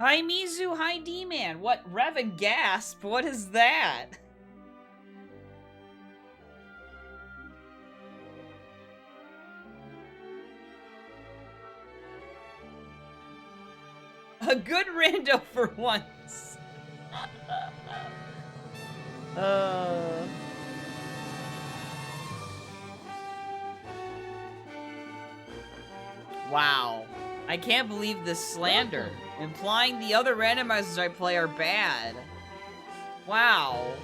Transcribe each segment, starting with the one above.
Hi, Mizu. Hi, D-Man. What? Rev and Gasp? What is that? A good rando for once. Wow. I can't believe this slander. Implying the other randomizers I play are bad. Wow.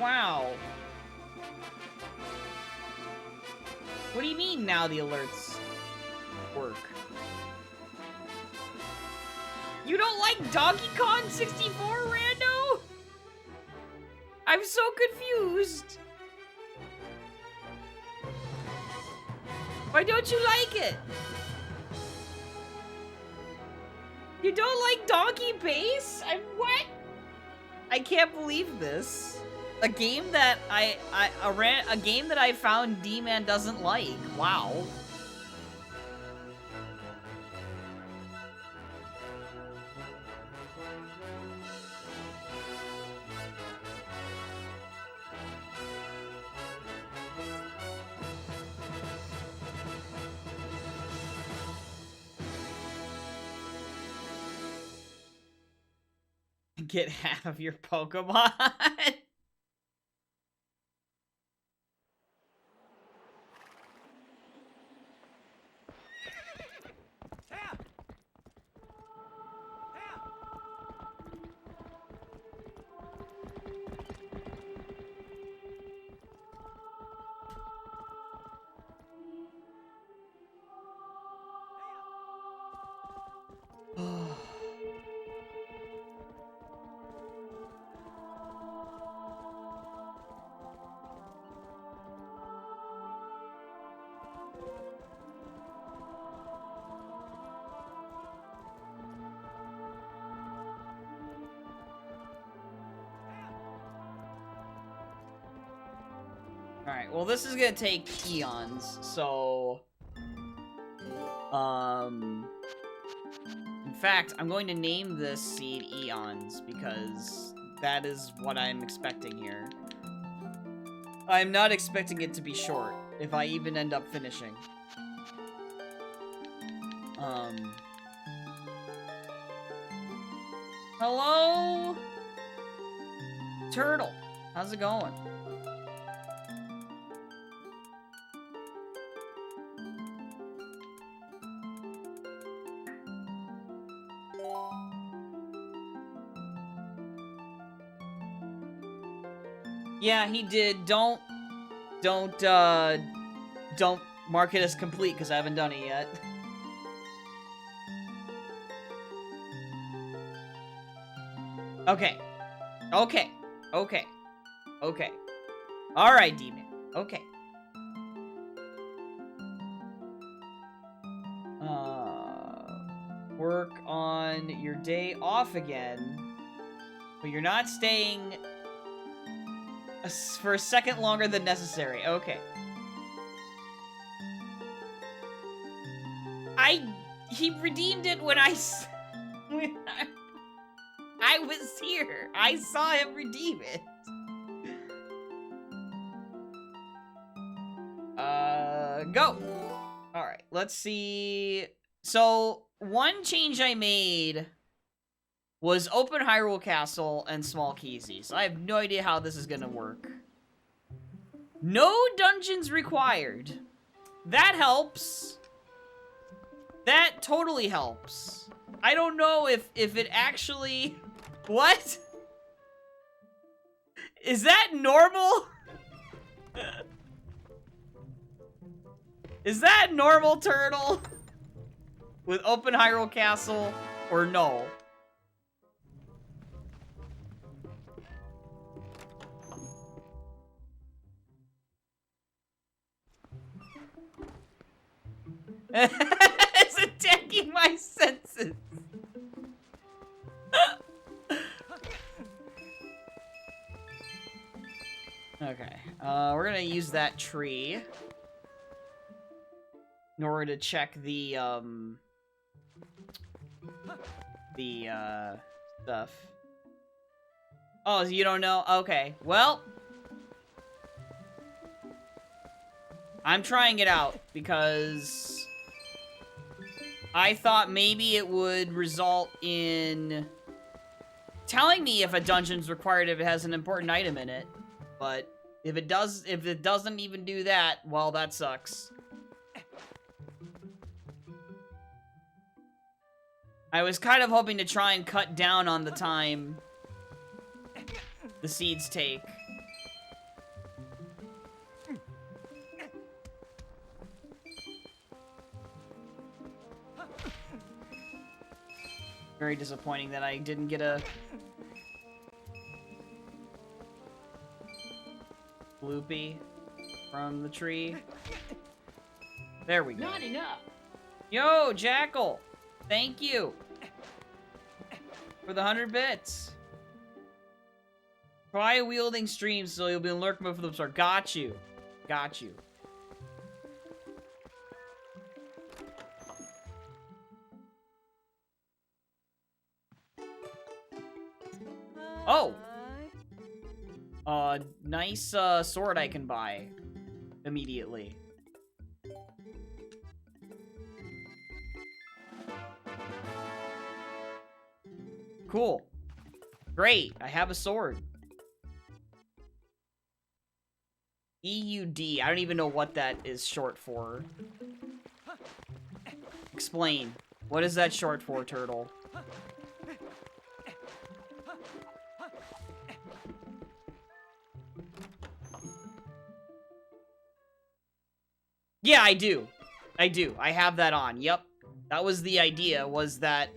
Wow. What do you mean now the alerts work? You don't like Donkey Kong 64, Rando? I'm so confused. Why don't you like it? You don't like Donkey Bass? What? I can't believe this. A game that a game that I found D-Man doesn't like. Wow. Get half of your Pokemon. Alright, well this is gonna take eons, so... In fact, I'm going to name this seed Eons, because that is what I'm expecting here. I'm not expecting it to be short, if I even end up finishing. Hello? Turtle, how's it going? Yeah, he did. Don't mark it as complete because I haven't done it yet. Okay. Okay. Okay. Okay. Alright, D-Man. Okay. Work on your day off again. But you're not staying for a second longer than necessary. Okay. He redeemed it when I was here. I saw him redeem it. Go. Alright, let's see. So, one change I made was open Hyrule Castle and Small Keezy. So I have no idea how this is gonna work. No dungeons required. That helps. That totally helps. I don't know if it actually... What? Is that normal? Is that normal, Turtle? With open Hyrule Castle or no? It's attacking my senses. Okay, we're gonna use that tree in order to check the the, stuff. Oh, you don't know? Okay. Well, I'm trying it out because I thought maybe it would result in telling me if a dungeon's required if it has an important item in it. But if it doesn't even do that, well, that sucks. I was kind of hoping to try and cut down on the time the seeds take. Very disappointing that I didn't get a loopy from the tree. There we go. Not enough. Yo, Jackal! Thank you for the 100 bits. Try wielding streams so you'll be in lurk mode for the start. Got you. Got you. Oh! Nice, sword I can buy immediately. Cool. Great, I have a sword. EUD, I don't even know what that is short for. Explain. What is that short for, Turtle? Yeah, I do. I do. I have that on. Yep. That was the idea, was that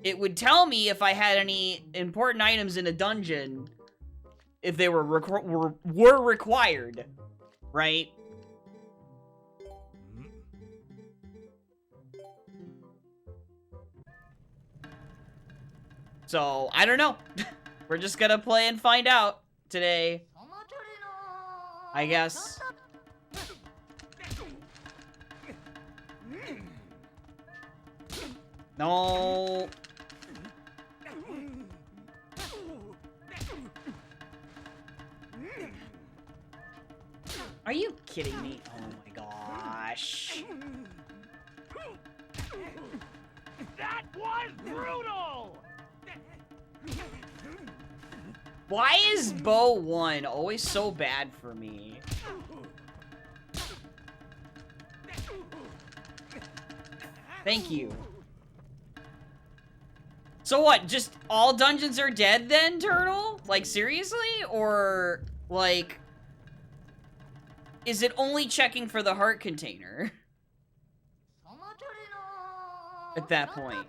it would tell me if I had any important items in a dungeon if they were required, right? So, I don't know. We're just gonna play and find out today, I guess. No. Are you kidding me? Oh my gosh. That was brutal! Why is Bow 1 always so bad for me? Thank you. So what, just all dungeons are dead then, Turtle? Like, seriously? Or, like, is it only checking for the heart container? At that point.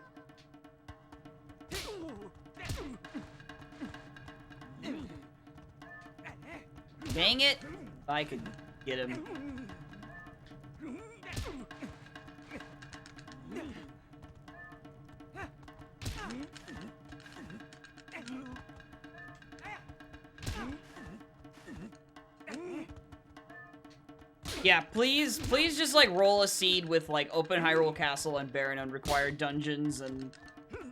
Dang it. If I could get him. Yeah, please just, like, roll a seed with, like, Open Hyrule Castle and Barren Unrequired Dungeons and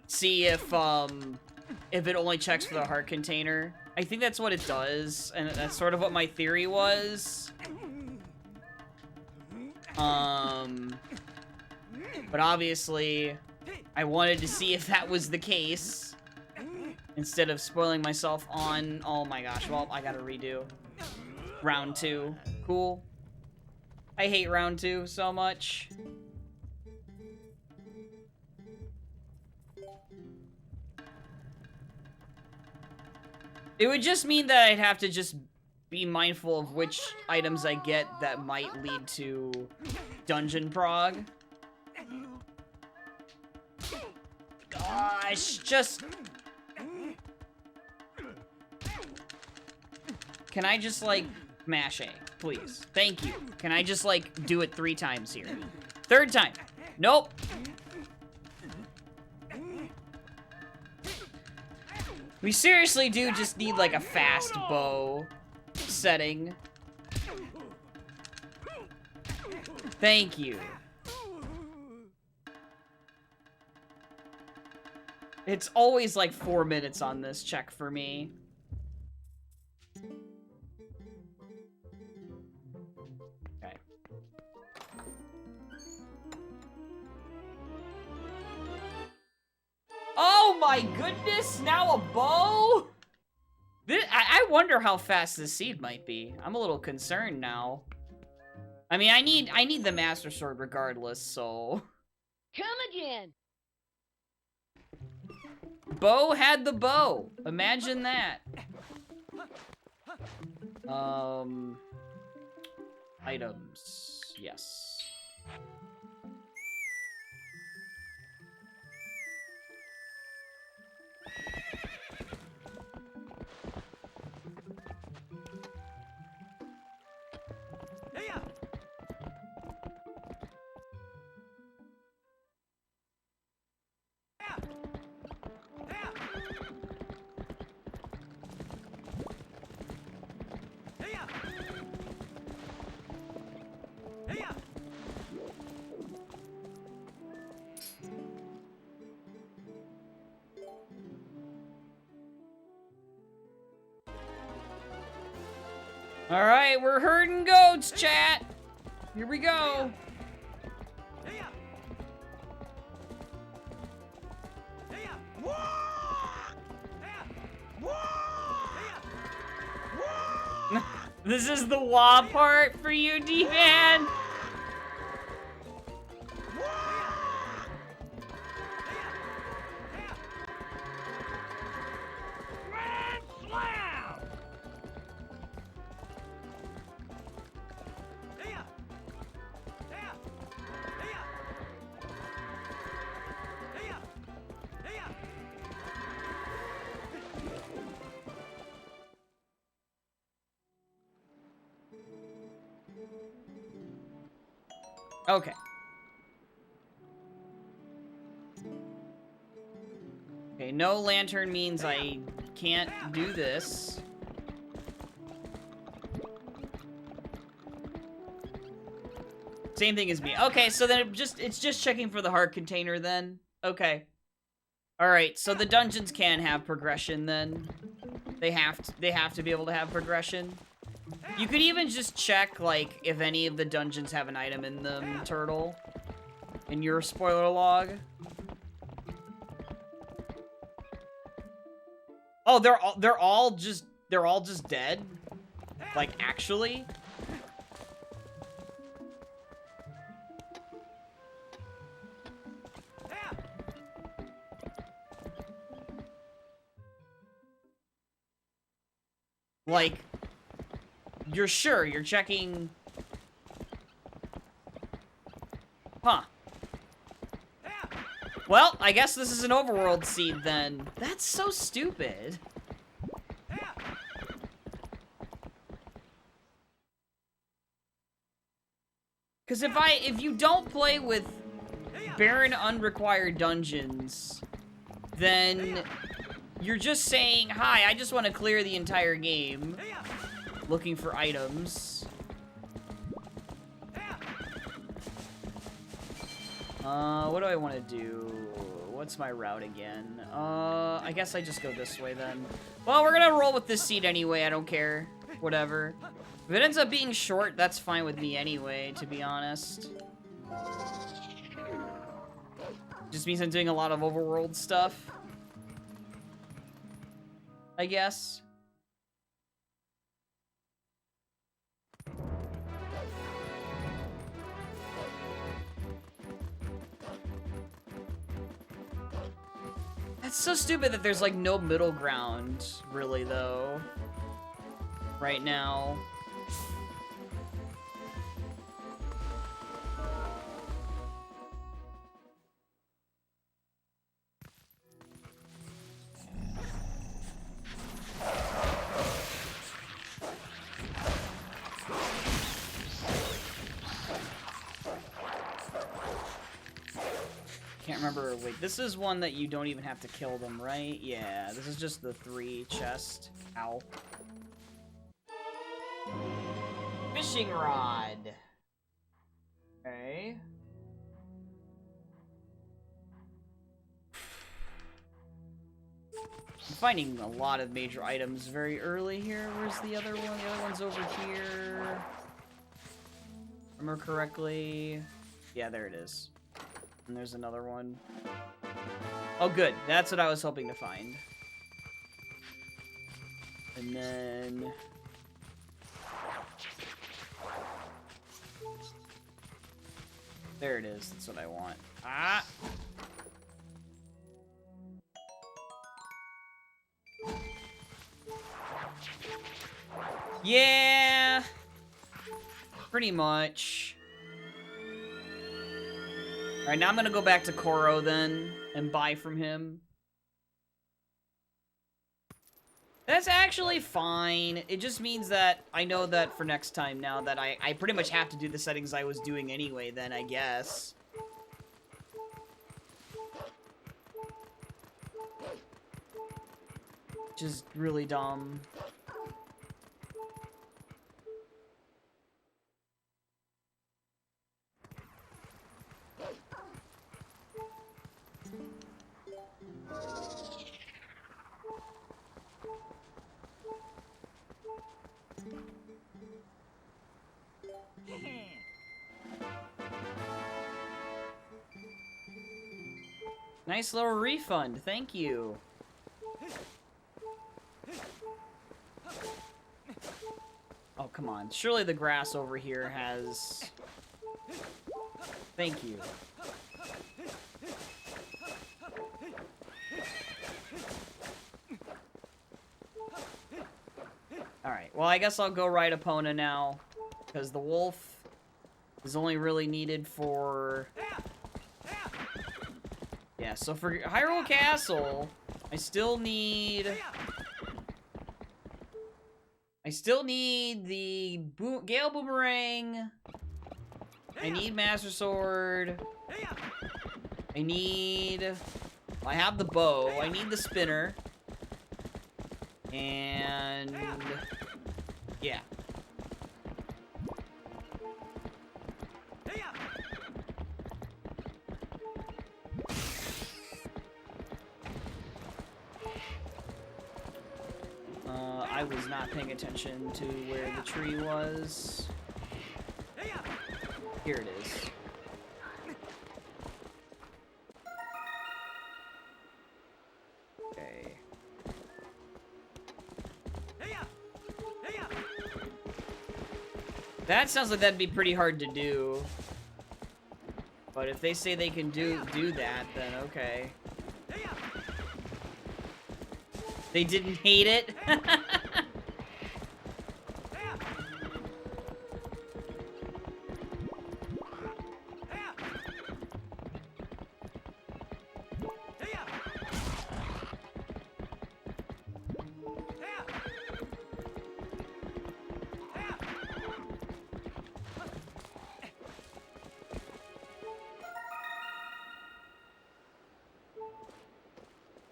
see if it only checks for the heart container. I think that's what it does, and that's sort of what my theory was. But obviously, I wanted to see if that was the case instead of spoiling myself on... Oh my gosh, well, I gotta redo. Round 2. Cool. I hate round 2 so much. It would just mean that I'd have to just be mindful of which items I get that might lead to dungeon prog. Gosh, just... Can I just, like, mash A, please? Thank you. Can I just, like, do it 3 times here? 3rd time. Nope. We seriously do just need, like, a fast bow setting. Thank you. It's always like 4 minutes on this check for me. Okay. Oh my goodness, now a bow? I wonder how fast this seed might be. I'm a little concerned now. I mean, I need the Master Sword regardless, so... Come again. Bo had the bow. Imagine that. Items. Yes. All right, we're herding goats, chat. Here we go. This is the wah part for you, D-Man. Grand slam! Okay. Okay, no lantern means I can't do this. Same thing as me. Okay, so then it's just checking for the heart container then. Okay. Alright, so the dungeons can have progression then. They have to be able to have progression. You could even just check, like, if any of the dungeons have an item in them, Turtle. In your spoiler log. Oh, they're all just dead? Like, actually? Like, you're sure you're checking? Huh. Well, I guess this is an overworld seed then. That's so stupid. Because if you don't play with barren unrequired dungeons, then you're just saying, hi, I just want to clear the entire game, looking for items. What do I want to do? What's my route again? I guess I just go this way then. Well, we're gonna roll with this seed anyway, I don't care. Whatever. If it ends up being short, that's fine with me anyway, to be honest. Just means I'm doing a lot of overworld stuff, I guess. That's so stupid that there's like no middle ground, really, though. Right now. Can't remember. Wait, this is one that you don't even have to kill them, right? Yeah, this is just the 3 chest. Ow. Fishing rod. Okay. I'm finding a lot of major items very early here. Where's the other one? The other one's over here. Remember correctly? Yeah, there it is. And there's another one. Oh, good. That's what I was hoping to find. And then... there it is. That's what I want. Ah! Yeah! Pretty much. Alright, now I'm gonna go back to Koro then, and buy from him. That's actually fine. It just means that I know that for next time now that I pretty much have to do the settings I was doing anyway then, I guess. Which is really dumb. Nice little refund, thank you. Oh, come on. Surely the grass over here has... thank you. Alright, well I guess I'll go ride Epona now. Because the wolf is only really needed for... yeah, so for Hyrule Castle, I still need the Gale Boomerang. I need Master Sword. I have the bow. I need the spinner. And... yeah. I was not paying attention to where the tree was. Here it is. Okay. That sounds like that'd be pretty hard to do. But if they say they can do that, then okay. They didn't hate it?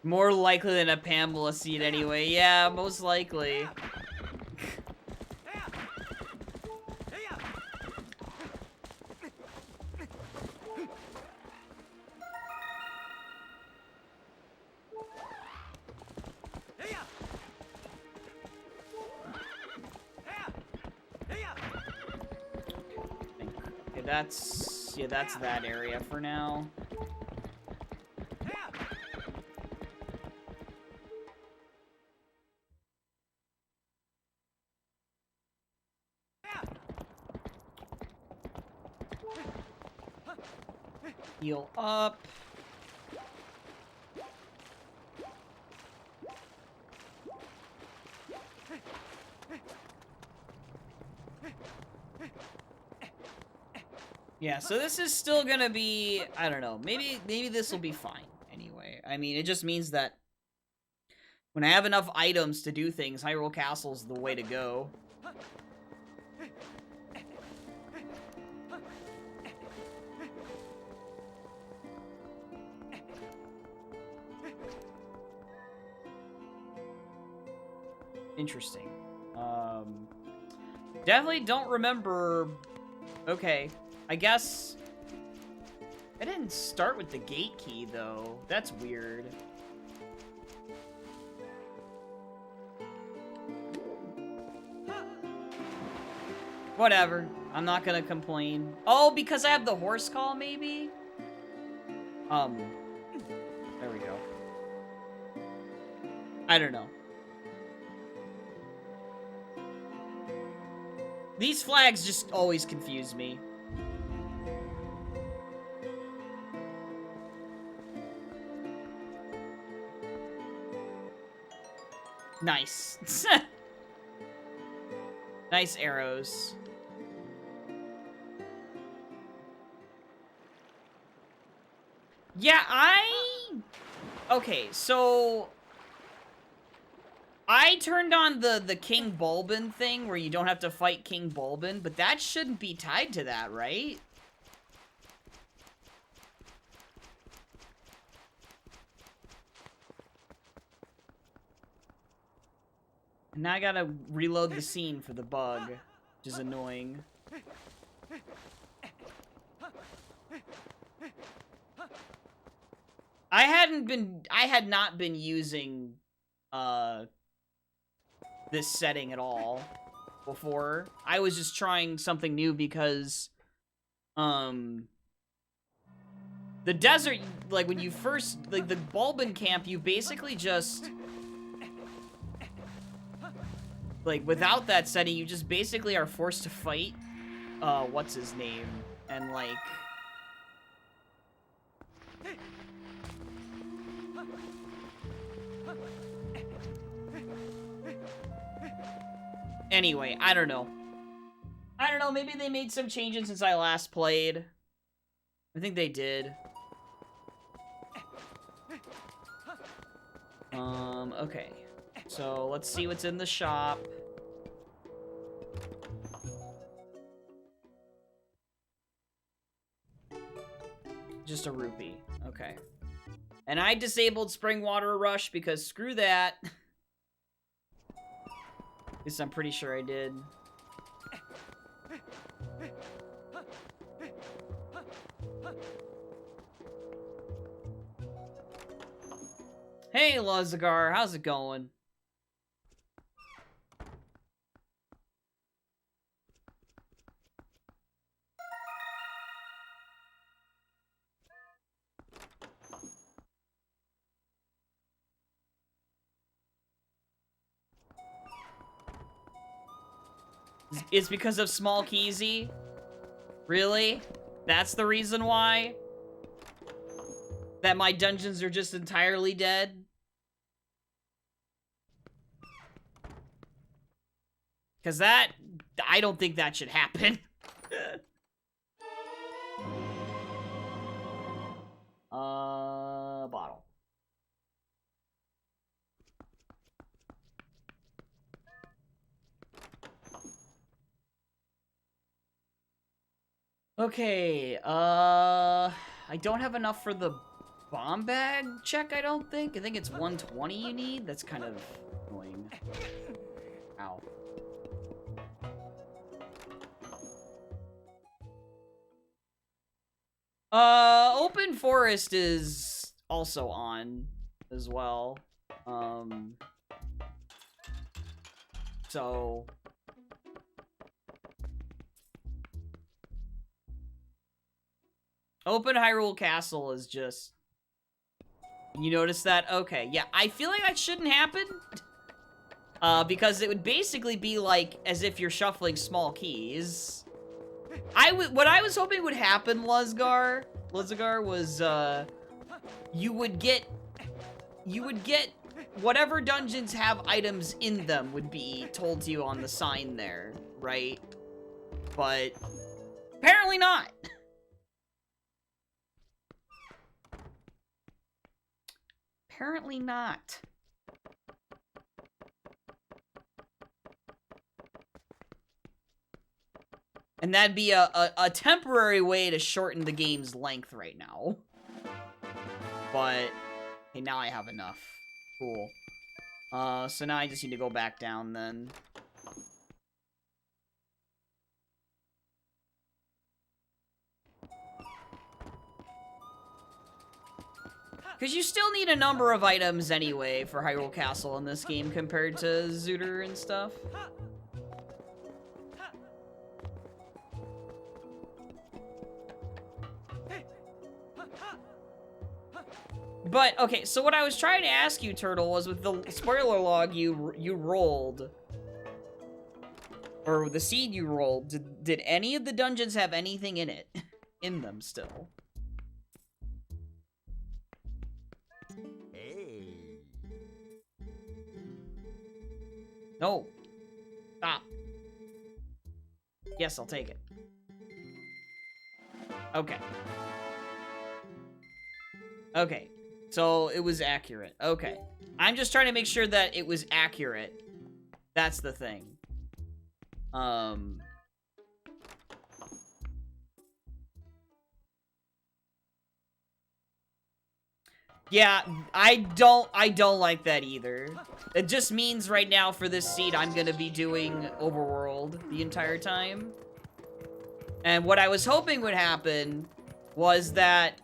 More likely than a Pamela seed anyway. Yeah, most likely. Okay, that's that area for now. Heal up. Yeah, so this is still gonna be, I don't know, maybe this will be fine anyway. I mean, it just means that when I have enough items to do things, Hyrule Castle's the way to go. Interesting. Definitely don't remember... okay, I guess... I didn't start with the gate key, though. That's weird. Whatever. I'm not gonna complain. Oh, because I have the horse call, maybe? There we go. I don't know. These flags just always confuse me. Nice. Nice arrows. Yeah, okay, so I turned on the King Bulbin thing where you don't have to fight King Bulbin, but that shouldn't be tied to that, right? And now I gotta reload the scene for the bug, which is annoying. I had not been using, this setting at all before. I was just trying something new because, the desert, like, when you first, like, the Bulbin camp, you basically just, like, without that setting, you just basically are forced to fight, what's his name, and, like, anyway, I don't know. I don't know, maybe they made some changes since I last played. I think they did. Okay. So, let's see what's in the shop. Just a rupee. Okay. And I disabled Spring Water Rush because screw that. Guess I'm pretty sure I did. Hey, Luzagar, how's it going? It's because of Small Keezy? Really? That's the reason why? That my dungeons are just entirely dead? Because that... I don't think that should happen. Bottle. Okay, I don't have enough for the bomb bag check, I don't think. I think it's 120 you need. That's kind of annoying. Ow. Open forest is also on as well. So... Open Hyrule Castle is just... You notice that? Okay, yeah. I feel like that shouldn't happen. Because it would basically be like as if you're shuffling small keys. What I was hoping would happen, Luzagar, was, you would get whatever dungeons have items in them would be told to you on the sign there, right? But apparently not. Apparently not. And that'd be a temporary way to shorten the game's length right now. But, hey, now I have enough. Cool. So now I just need to go back down then. Because you still need a number of items anyway for Hyrule Castle in this game compared to Zooter and stuff. But, okay, so what I was trying to ask you, Turtle, was with the spoiler log you rolled, or the seed you rolled, did any of the dungeons have anything in it? In them still? Hey. No. Stop. Yes, I'll take it. Okay. Okay. So, it was accurate. Okay. I'm just trying to make sure that it was accurate. That's the thing. Yeah, I don't like that either. It just means right now for this seed, I'm gonna be doing overworld the entire time. And what I was hoping would happen was that,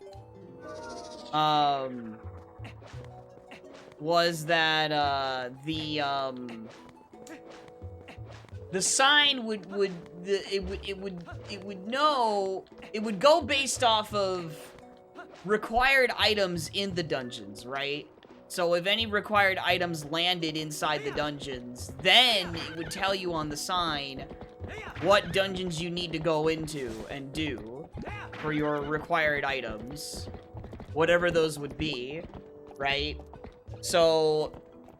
the sign would go based off of required items in the dungeons, right? So if any required items landed inside the dungeons, then it would tell you on the sign what dungeons you need to go into and do for your required items, whatever those would be, right? So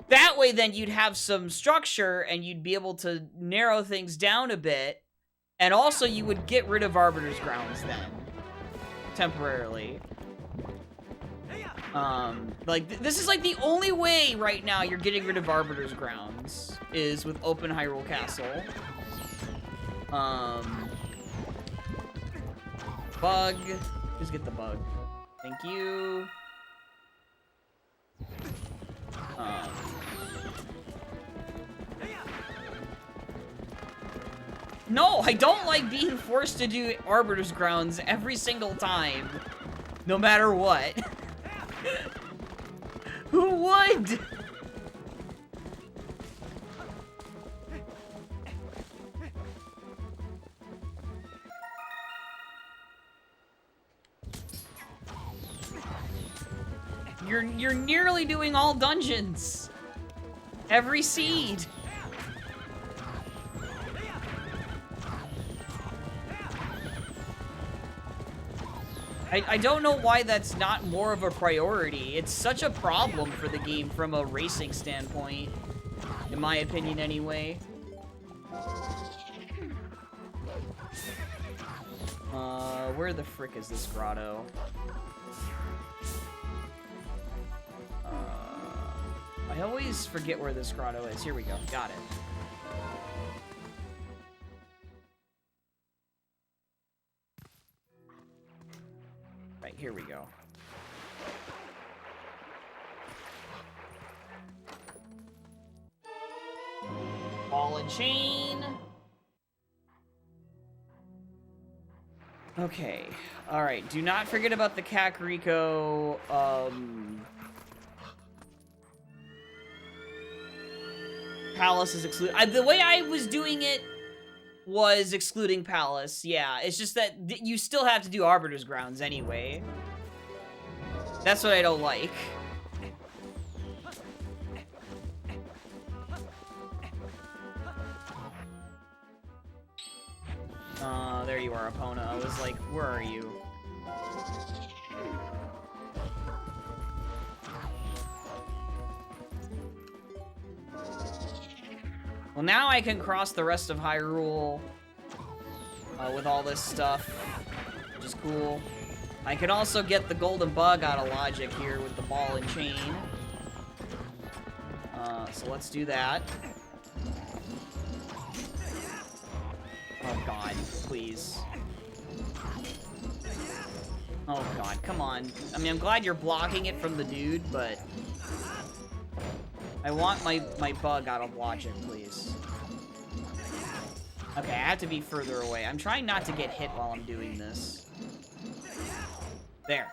that way then you'd have some structure and you'd be able to narrow things down a bit, and also you would get rid of Arbiter's Grounds then, temporarily. Like, this is like the only way right now you're getting rid of Arbiter's Grounds, is with Open Hyrule Castle. Bug. Just get the bug. Thank you. No, I don't like being forced to do Arbiter's Grounds every single time, no matter what. Who would? You're nearly doing all dungeons. Every seed. I don't know why that's not more of a priority. It's such a problem for the game from a racing standpoint. In my opinion, anyway. Where the frick is this grotto? I always forget where this grotto is. Here we go. Got it. Right, here we go. Ball and chain. Okay. Alright, do not forget about the Kakariko, Palace is excluded. The way I was doing it was excluding Palace, yeah. It's just that you still have to do Arbiter's Grounds anyway. That's what I don't like. There you are, Epona. I was like, where are you? Well, now I can cross the rest of Hyrule with all this stuff, which is cool. I can also get the golden bug out of logic here with the ball and chain. So let's do that. Oh god, please. Oh god, come on. I mean, I'm glad you're blocking it from the dude, but I want my bug out of logic, please. Okay, I have to be further away. I'm trying not to get hit while I'm doing this. There.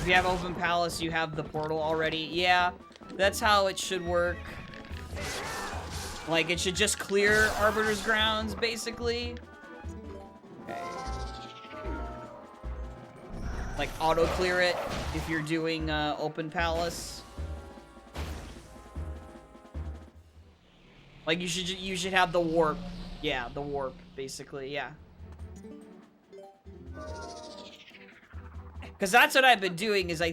If you have open palace, you have the portal already. Yeah, that's how it should work. Like, it should just clear Arbiter's Grounds, basically. Okay. Like, auto-clear it if you're doing open palace. Like, you should have the warp. Yeah, the warp, basically, yeah. Because that's what I've been doing, is I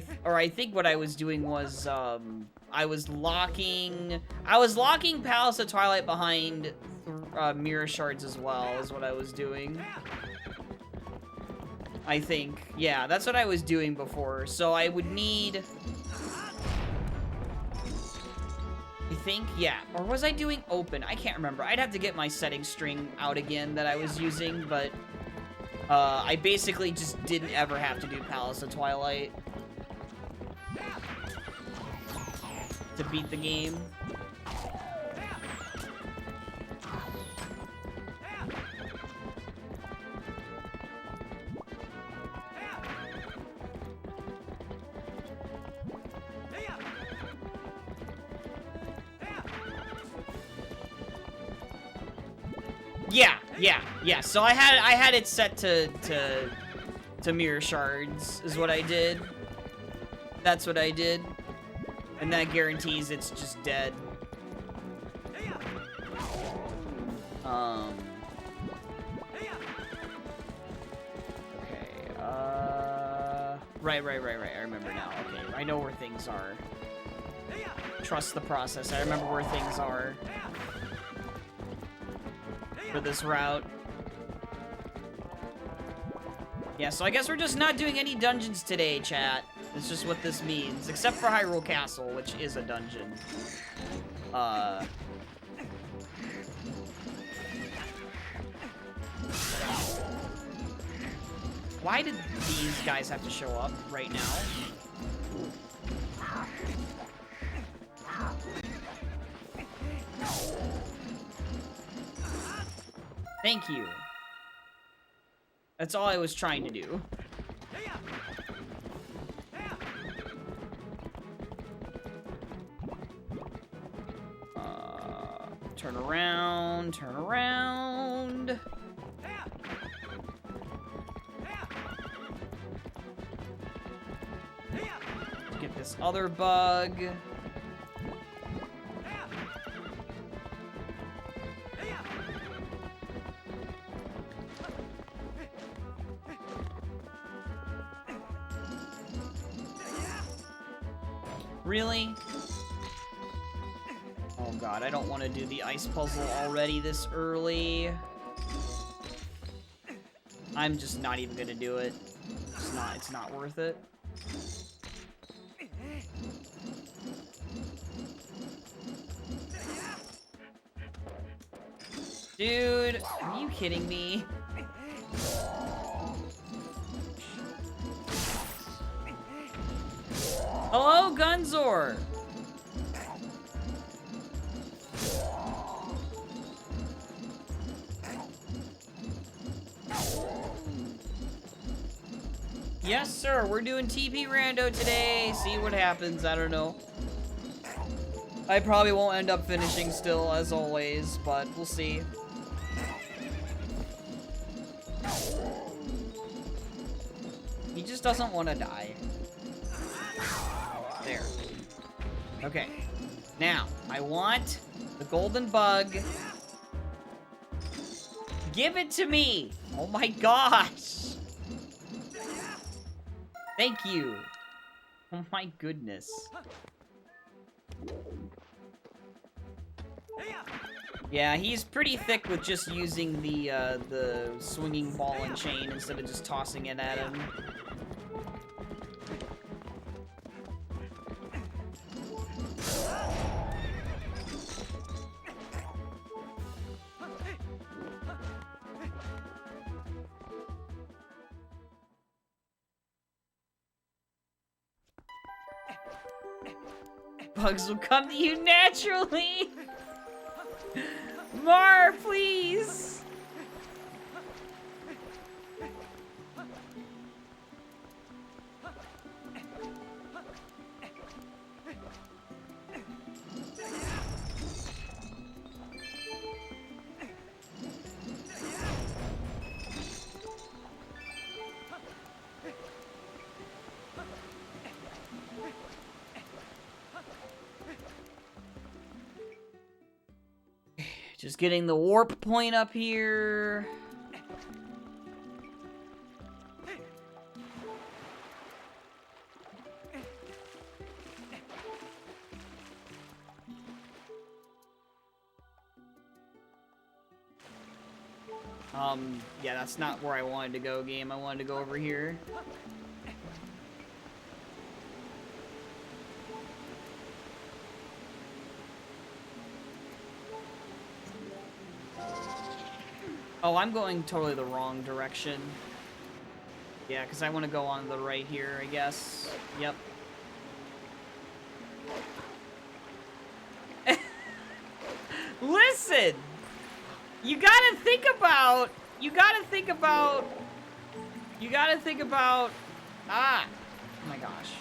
think what I was doing was, I was locking Palace of Twilight behind mirror shards as well, is what I was doing. I think. Yeah, that's what I was doing before. So I would need... I think, yeah. Or was I doing open? I can't remember. I'd have to get my setting string out again that I was using, but... I basically just didn't ever have to do Palace of Twilight to beat the game. Yeah. So I had it set to mirror shards is what I did. That's what I did. And that guarantees it's just dead. Okay, right. I remember now. Okay, I know where things are. Trust the process. I remember where things are for this route. Yeah, so I guess we're just not doing any dungeons today, chat. That's just what this means. Except for Hyrule Castle, which is a dungeon. Why did these guys have to show up right now? Thank you. That's all I was trying to do. Turn around, turn around. Get this other bug. Really? Oh god, I don't want to do the ice puzzle already this early. I'm just not even gonna do it. It's not worth it. Dude, are you kidding me? Hello, Gunzor! Yes, sir, we're doing TP Rando today. See what happens, I don't know. I probably won't end up finishing still, as always, but we'll see. He just doesn't want to die. There. Okay. Now, I want the golden bug. Give it to me! Oh my gosh! Thank you! Oh my goodness. Yeah, he's pretty thick with just using the swinging ball and chain instead of just tossing it at him. Bugs will come to you naturally! Mar, please! Just getting the warp point up here. Yeah, that's not where I wanted to go, game. I wanted to go over here. Oh, I'm going totally the wrong direction. Yeah, because I want to go on the right here, I guess. Yep. Listen! You gotta think about... Ah! Oh my gosh.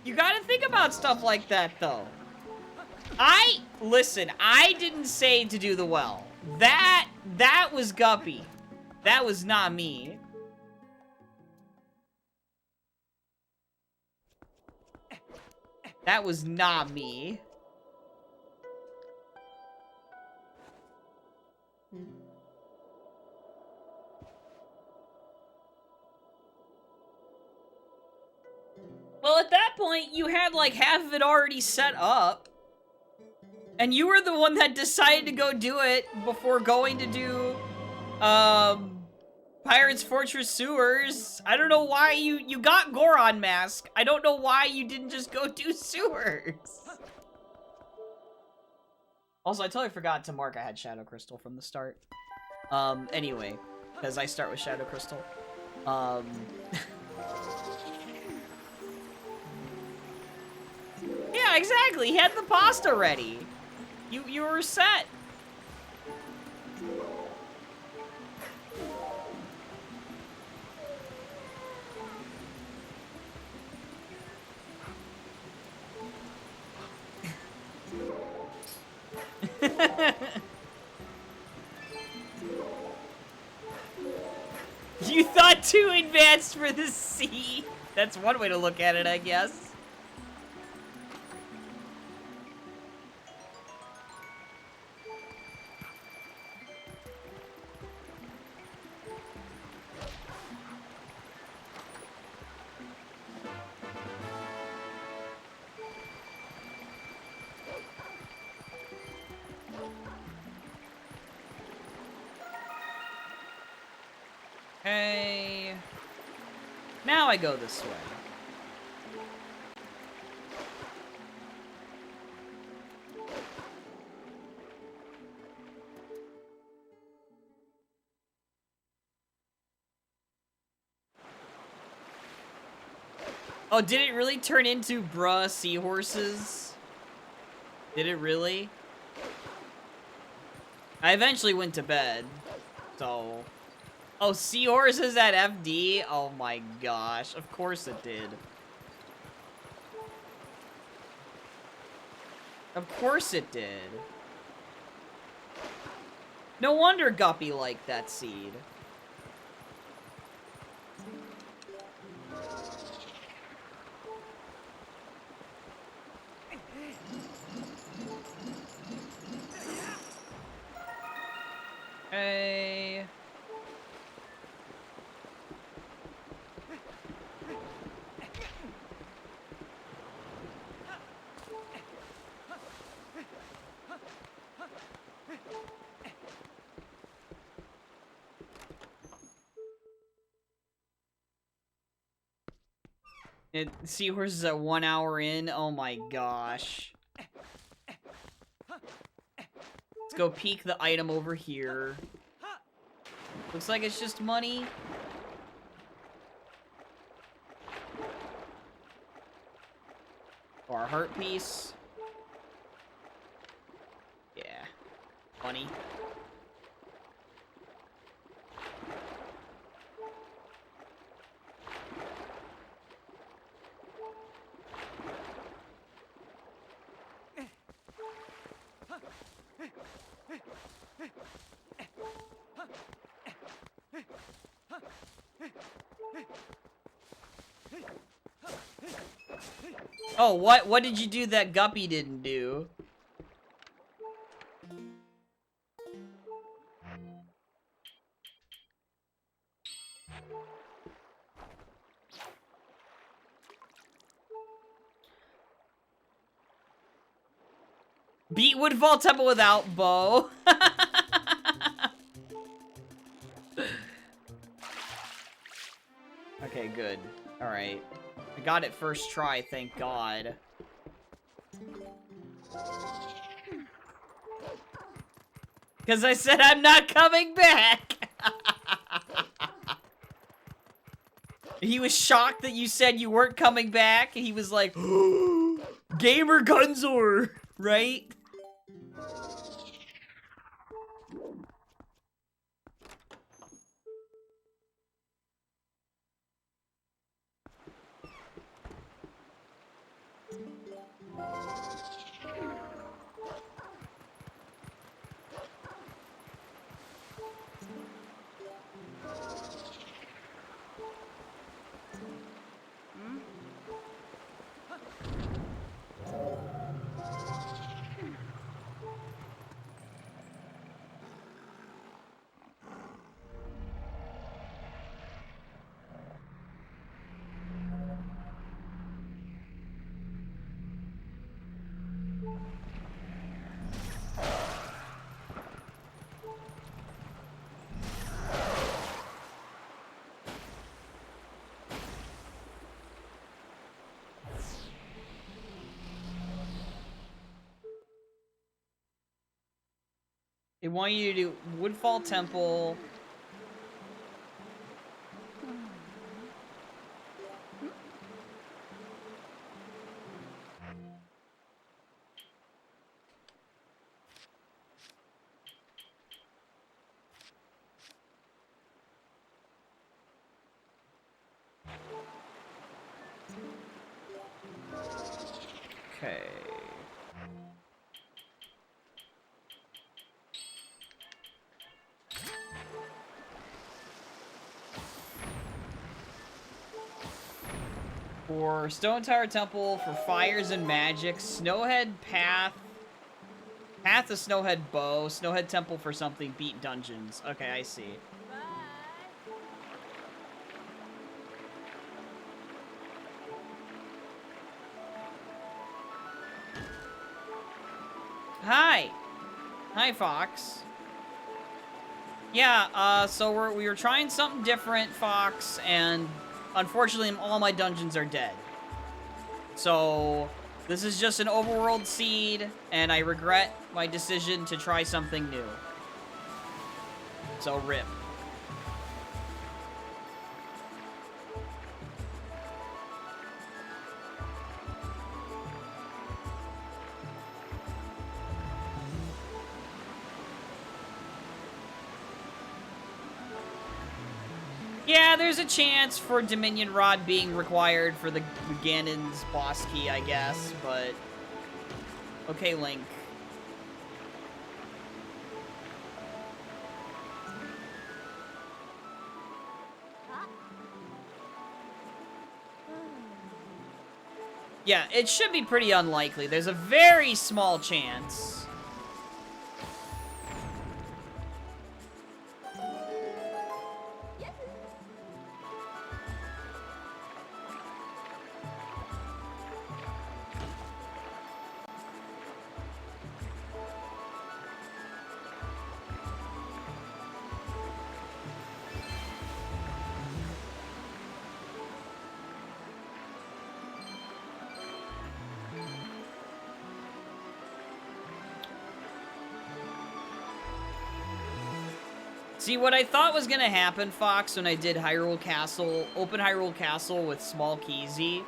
You gotta think about stuff like that, though. Listen, I didn't say to do the well. That was Guppy. That was not me. That was not me. Well, at that point, you had like half of it already set up. And you were the one that decided to go do it before going to do, Pirate's Fortress Sewers. I don't know why you got Goron Mask. I don't know why you didn't just go do Sewers. Also, I totally forgot to mark I had Shadow Crystal from the start. Anyway, because I start with Shadow Crystal. Yeah, exactly. He had the pasta ready. You were set. You thought too advanced for the sea. That's one way to look at it, I guess. Okay. Now I go this way. Oh, did it really turn into bruh seahorses? Did it really? I eventually went to bed, so... Oh, seahorses at FD? Oh my gosh, of course it did. Of course it did. No wonder Guppy liked that seed. Hey. Seahorses at 1 hour in? Oh my gosh. Let's go peek the item over here. Looks like it's just money. Or a heart piece. Yeah. Money. Oh, what did you do that Guppy didn't do? Beat Woodfall Temple without bow. Okay, good. Alright. I got it first try, thank God. Because I said I'm not coming back! He was shocked that you said you weren't coming back. He was like, Gamer Gunzor, right? They want you to do Woodfall Temple. Okay. For Stone Tower Temple, for Fires and Magic, Snowhead Path, Path of Snowhead Bow, Snowhead Temple for something, beat dungeons. Okay, I see. Hi! Hi, Fox. Yeah, so we were trying something different, Fox, and unfortunately all my dungeons are dead. So, this is just an overworld seed, and I regret my decision to try something new. So, rip. Yeah, there's a chance for Dominion Rod being required for the Ganon's boss key, I guess, but... Okay, Link. Yeah, it should be pretty unlikely. There's a very small chance. See, what I thought was gonna happen, Fox, when I did Hyrule Castle, Open Hyrule Castle with Small Keezy,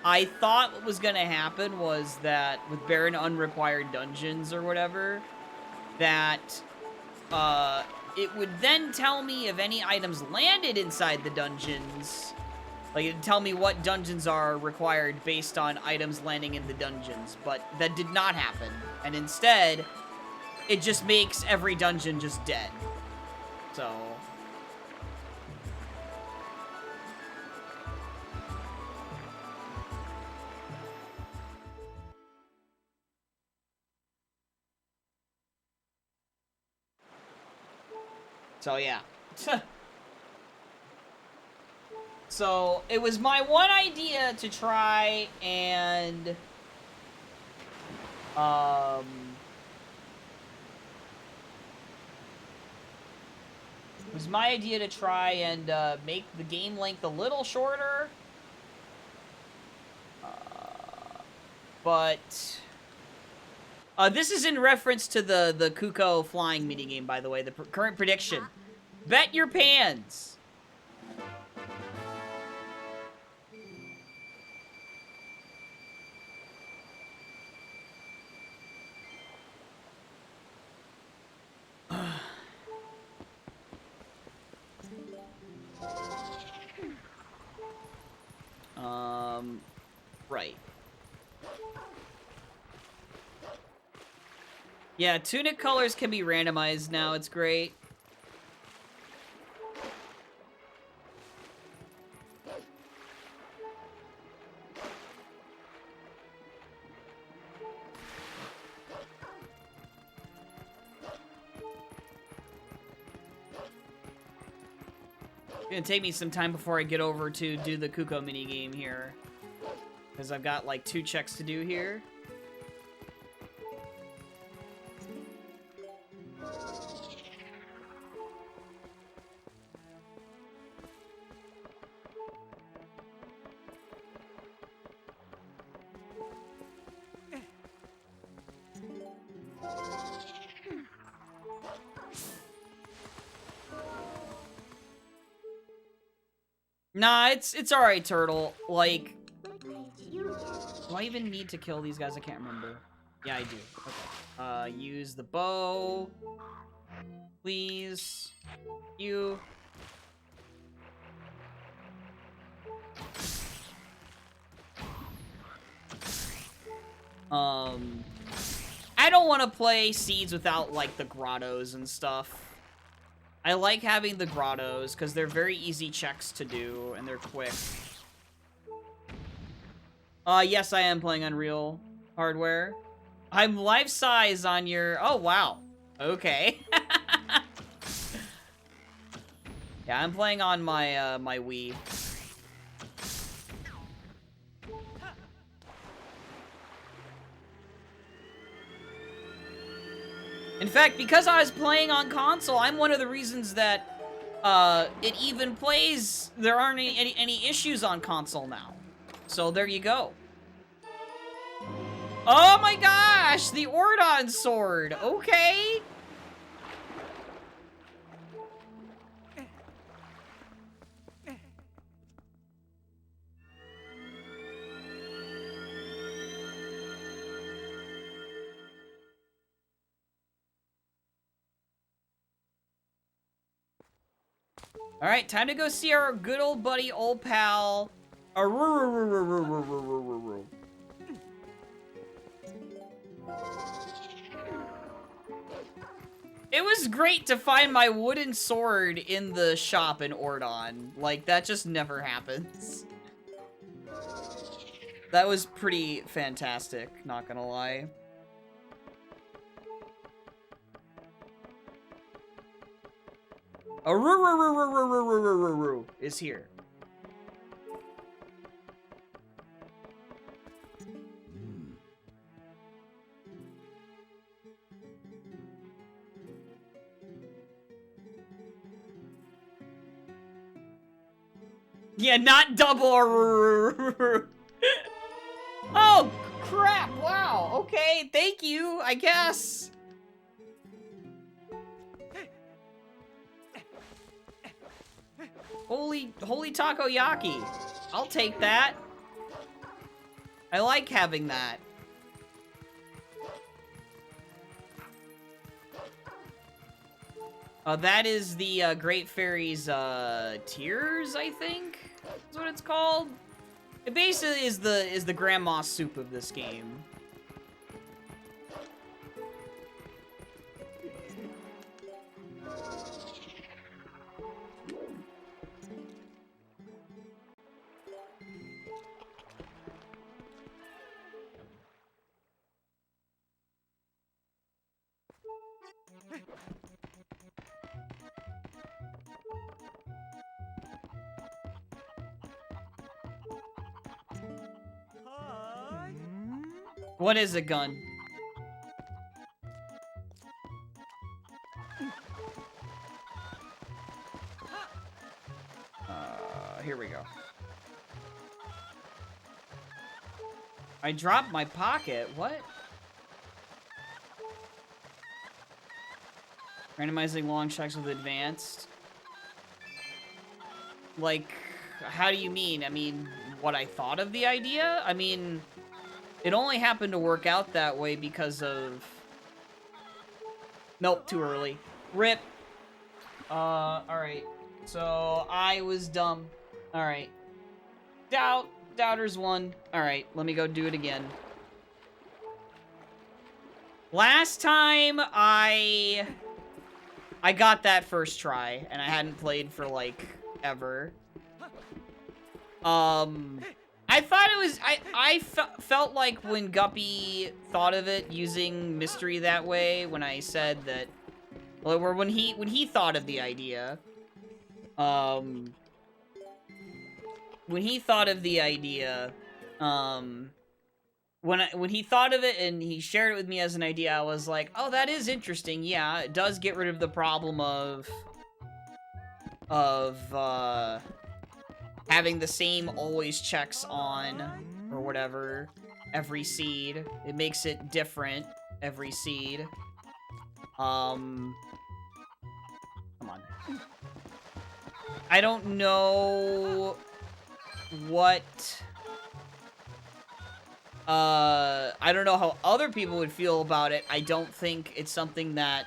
I thought what was gonna happen was that with Baron Unrequired Dungeons or whatever, that it would then tell me if any items landed inside the dungeons. Like, it'd tell me what dungeons are required based on items landing in the dungeons, but that did not happen. And instead, it just makes every dungeon just dead. So... So, yeah. So, it was my one idea to try and... It was my idea to try and make the game length a little shorter. But this is in reference to the Kuko flying minigame, by the way. The current prediction. Bet your pans. Right. Yeah, tunic colors can be randomized now. It's great. It's gonna take me some time before I get over to do the Kuko minigame here. Because I've got like 2 checks to do here. Nah, it's alright, Turtle. Like, do I even need to kill these guys? I can't remember. Yeah, I do. Okay. Use the bow. Please. You. I don't want to play Seeds without, like, the grottos and stuff. I like having the grottos, because they're very easy checks to do, and they're quick. Yes, I am playing Unreal hardware. I'm life-size on your... Oh, wow. Okay. Yeah, I'm playing on my, my Wii. In fact, because I was playing on console, I'm one of the reasons that it even plays. There aren't any issues on console now. So there you go. Oh my gosh, the Ordon sword. Okay. All right, time to go see our good old buddy, old pal. It was great to find my wooden sword in the shop in Ordon. Like, that just never happens. That was pretty fantastic, not gonna lie. Is here. Yeah, not double. Oh, crap. Wow. Okay, thank you, I guess. Holy takoyaki. I'll take that. I like having that. That is the Great Fairy's Tears, I think is what it's called. It basically is the grandma soup of this game. What is a gun? here we go. I dropped my pocket. What? Randomizing long checks with advanced. Like, how do you mean? I mean, what I thought of the idea? I mean, it only happened to work out that way because of... Nope, too early. RIP. Alright. So, I was dumb. Alright. Doubters won. Alright, let me go do it again. Last time, I got that first try, and I hadn't played for, like, ever. I thought it was, I felt like when Guppy thought of it using mystery that way, when I said that, well, or when he thought of the idea, when he thought of the idea, when he thought of it and he shared it with me as an idea, I was like, oh, that is interesting. Yeah, it does get rid of the problem of having the same always checks on, or whatever, every seed. It makes it different every seed. Come on. I don't know what... I don't know how other people would feel about it. I don't think it's something that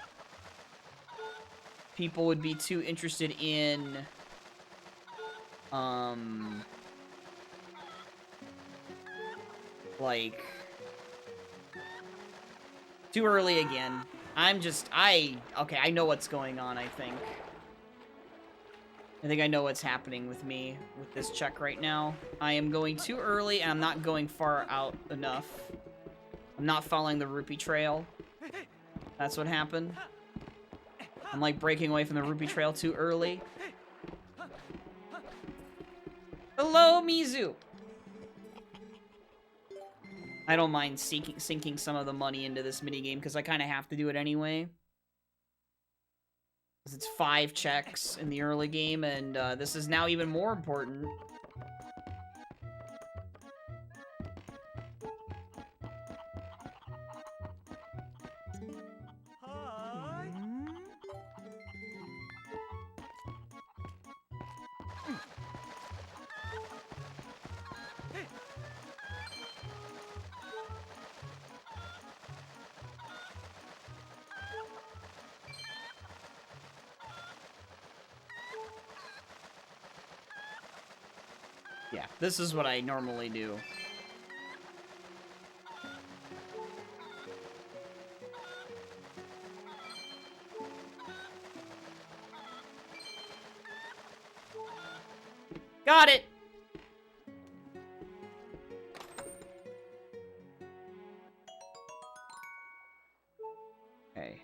people would be too interested in, like, too early again. Okay, I know what's going on, I think. I think I know what's happening with me with this check right now. I am going too early, and I'm not going far out enough. I'm not following the rupee trail. That's what happened. I'm, like, breaking away from the rupee trail too early. Hello, Mizu! I don't mind sinking some of the money into this minigame, because I kind of have to do it anyway. It's 5 checks in the early game, and this is now even more important. Hi. Yeah, this is what I normally do. Got it! Okay,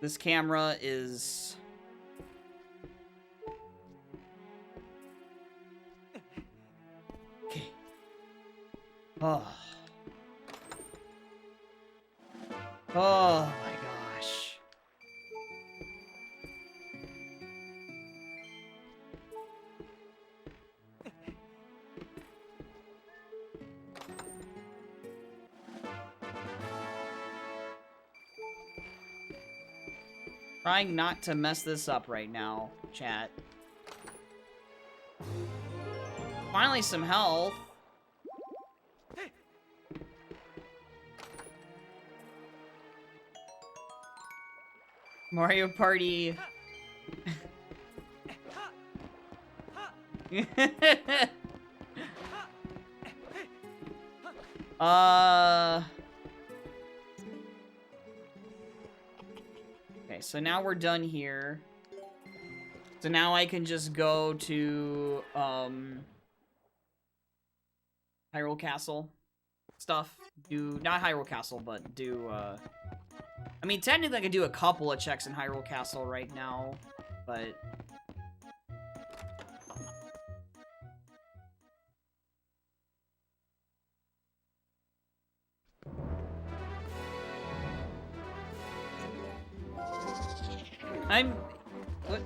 this camera is... Okay. Oh. Oh my gosh. Trying not to mess this up right now, chat. Finally some health. Mario Party. Okay, so now we're done here. So now I can just go to, Hyrule Castle stuff. Not Hyrule Castle, but I mean, technically I could do a couple of checks in Hyrule Castle right now, but... What?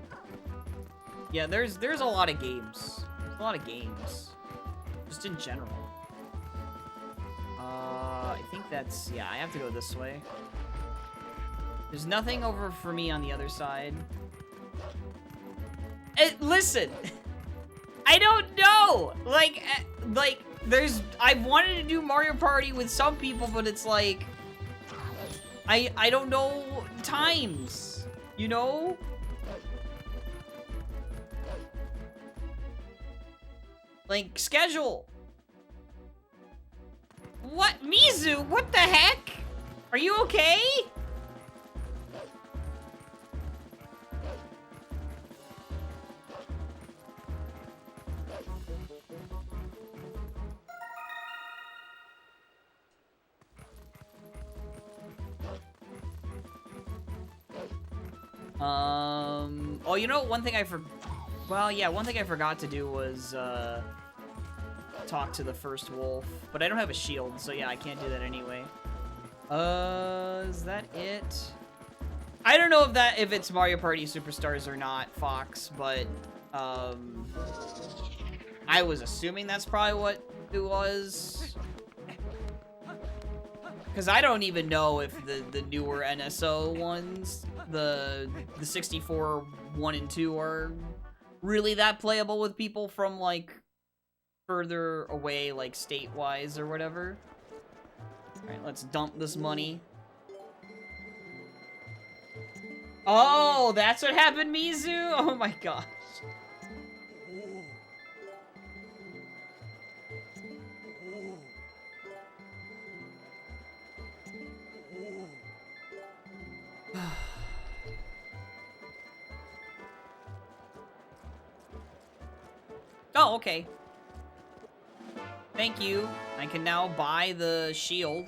Yeah, there's a lot of games. There's a lot of games. Just in general. I think that's... Yeah, I have to go this way. There's nothing over for me on the other side. Listen! I don't know! Like, there's... I wanted to do Mario Party with some people, but it's like... I don't know times, you know? Like, schedule. What? Mizu? What the heck? Are you okay? Oh, you know, one thing I forgot to do was, talk to the first wolf. But I don't have a shield, so yeah, I can't do that anyway. Is that it? I don't know if it's Mario Party Superstars or not, Fox, but, I was assuming that's probably what it was. Because I don't even know if the newer NSO ones, the 64 1 and 2 are really that playable with people from, like, further away, like, state-wise or whatever. Alright, let's dump this money. Oh, that's what happened, Mizu? Oh my gosh. Oh, okay. Thank you. I can now buy the shield.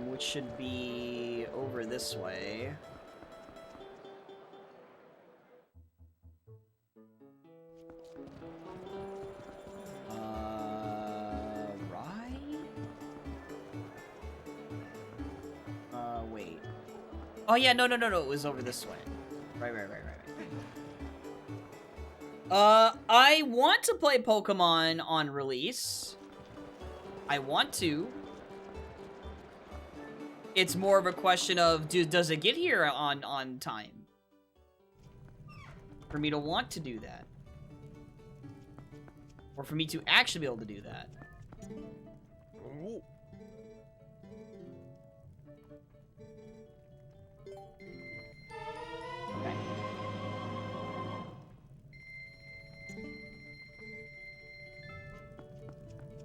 Which should be over this way. Wait. Oh yeah, no, it was over this way. Right. I want to play Pokemon on release. I want to. It's more of a question of, does it get here on time? For me to want to do that. Or for me to actually be able to do that. Okay.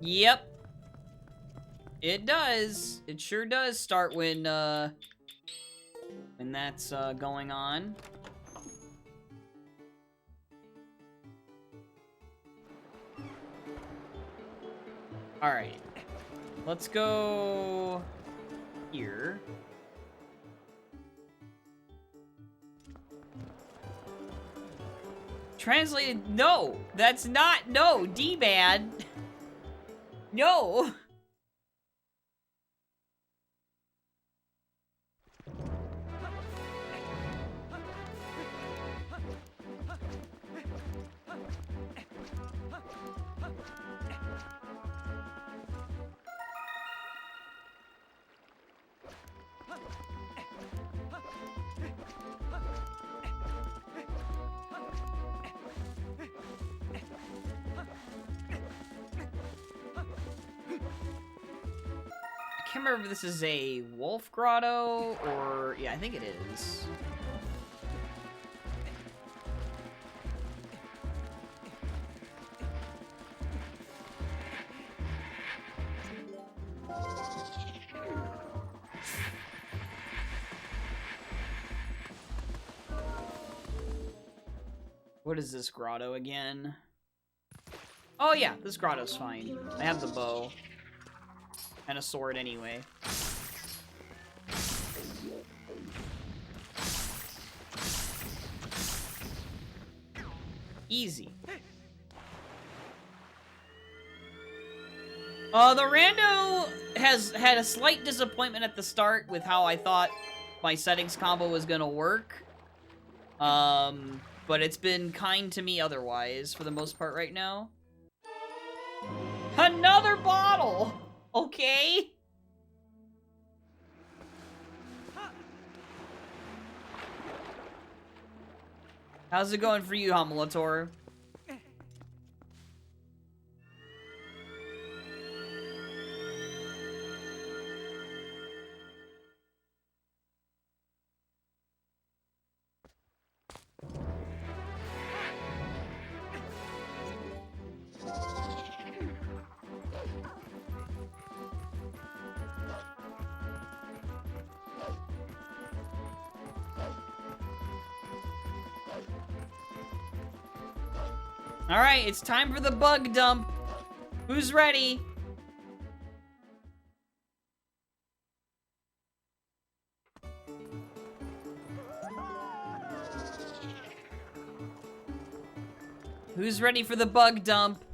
Yep. It does. It sure does start when that's going on. All right. Let's go here. Translated, no, that's not, no, D-man. No. I can't remember if this is a wolf grotto or... Yeah, I think it is. What is this grotto again? Oh yeah, this grotto's fine. I have the bow. And a sword anyway. Easy. The rando has had a slight disappointment at the start with how I thought my settings combo was gonna work. But it's been kind to me otherwise for the most part right now. Another bottle! Okay. How's it going for you, Homulator? Alright, it's time for the bug dump. Who's ready? Who's ready for the bug dump?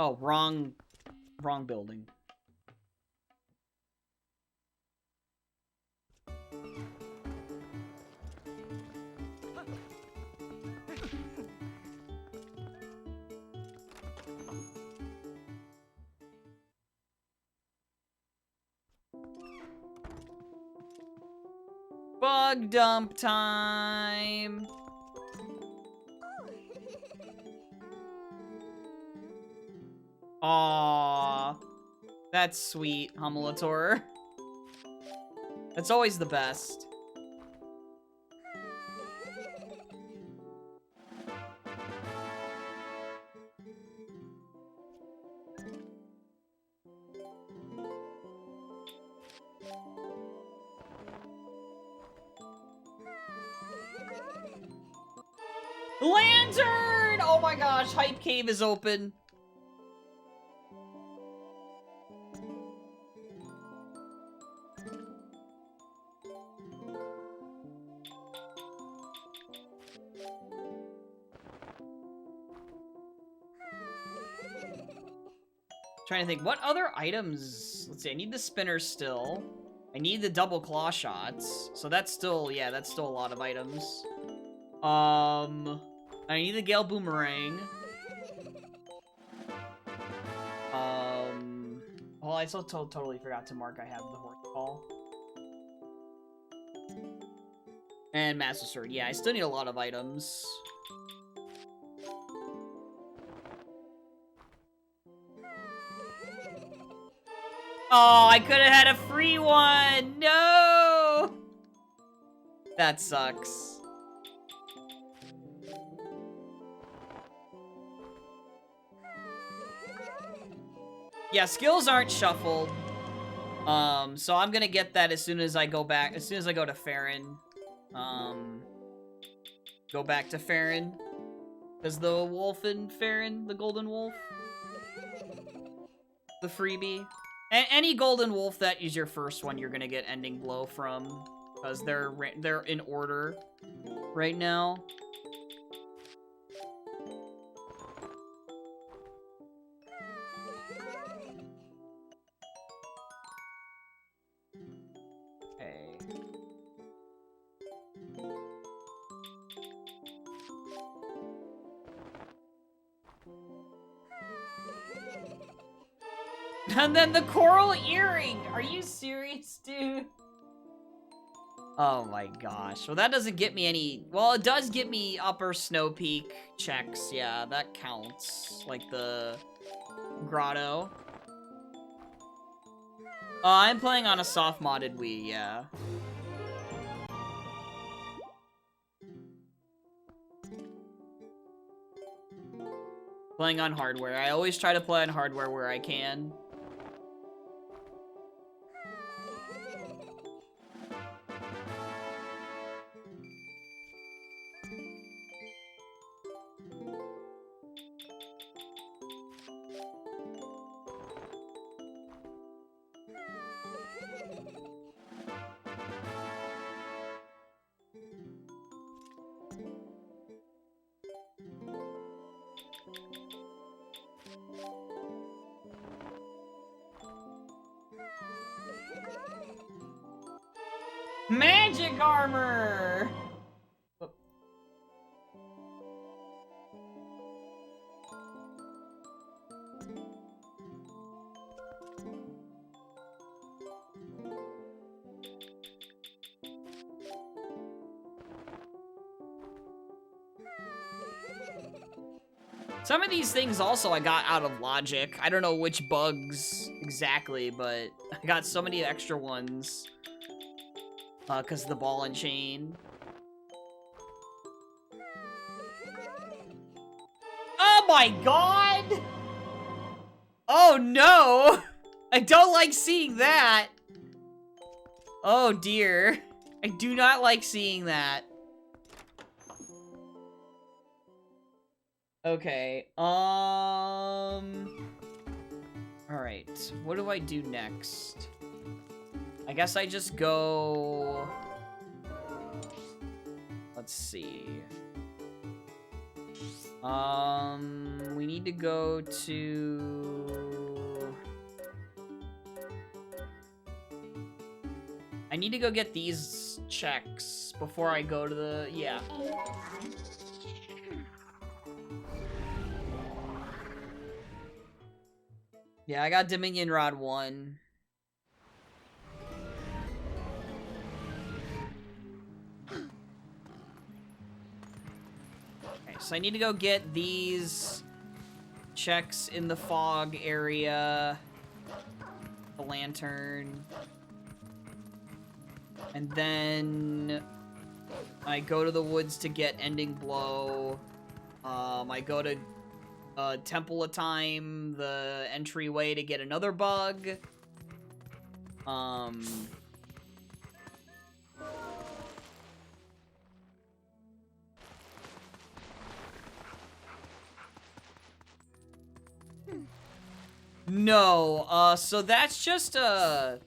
Oh, wrong building. Bug dump time. Aww. That's sweet, Homulator. That's always the best. Lantern! Oh my gosh, Hype Cave is open. Trying to think, what other items? Let's see, I need the spinner still. I need the double claw shots. So that's still, yeah, that's still a lot of items. I need the Gale Boomerang. Well, I still totally forgot to mark I have the Horse Ball. And Master Sword. Yeah, I still need a lot of items. Oh, I could have had a free one! No! That sucks. Yeah, skills aren't shuffled. So I'm gonna get that as soon as I go back, as soon as I go to Farron. Go back to Farron. As the wolf in Farron, the golden wolf. The freebie. Any golden wolf that is your first one, you're gonna get ending blow from. Because they're in order right now. And then the coral earring! Are you serious, dude? Oh my gosh. Well, that doesn't get me any... Well, it does get me upper Snow Peak checks. Yeah, that counts. Like the grotto. I'm playing on a soft-modded Wii, yeah. Playing on hardware. I always try to play on hardware where I can. Magic armor! Some of these things also I got out of logic. I don't know which bugs exactly, but I got so many extra ones. Because of the ball and chain. Oh my god! Oh no! I don't like seeing that! Oh dear. I do not like seeing that. Okay, alright, what do I do next? I guess I just go... Let's see. We need to go to... I need to go get these checks before I go to the... yeah. Yeah, I got Dominion Rod 1. Okay, so I need to go get these checks in the fog area. The lantern. And then I go to the woods to get Ending Blow. I go to Temple of Time, the entryway, to get another bug. No, so that's just, that,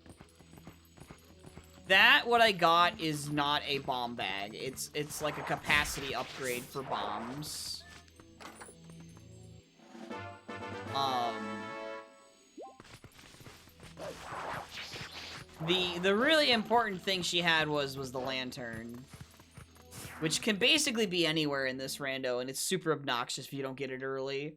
what I got is not a bomb bag. It's like a capacity upgrade for bombs. The really important thing she had was the lantern. Which can basically be anywhere in this rando, and it's super obnoxious if you don't get it early.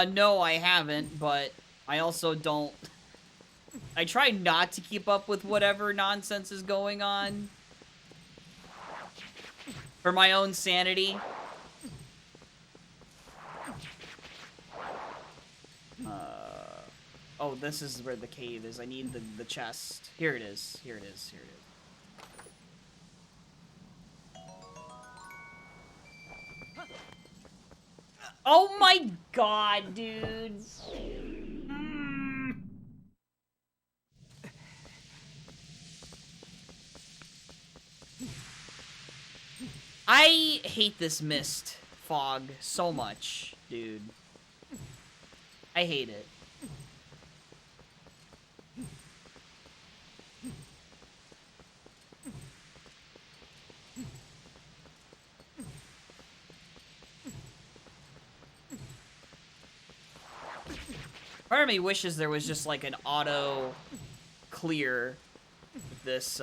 No, I haven't, but I also don't... I try not to keep up with whatever nonsense is going on. For my own sanity. Oh, this is where the cave is. I need the chest. Here it is. Here it is. Here it is. Oh my god, dude. I hate this mist fog so much, dude. I hate it. Part of me wishes there was just like an auto clear with this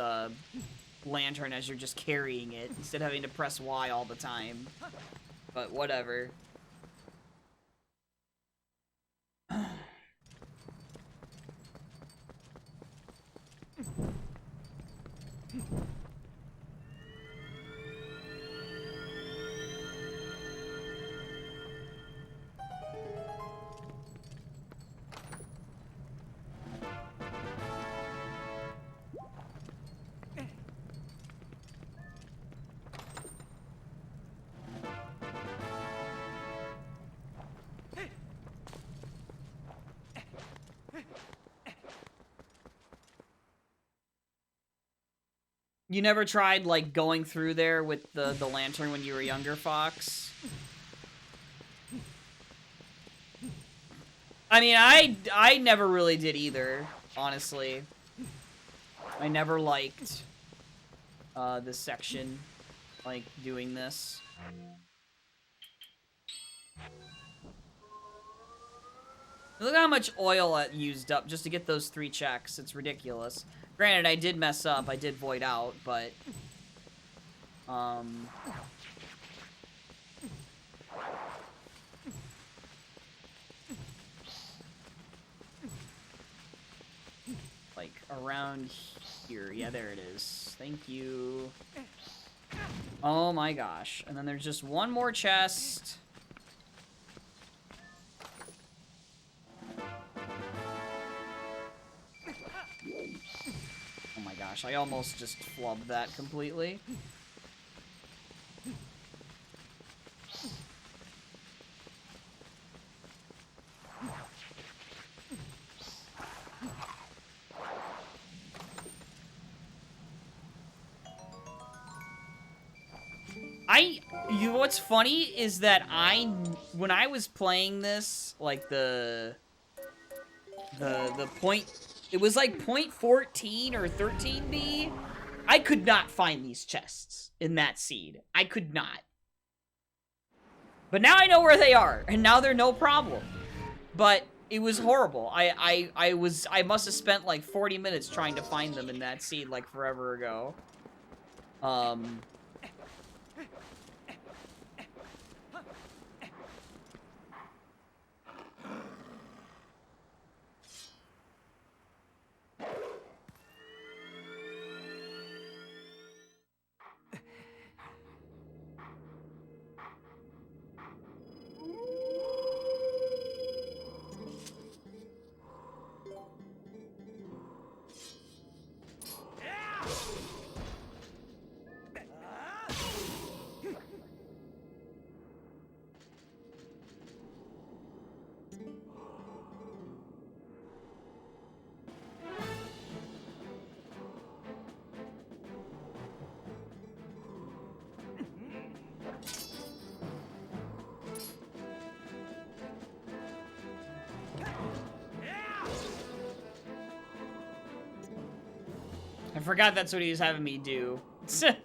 lantern as you're just carrying it instead of having to press Y all the time. But whatever. You never tried, like, going through there with the lantern when you were younger, Fox? I mean, I never really did either, honestly. I never liked this section, like, doing this. Look how much oil I used up just to get those 3 checks. It's ridiculous. Granted, I did mess up. I did void out, but... like, around here. Yeah, there it is. Thank you. Oh my gosh. And then there's just one more chest. Oh my gosh, I almost just flubbed that completely. What's funny is that when I was playing this, like the point, it was like point 14 or 13B, I could not find these chests in that seed. I could not. But now I know where they are, and now they're no problem. But it was horrible. I must have spent like 40 minutes trying to find them in that seed like forever ago. I forgot that's what he was having me do. There,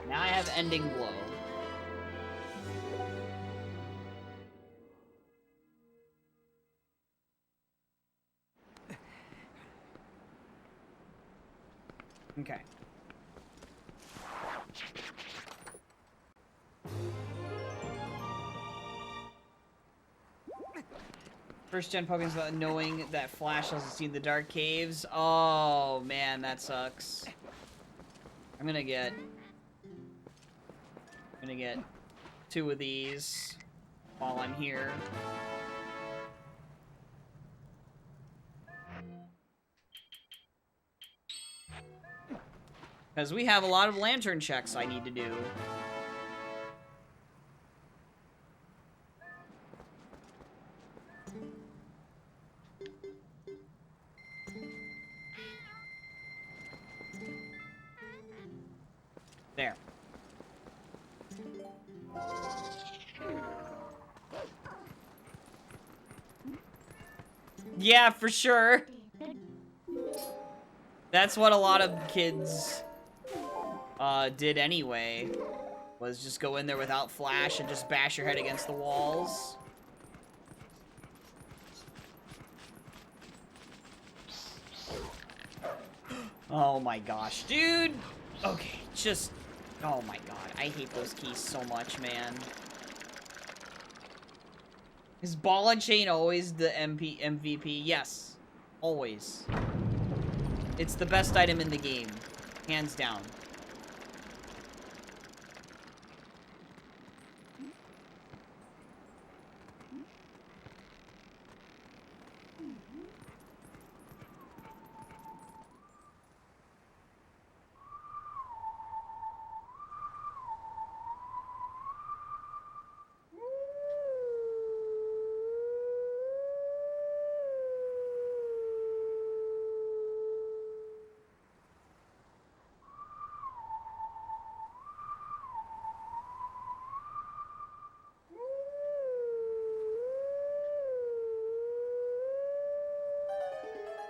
now I have ending blow. Okay. First gen Pokemon's about knowing that Flash hasn't seen the Dark Caves. Oh man, that sucks. I'm gonna get 2 of these while I'm here. Because we have a lot of lantern checks I need to do. There. Yeah, for sure. That's what a lot of kids did anyway. Was just go in there without Flash and just bash your head against the walls. Oh my gosh, dude! Okay, just... Oh my god, I hate those keys so much, man. Is Ball and Chain always the MVP? Yes. Always. It's the best item in the game. Hands down.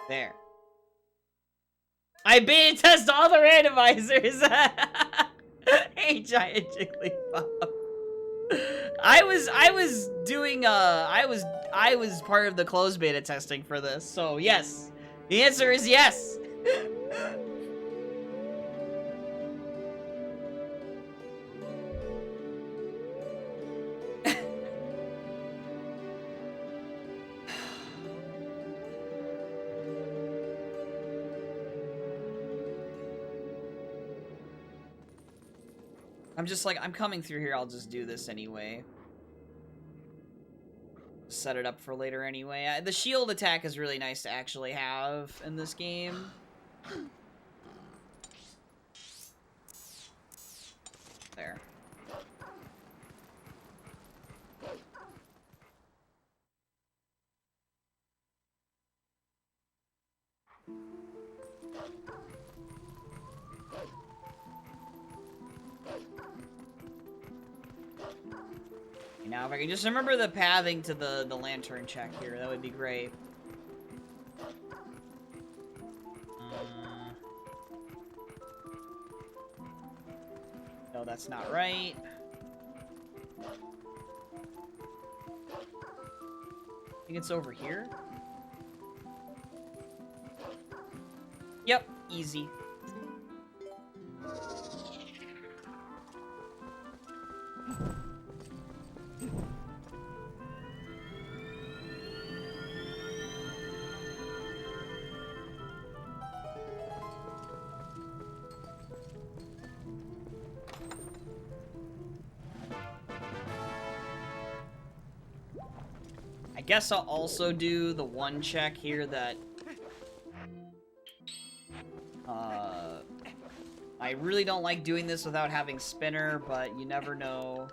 There. I beta test all the randomizers. Hey, giant Jigglypuff. I was doing I was part of the closed beta testing for this, so yes. The answer is yes. I'm just like, I'm coming through here, I'll just do this anyway. Set it up for later anyway. The shield attack is really nice to actually have in this game. There. Now, if I can just remember the pathing to the lantern check here, that would be great. No, that's not right. I think it's over here. Yep, easy. I guess I'll also do the one check here that I really don't like doing this without having spinner, but you never know.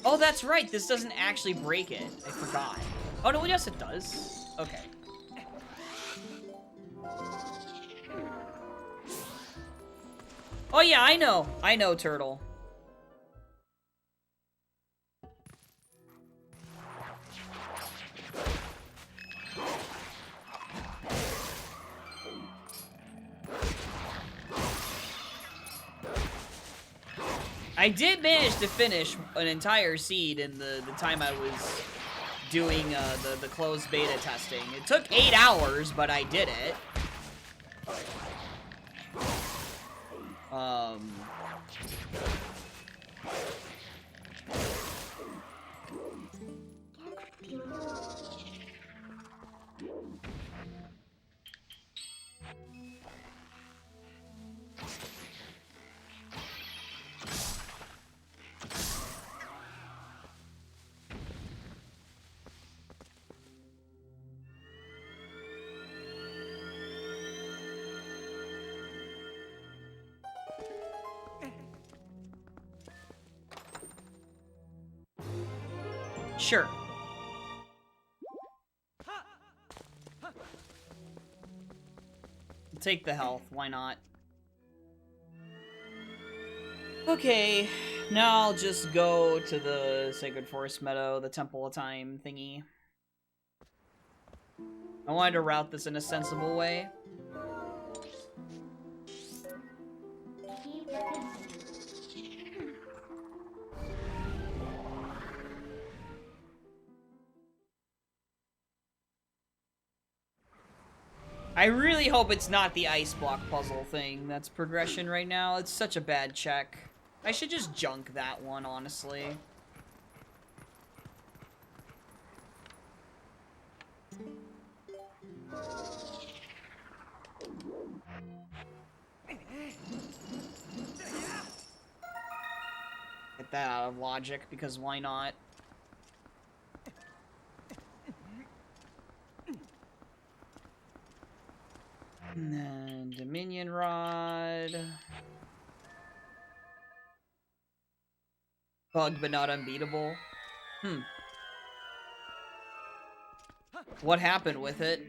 Oh, that's right, this doesn't actually break it. I forgot. Oh no, yes it does. Okay. Oh yeah, I know, Turtle. I did manage to finish an entire seed in the time I was doing the closed beta testing. It took 8 hours, but I did it. Sure. Take the health, why not? Okay, now I'll just go to the Sacred Forest Meadow, the Temple of Time thingy. I wanted to route this in a sensible way. I really hope it's not the ice block puzzle thing that's progression right now. It's such a bad check. I should just junk that one, honestly. Get that out of logic, because why not? And then Dominion Rod. Bugged but not unbeatable. What happened with it?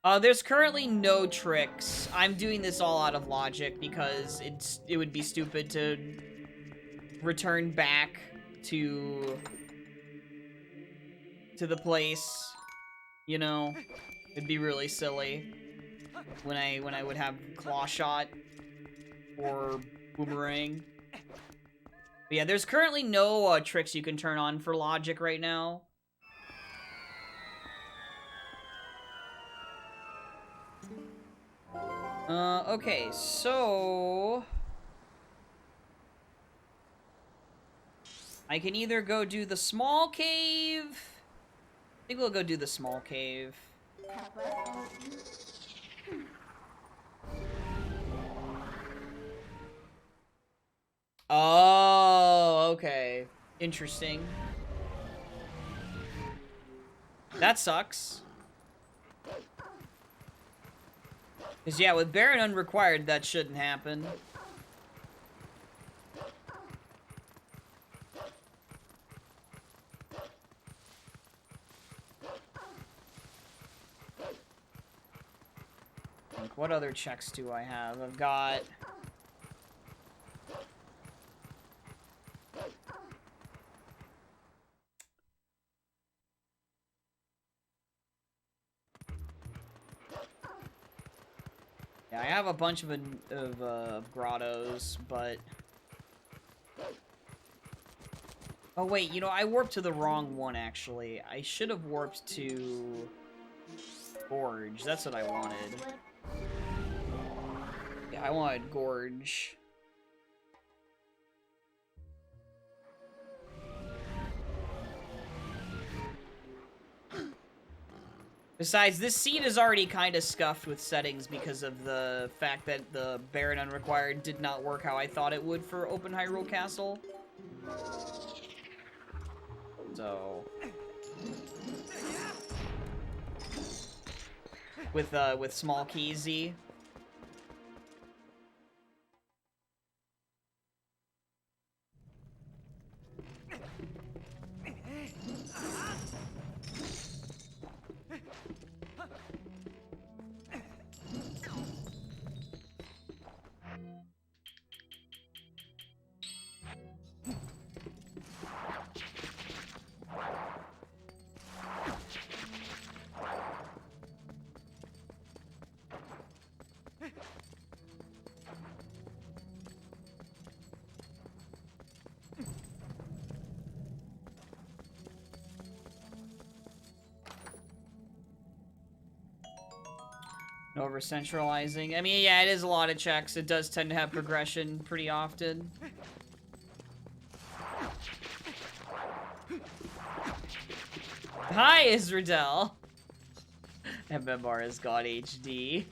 There's currently no tricks. I'm doing this all out of logic because it would be stupid to return back to the place. You know, it'd be really silly when I would have claw shot or boomerang. But yeah, there's currently no tricks you can turn on for logic right now. Okay, so I can either go do the small cave. I think we'll go do the small cave. Oh, okay. Interesting. That sucks. Because, yeah, with Baron Unrequired, that shouldn't happen. Like, what other checks do I have? I've got... Yeah, I have a bunch of grottos, but... Oh, wait, you know, I warped to the wrong one, actually. I should have warped to... Gorge. That's what I wanted. Yeah, I wanted Gorge. Besides, this seed is already kind of scuffed with settings because of the fact that the Baron Unrequired did not work how I thought it would for Open Hyrule Castle. So... With Small Keezy. Over centralizing. I mean, yeah, it is a lot of checks. It does tend to have progression pretty often. Hi, Isradel. MMR has got HD.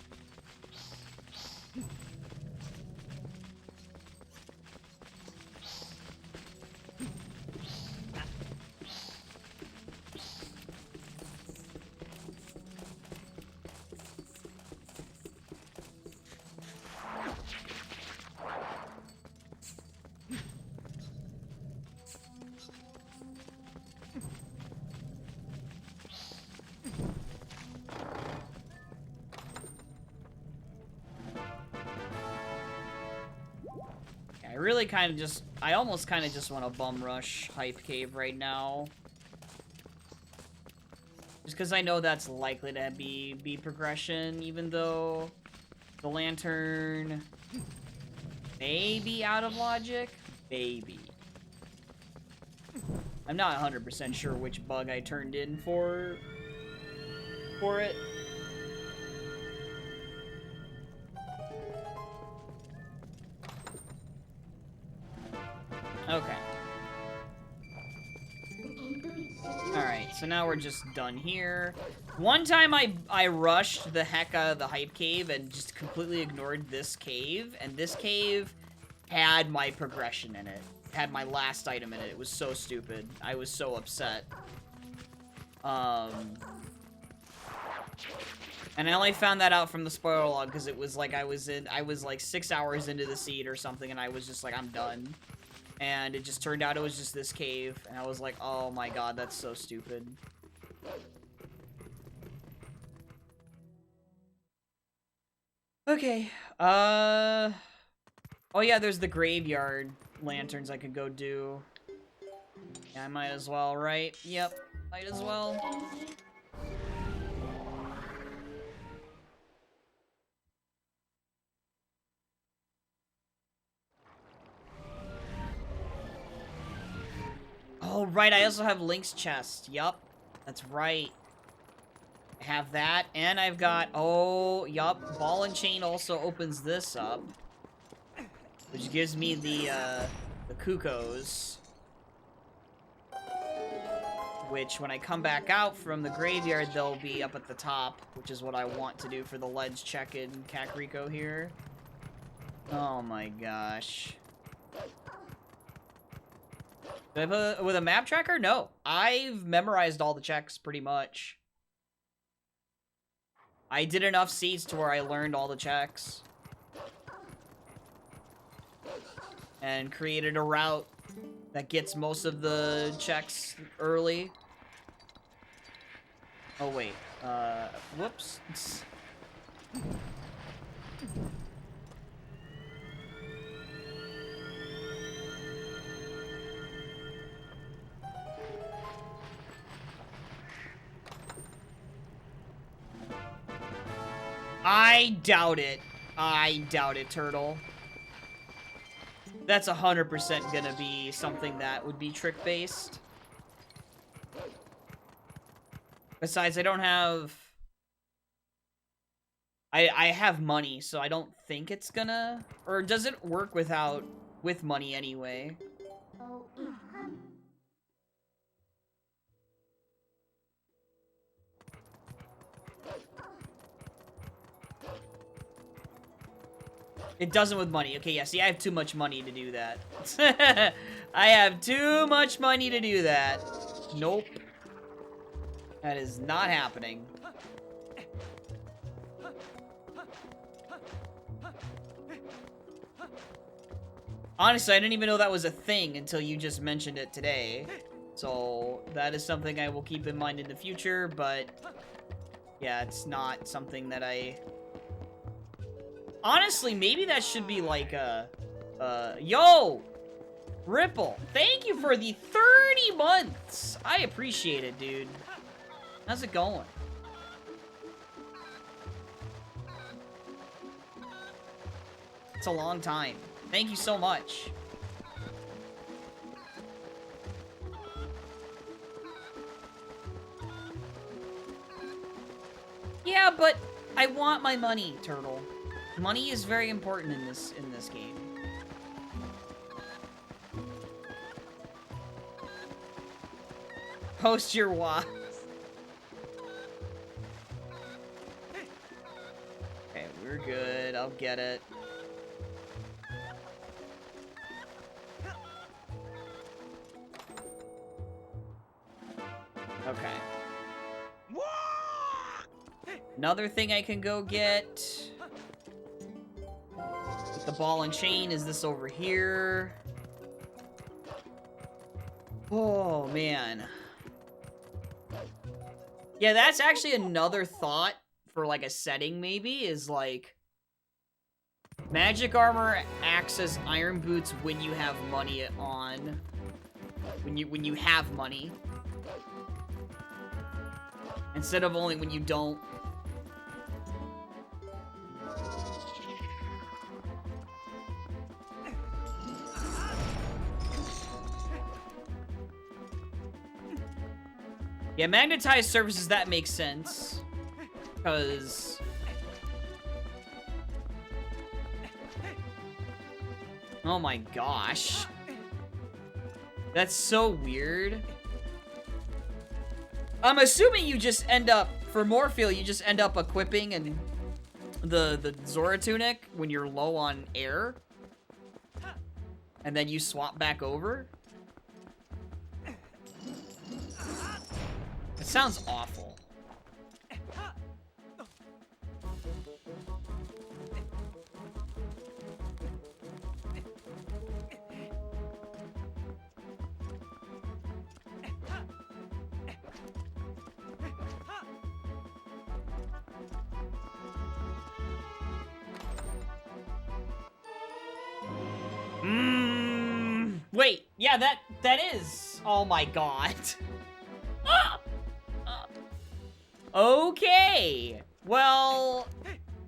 I almost kind of just want to bum rush Hype Cave right now. Just because I know that's likely to be progression, even though the lantern may be out of logic. Maybe. I'm not 100% sure which bug I turned in for it. Okay. Alright, so now we're just done here. One time I rushed the heck out of the Hype Cave and just completely ignored this cave, and this cave had my progression in it. Had my last item in it. It was so stupid. I was so upset. And I only found that out from the spoiler log because it was like I was like 6 hours into the seed or something, and I was just like, I'm done. And it just turned out it was just this cave, and I was like, oh my god, that's so stupid. Okay. Oh yeah, there's the graveyard lanterns I could go do. Yeah, I might as well, right? Yep, might as well. Oh, right, I also have Link's chest. Yup, that's right. I have that, and I've got, oh, yup, Ball and Chain also opens this up. Which gives me the Kukos. Which, when I come back out from the graveyard, they'll be up at the top, which is what I want to do for the ledge check in Kakariko here. Oh my gosh. Do I have with a map tracker? No. I've memorized all the checks pretty much. I did enough seeds to where I learned all the checks. And created a route that gets most of the checks early. Oh, wait. Whoops. I doubt it. I doubt it, Turtle. That's 100% gonna be something that would be trick-based. Besides, I don't have... I have money, so I don't think it's gonna... Or does it work with money anyway? It doesn't with money. Okay, yeah, see, I have too much money to do that. I have too much money to do that. Nope. That is not happening. Honestly, I didn't even know that was a thing until you just mentioned it today. So, that is something I will keep in mind in the future, but... Yeah, it's not something that I... Honestly, maybe that should be like a... Yo! Ripple, thank you for the 30 months! I appreciate it, dude. How's it going? It's a long time. Thank you so much. Yeah, but I want my money, Turtle. Money is very important in this game. Post your WAP. Okay, we're good. I'll get it. Okay. Another thing I can go get with the ball and chain is this over here. Oh, man. Yeah, that's actually another thought for, like, a setting, maybe, is, like... Magic armor acts as iron boots when you have money on. When you have money. Instead of only when you don't. Yeah, magnetized surfaces, that makes sense. Because... Oh my gosh. That's so weird. I'm assuming you just end up, for Morphle, you just end up equipping and the Zora tunic when you're low on air. And then you swap back over. It sounds awful. Wait, yeah, that is. Oh my god. Okay. Well,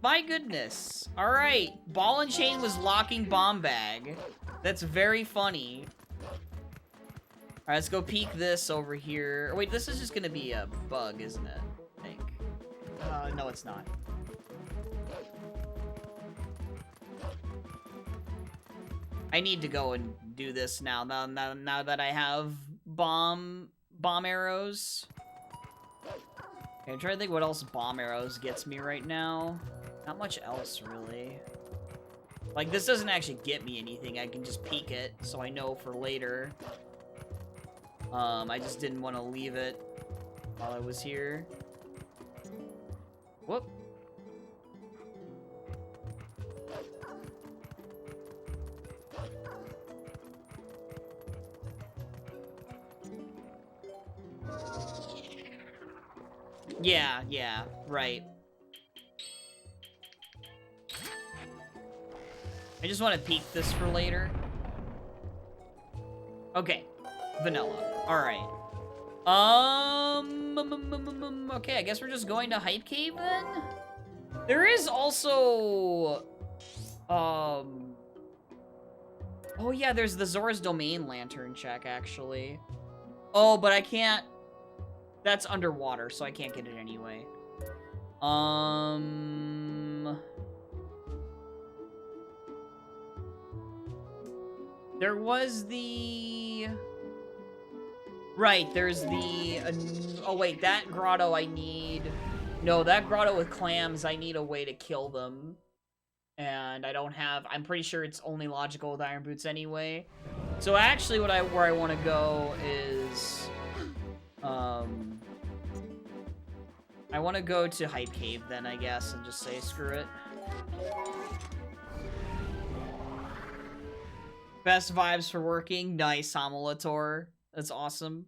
my goodness. All right, Ball and Chain was locking Bomb Bag. That's very funny. All right, let's go peek this over here. Wait, this is just gonna be a bug, isn't it? I think. No, it's not. I need to go and do this now that I have bomb arrows. Okay, I'm trying to think what else bomb arrows gets me right now. Not much else, really. Like, this doesn't actually get me anything. I can just peek it, so I know for later. I just didn't want to leave it while I was here. Whoop. Yeah, right. I just want to peek this for later. Okay. Vanilla. Alright. Okay, I guess we're just going to Hype Cave then? There is also... Oh yeah, there's the Zora's Domain Lantern check, actually. Oh, but I can't... That's underwater, so I can't get it anyway. There was the... Right, there's the... oh wait, that grotto I need... No, that grotto with clams, I need a way to kill them. And I don't have... I'm pretty sure it's only logical with Iron Boots anyway. So actually where I want to go is... I want to go to Hype Cave then, I guess, and just say screw it. Best vibes for working. Nice, Hamulator. That's awesome.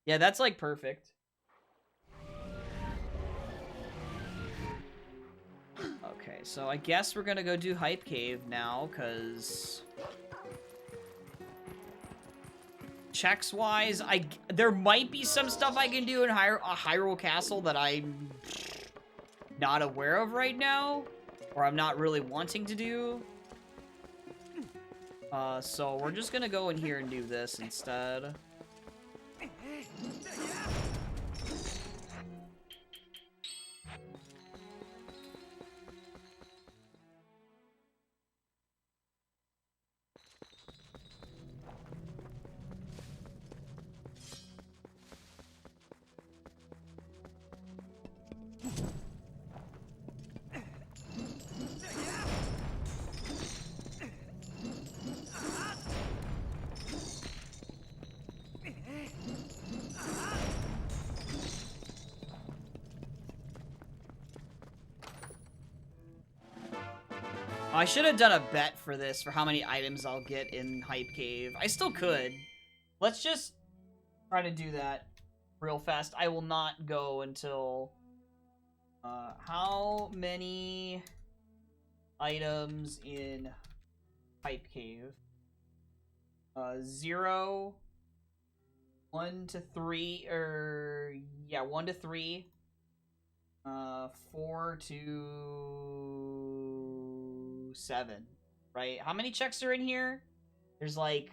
Yeah, that's like perfect. Okay, so I guess we're gonna go do Hype Cave now, because... Checks-wise, there might be some stuff I can do in Hyrule Castle that I'm not aware of right now, or I'm not really wanting to do. So we're just gonna go in here and do this instead. I should have done a bet for this, for how many items I'll get in Hype Cave. I still could. Let's just try to do that real fast. I will not go until... how many items in Hype Cave? 0, 1 to 3, or... yeah, 1 to 3. 4 to 7, right? How many checks are in here? There's like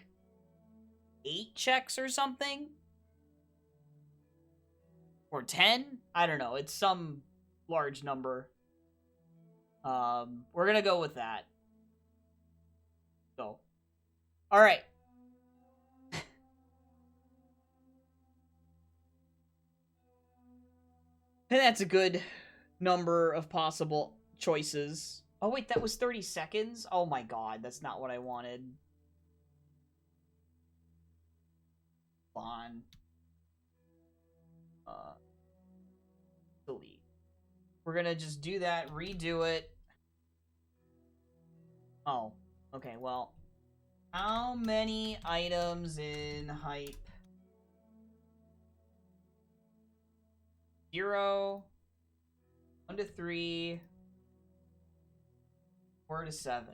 8 checks or something? Or 10? I don't know. It's some large number. We're gonna go with that. So. Alright. And that's a good number of possible choices. Oh, wait, that was 30 seconds? Oh my god, that's not what I wanted. On. Delete. We're gonna just do that, redo it. Oh, okay, well. How many items in Hype? 0, 1 to 3, 4 to 7.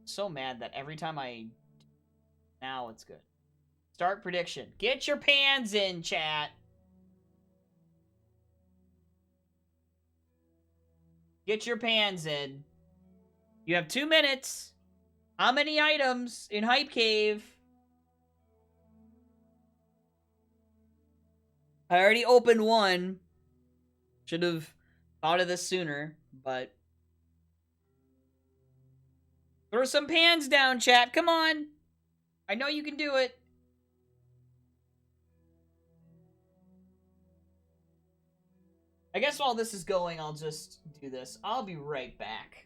So mad that every time I... Now it's good. Start prediction. Get your pans in, chat. Get your pans in. You have 2 minutes. How many items in Hype Cave? I already opened one. Should have thought of this sooner, but... Throw some pans down, chat. Come on. I know you can do it. I guess while this is going, I'll just do this. I'll be right back.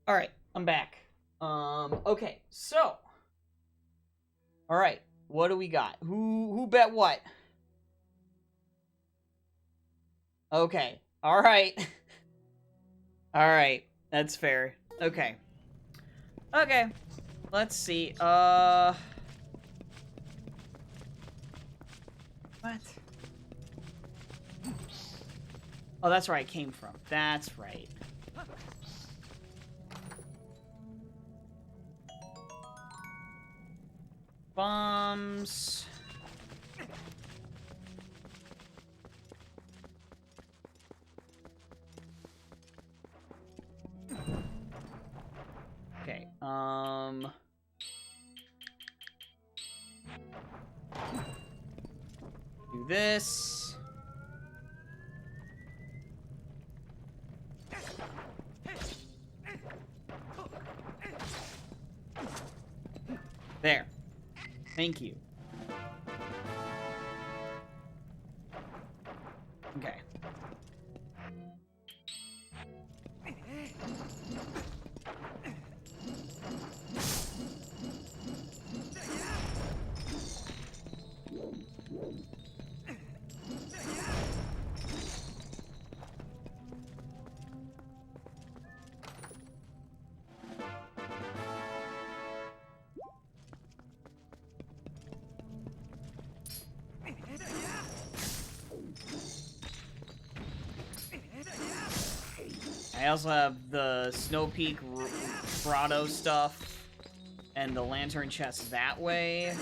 All right, I'm back. Okay, so, all right, what do we got? Who bet what? Okay, all right, all right, that's fair. Okay, okay, let's see. What? Oh, that's where I came from. That's right. Bombs. Okay, do this. There. Thank you. Okay. I also have the Snow Peak Grotto stuff and the lantern chest that way.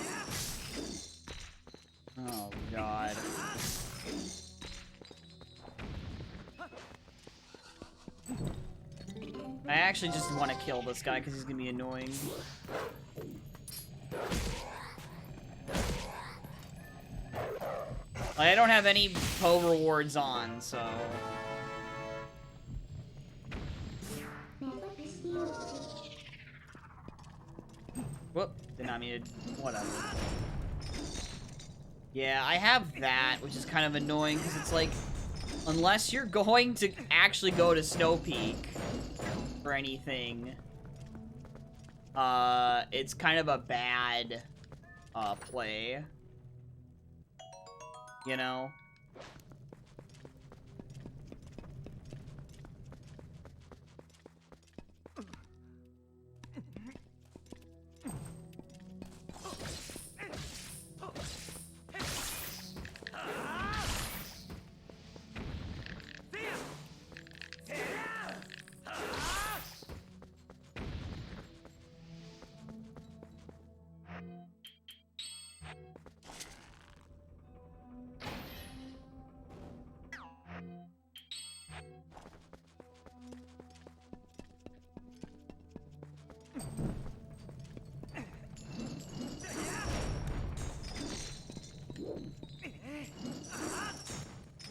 Oh, God. I actually just want to kill this guy because he's going to be annoying. I don't have any Poe rewards on, so... Whoop, did not mean to... Whatever. Yeah, I have that, which is kind of annoying, because it's like... Unless you're going to actually go to Snow Peak for anything, it's kind of a bad, play. You know?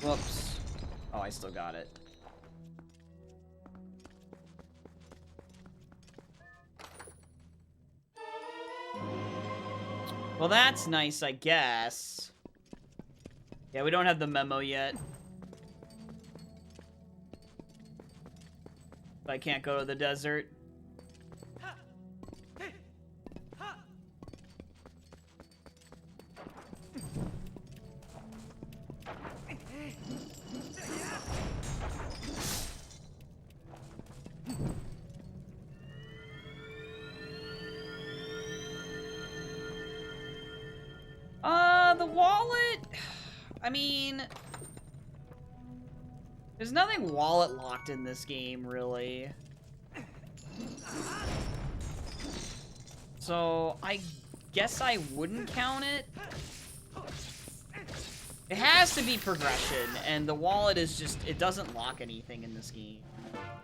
Whoops. Oh, I still got it. Well, that's nice, I guess. Yeah, we don't have the memo yet. I can't go to the desert. The wallet? I mean... There's nothing wallet locked in this game, really. So, I guess I wouldn't count it. It has to be progression, and the wallet is just... It doesn't lock anything in this game.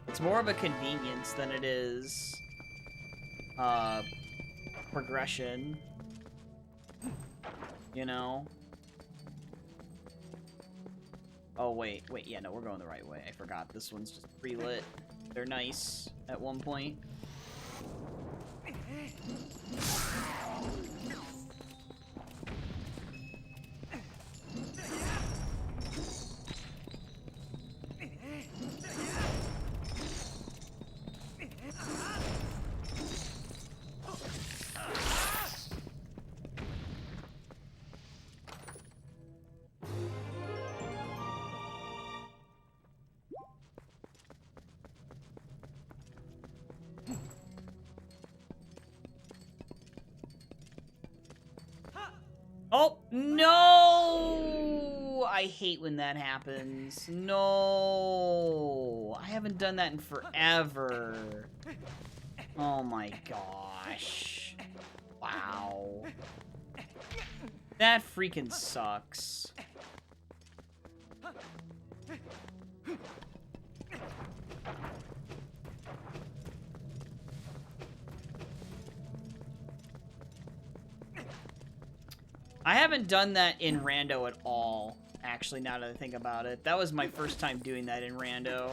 It's more of a convenience than it is... progression. You know? Oh, wait, yeah, no, we're going the right way. I forgot, this one's just pre-lit. They're nice at one point. Oh, no! I hate when that happens. No! I haven't done that in forever. Oh my gosh. Wow. That freaking sucks. I haven't done that in Rando at all, actually, now that I think about it. That was my first time doing that in Rando.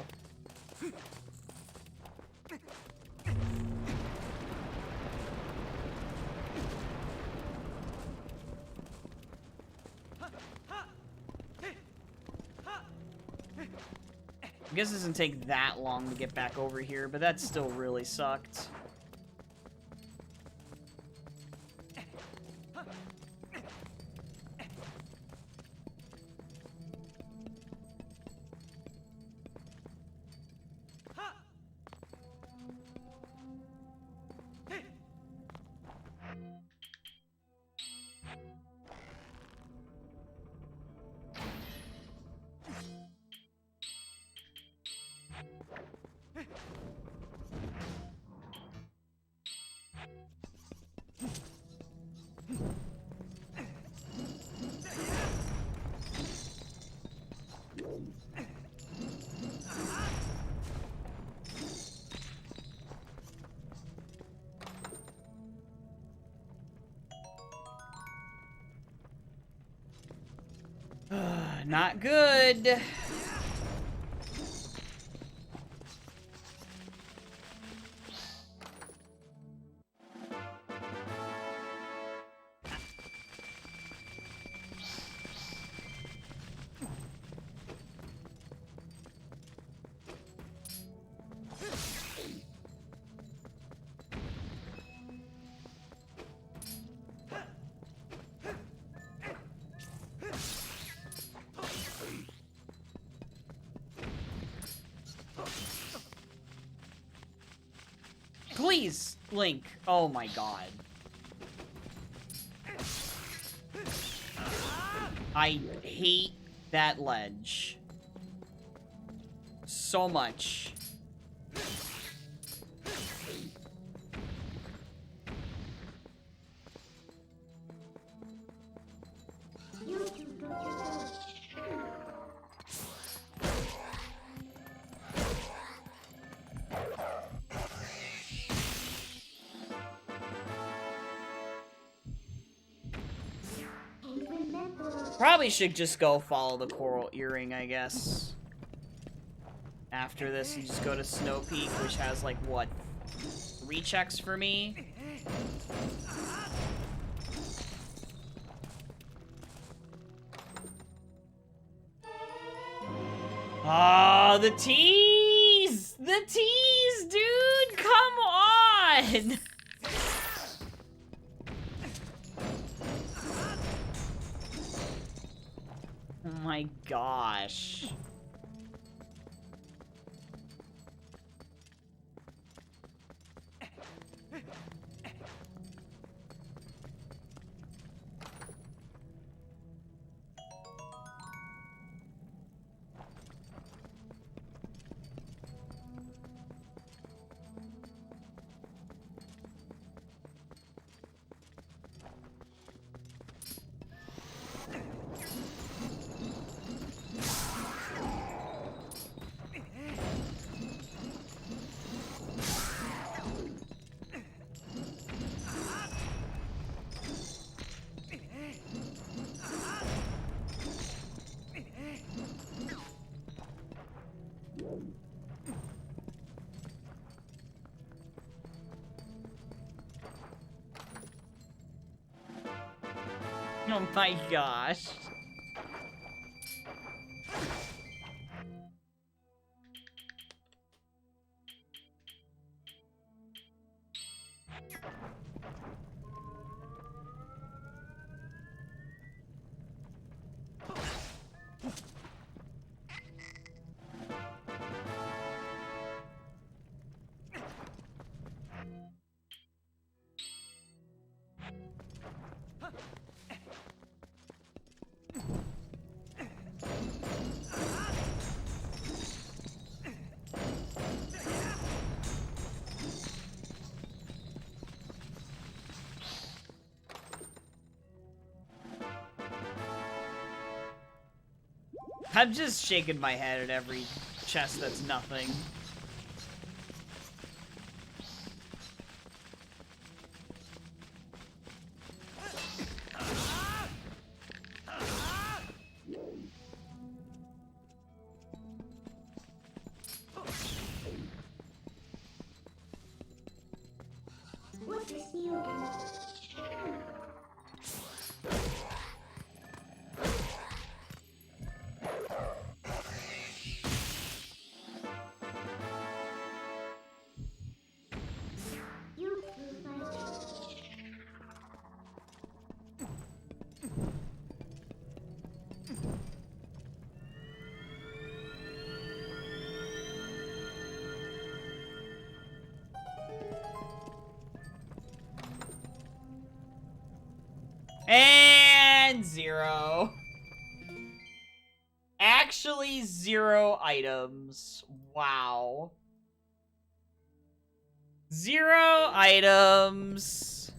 I guess it doesn't take that long to get back over here, but that still really sucked. Not good. Please, Link. Oh my god. I hate that ledge so much. Probably should just go follow the coral earring, I guess. After this, you just go to Snow Peak, which has, like, what, 3 checks for me? Ah, the tease! The tease, dude! Come on! Oh my gosh. Oh my gosh. I'm just shaking my head at every chest that's nothing. And 0. Actually, 0 items. Wow. 0 items.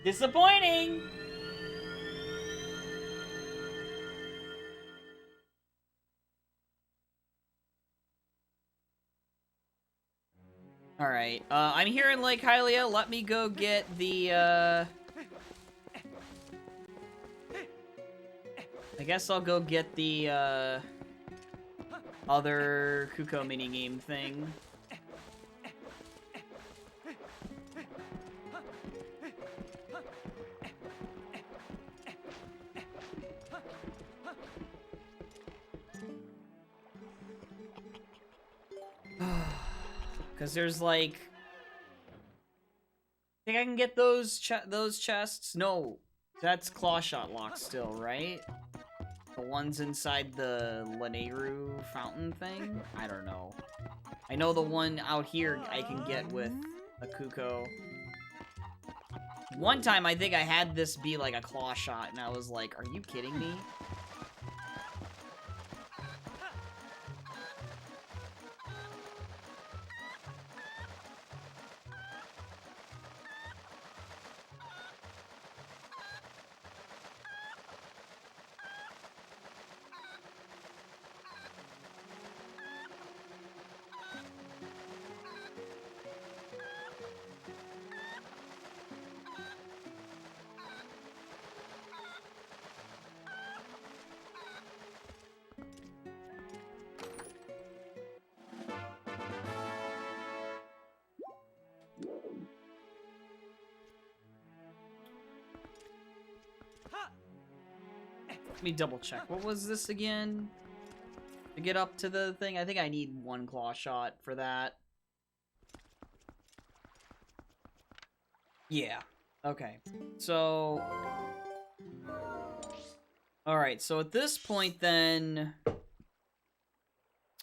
Disappointing. Alright, I'm here in Lake Hylia. Let me go get the, I guess I'll go get the, other Kuko minigame thing. Because there's, like... I think I can get those chests? No, that's Clawshot lock still, right? The ones inside the Lanayru fountain thing? I don't know. I know the one out here I can get with a Kuko. One time I think I had this be like a Clawshot, and I was like, are you kidding me? Let me double check. What was this again? To get up to the thing? I think I need 1 claw shot for that. Yeah. Okay. So... Alright, so at this point then...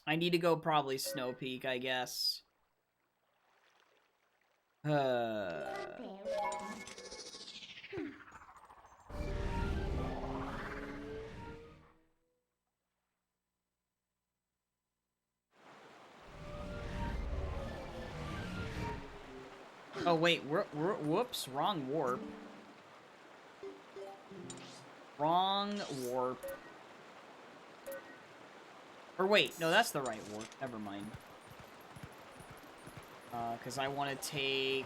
I need to go probably Snow Peak, I guess. Oh, wait, whoops, wrong warp. Wrong warp. Or wait, no, that's the right warp. Never mind. Because I want to take...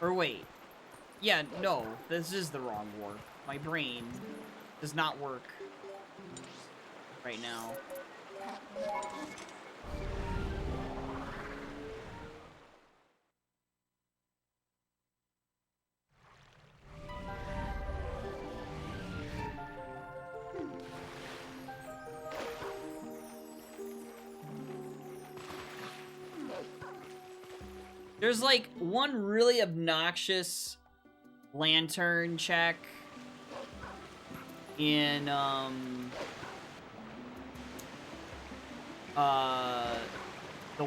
Or wait. Yeah, no, this is the wrong warp. My brain does not work right now. There's, like, one really obnoxious lantern check in, the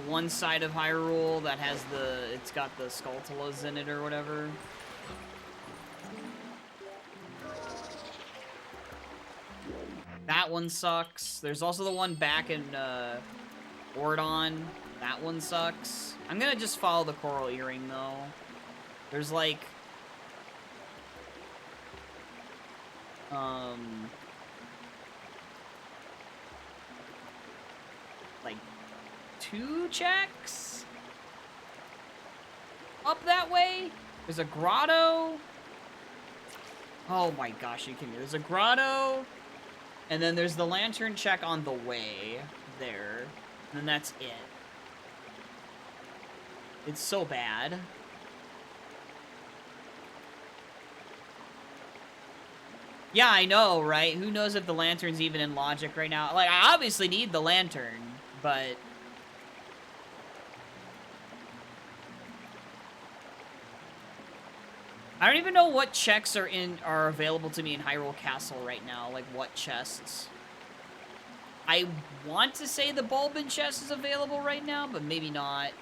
one side of Hyrule that has it's got the Skulltulas in it or whatever. That one sucks. There's also the one back in, Ordon. That one sucks. I'm gonna just follow the coral earring, though. There's like... like 2 checks up that way. There's a grotto. Oh my gosh, you kidding me? There's a grotto, and then there's the lantern check on the way there, and then that's it. It's so bad. Yeah, I know, right? Who knows if the lantern's even in logic right now? Like, I obviously need the lantern, but... I don't even know what checks are available to me in Hyrule Castle right now. Like, what chests. I want to say the Bulbin chest is available right now, but maybe not.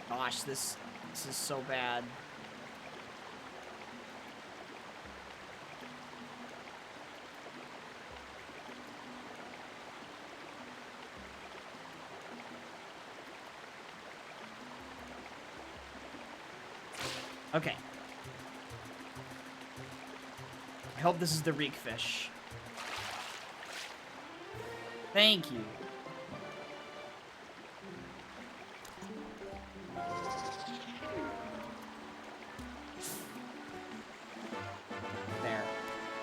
Gosh, this is so bad. Okay. I hope this is the reek fish. Thank you. There.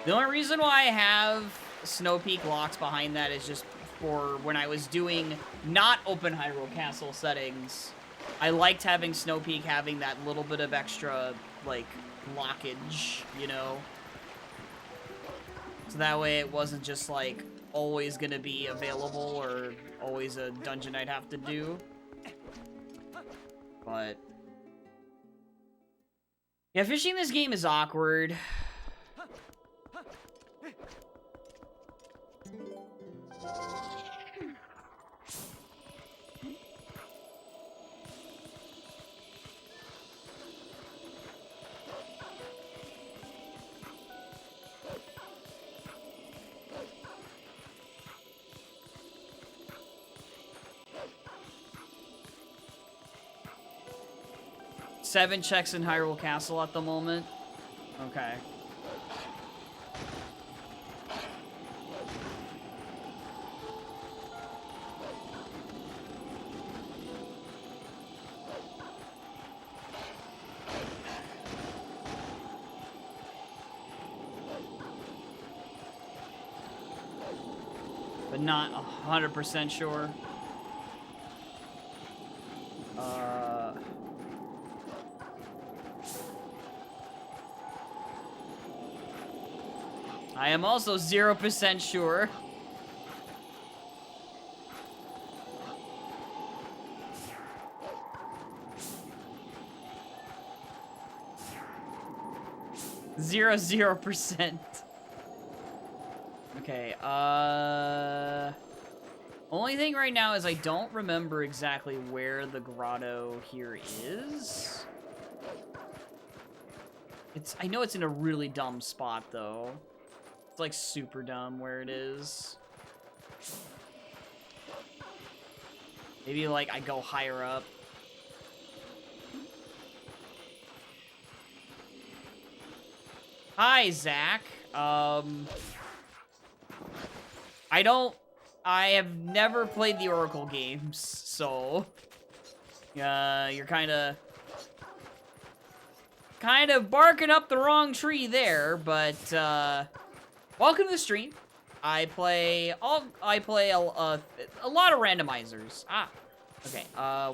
The only reason why I have Snow Peak locks behind that is just for when I was doing not open Hyrule Castle settings. I liked having Snow Peak having that little bit of extra, like, blockage, you know? So that way it wasn't just, like, always gonna be available or always a dungeon I'd have to do. But... yeah, fishing this game is awkward. Seven checks in Hyrule Castle at the moment. Okay. But not 100% sure. I am also 0% sure. Zero percent. Okay, only thing right now is I don't remember exactly where the grotto here is. I know it's in a really dumb spot, though. It's, like, super dumb where it is. Maybe, like, I go higher up. Hi, Zach. I have never played the Oracle games, so... you're kinda barking up the wrong tree there, but, welcome to the stream. I play a lot of randomizers. Ah, okay.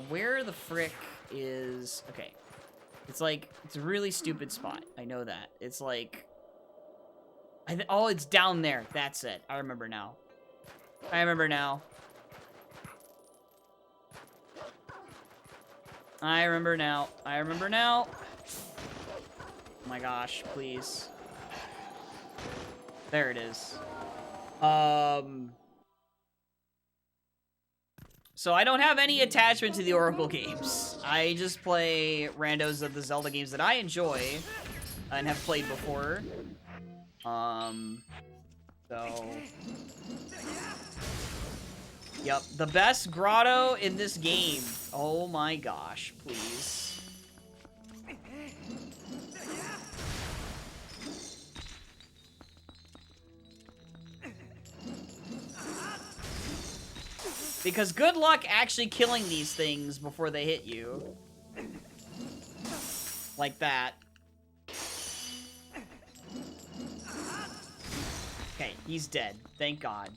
Where the frick is? Okay, it's like it's a really stupid spot. I know that. It's like, oh, it's down there. That's it. I remember now. I remember now. I remember now. I remember now. Oh my gosh! Please. There it is. So I don't have any attachment to the Oracle games. I just play randos of the Zelda games that I enjoy and have played before. So Yep, the best grotto in this game. Oh my gosh, please. Because good luck actually killing these things before they hit you. Like that. Okay, he's dead. Thank God.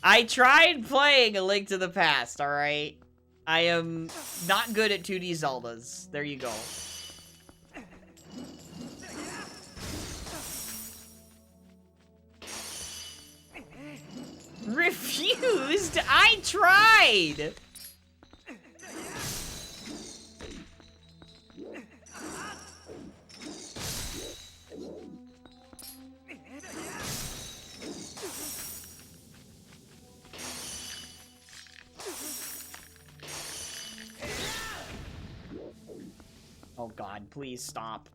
I tried playing A Link to the Past, alright? I am not good at 2D Zeldas. There you go. Refused? I tried! Oh God, please stop.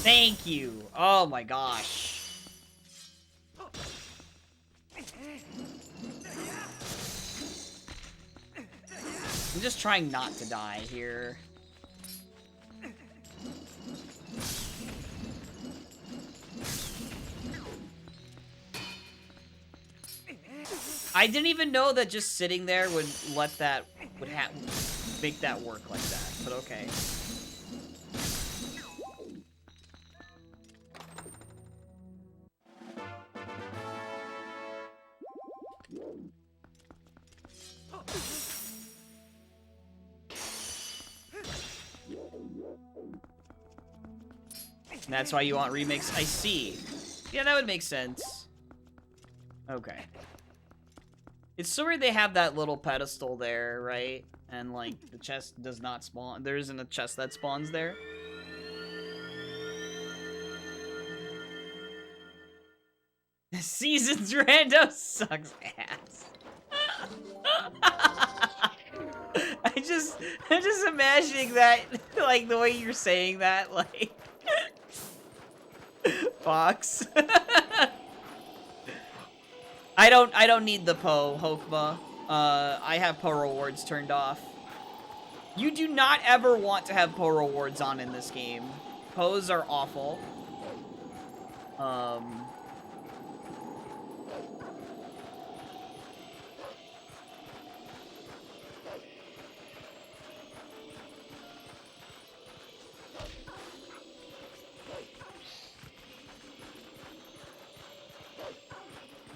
Thank you. Oh my gosh. I'm just trying not to die here. I didn't even know that just sitting there would let that make that work like that, but okay. And that's why you want remakes? I see. Yeah, that would make sense. Okay. It's so weird they have that little pedestal there, right? And, like, the chest does not spawn. There isn't a chest that spawns there. Seasons Rando sucks ass. I'm just imagining that, like, the way you're saying that, like... Fox. I don't need the Poe, Hokma. I have Poe rewards turned off. You do not ever want to have Poe rewards on in this game. Poes are awful.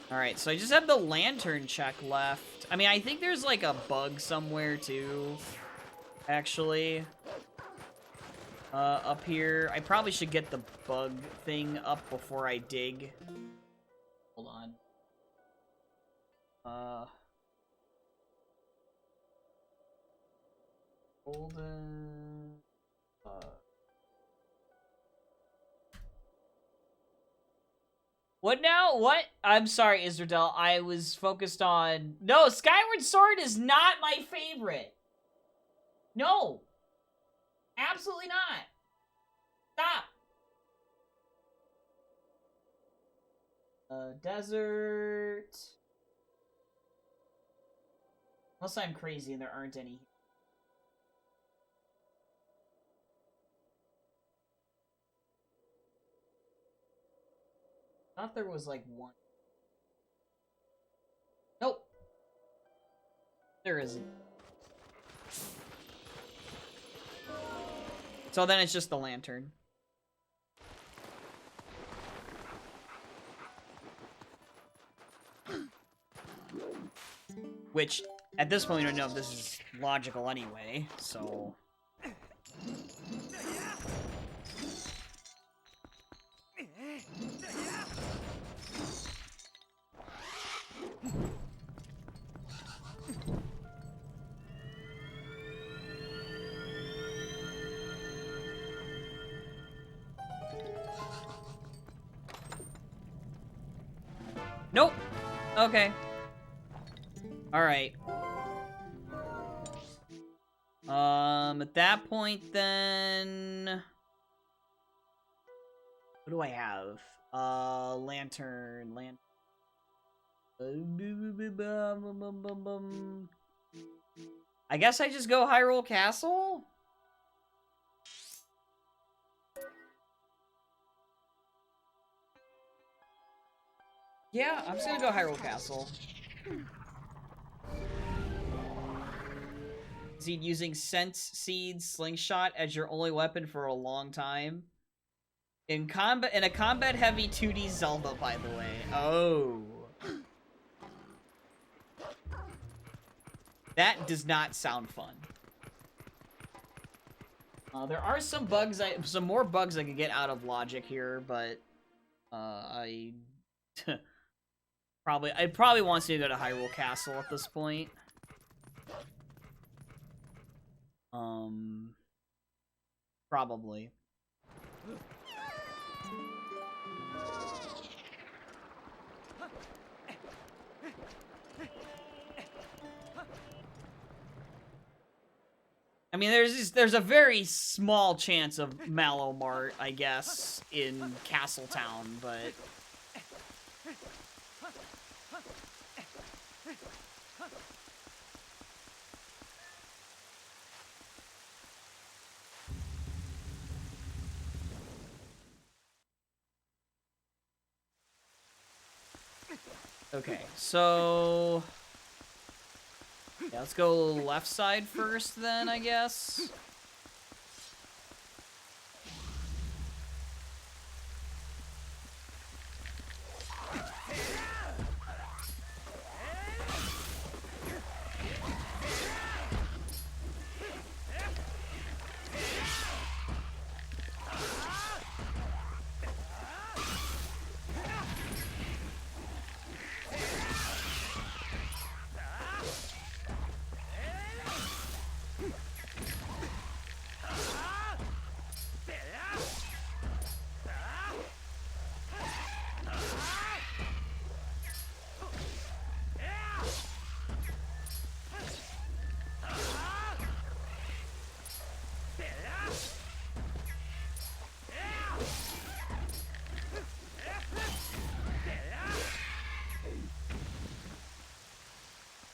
Alright, so I just have the lantern check left. I mean, I think there's like a bug somewhere too, actually. Up here. I probably should get the bug thing up before I dig. Hold on. Golden... What now? What? I'm sorry, Isradel. I was focused on... No, Skyward Sword is not my favorite. No. Absolutely not. Stop. Desert. Unless I'm crazy and there aren't any. I thought there was like one. Nope. There isn't. So then it's just the lantern. Which, at this point, we don't know if this is logical anyway, so... Nope. Okay. Alright. At that point, then... What do I have? Lantern. I guess I just go Hyrule Castle? Yeah, I'm just gonna go Hyrule Castle. Seed using Sense Seed Slingshot as your only weapon for a long time. In a combat-heavy 2D Zelda, by the way. Oh. That does not sound fun. There are some more bugs I could get out of logic here, but I probably wants me to go to Hyrule Castle at this point. Probably. I mean, there's a very small chance of Mallow Mart, I guess, in Castletown, but... Okay, so... Yeah, let's go left side first then, I guess.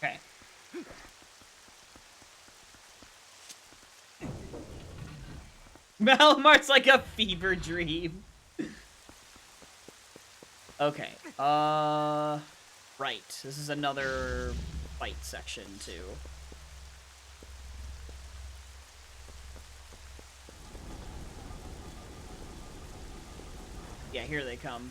Okay. Malamart's like a fever dream. Okay. Right. This is another fight section, too. Yeah, here they come.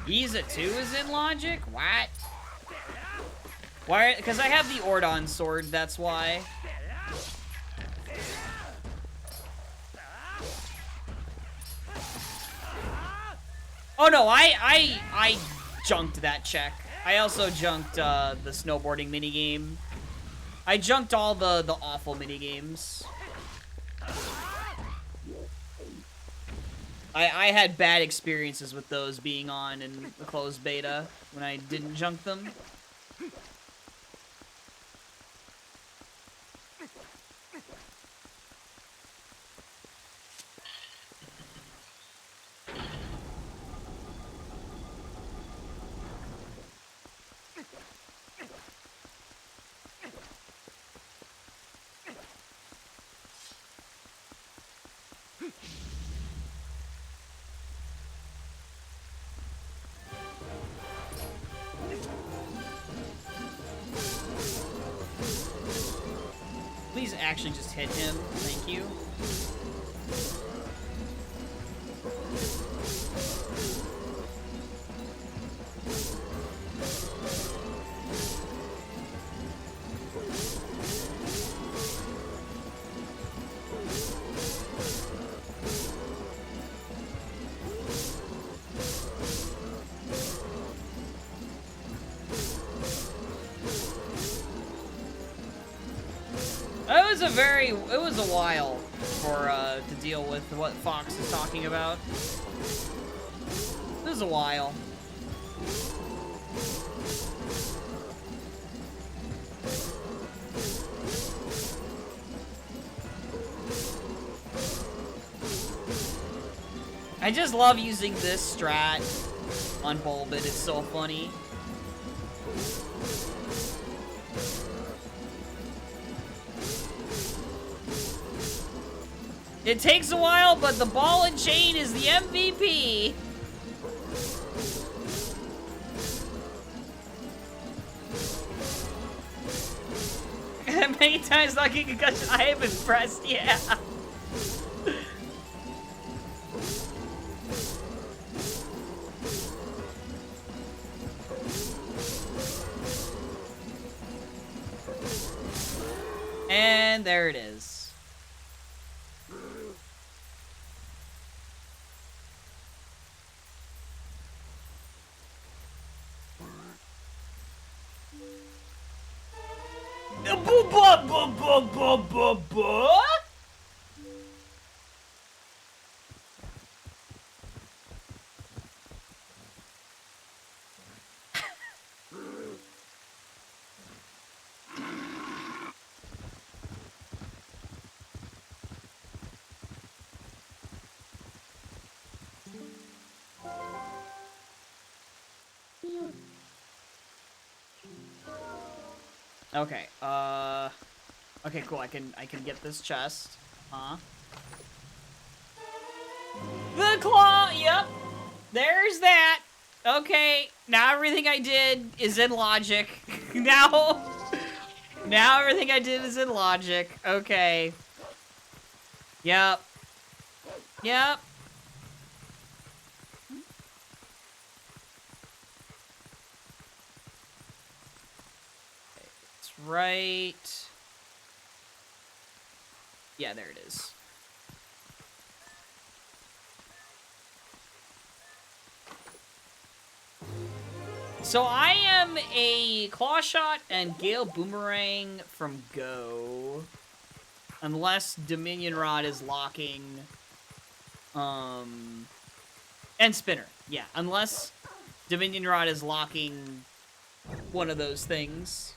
Giza 2 is in logic? What? Why? Because I have the Ordon sword, that's why. Oh no, I junked that check. I also junked the snowboarding minigame. I junked all the awful minigames. I had bad experiences with those being on in the closed beta when I didn't junk them. actually just hit him. Thank you. It was a while for, to deal with what Fox is talking about. It was a while. I just love using this strat on Bulbit, it's so funny. It takes a while, but the ball and chain is the MVP. Many times knocking concussion. I am impressed, yeah. And there it is. Okay, okay, cool, I can get this chest. Huh? The claw, yep. There's that. Okay, now everything I did is in logic. now everything I did is in logic. Okay. Yep. Yep. Right. Yeah, there it is. So I am a Claw Shot and Gale Boomerang from Go. Unless Dominion Rod is locking... And Spinner. Yeah, unless Dominion Rod is locking one of those things.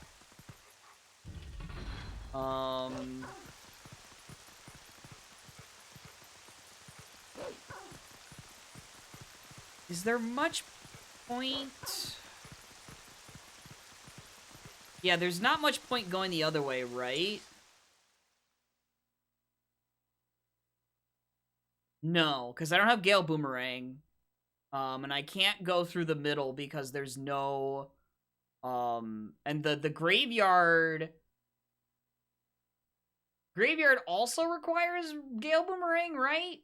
Is there much point? Yeah, there's not much point going the other way, right? No, because I don't have Gale Boomerang. And I can't go through the middle because there's no... and the graveyard... Graveyard also requires Gale Boomerang, right?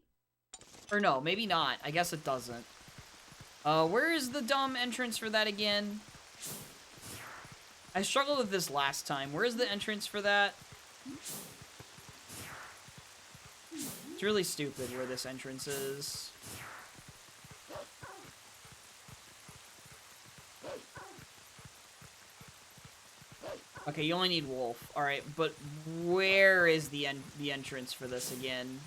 Or no, maybe not. I guess it doesn't. Where is the dumb entrance for that again? I struggled with this last time. Where's the entrance for that? It's really stupid where this entrance is. Okay, you only need Wolf. Alright, but where is the entrance for this again?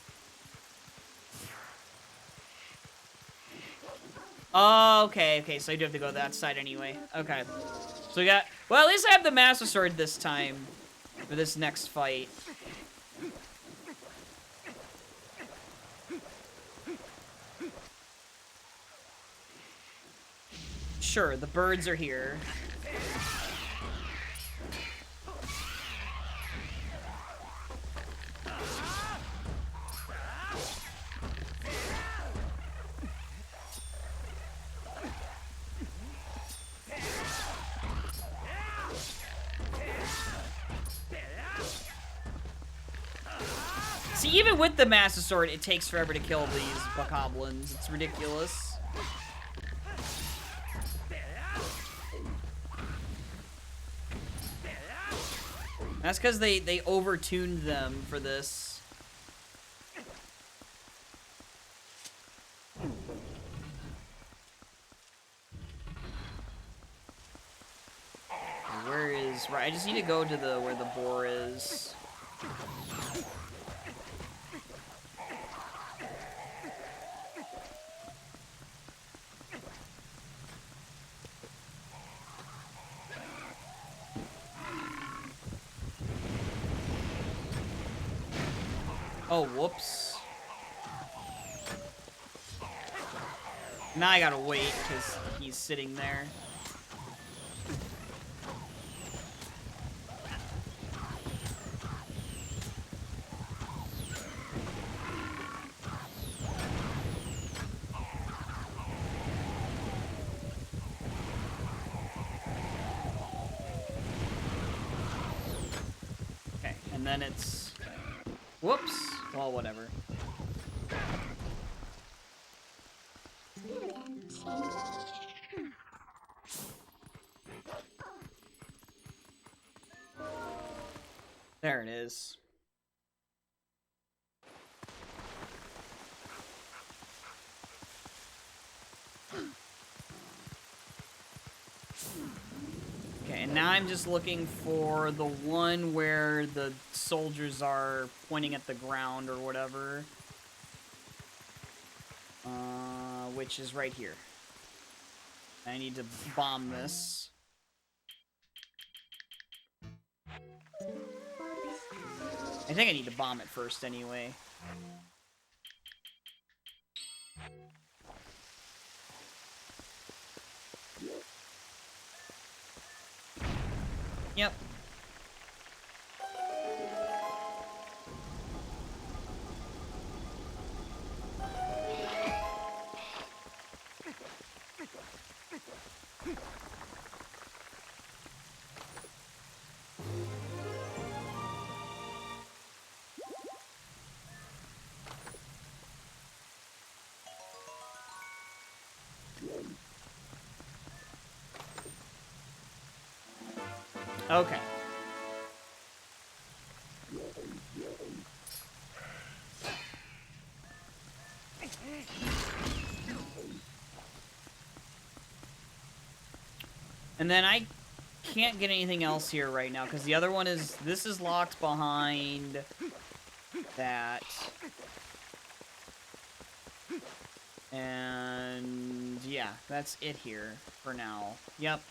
Oh, okay, so I do have to go that side anyway. Okay. So we got... Well, at least I have the Master Sword this time. For this next fight. Sure, the birds are here. See, even with the Master Sword, it takes forever to kill these bokoblins. It's ridiculous. That's because they overtuned them for this. Where is... Right, I just need to go to the where the boar is. Oh, whoops. Now I gotta wait, because he's sitting there. Okay, and then it's... Whoops. Well, whatever. There it is. Okay, and now I'm just looking for the one where the soldiers are pointing at the ground or whatever. Which is right here. I need to bomb this. I think I need to bomb it first anyway. Yep. Okay. And then I can't get anything else here right now, because the other one is... This is locked behind that. And... yeah, that's it here for now. Yep.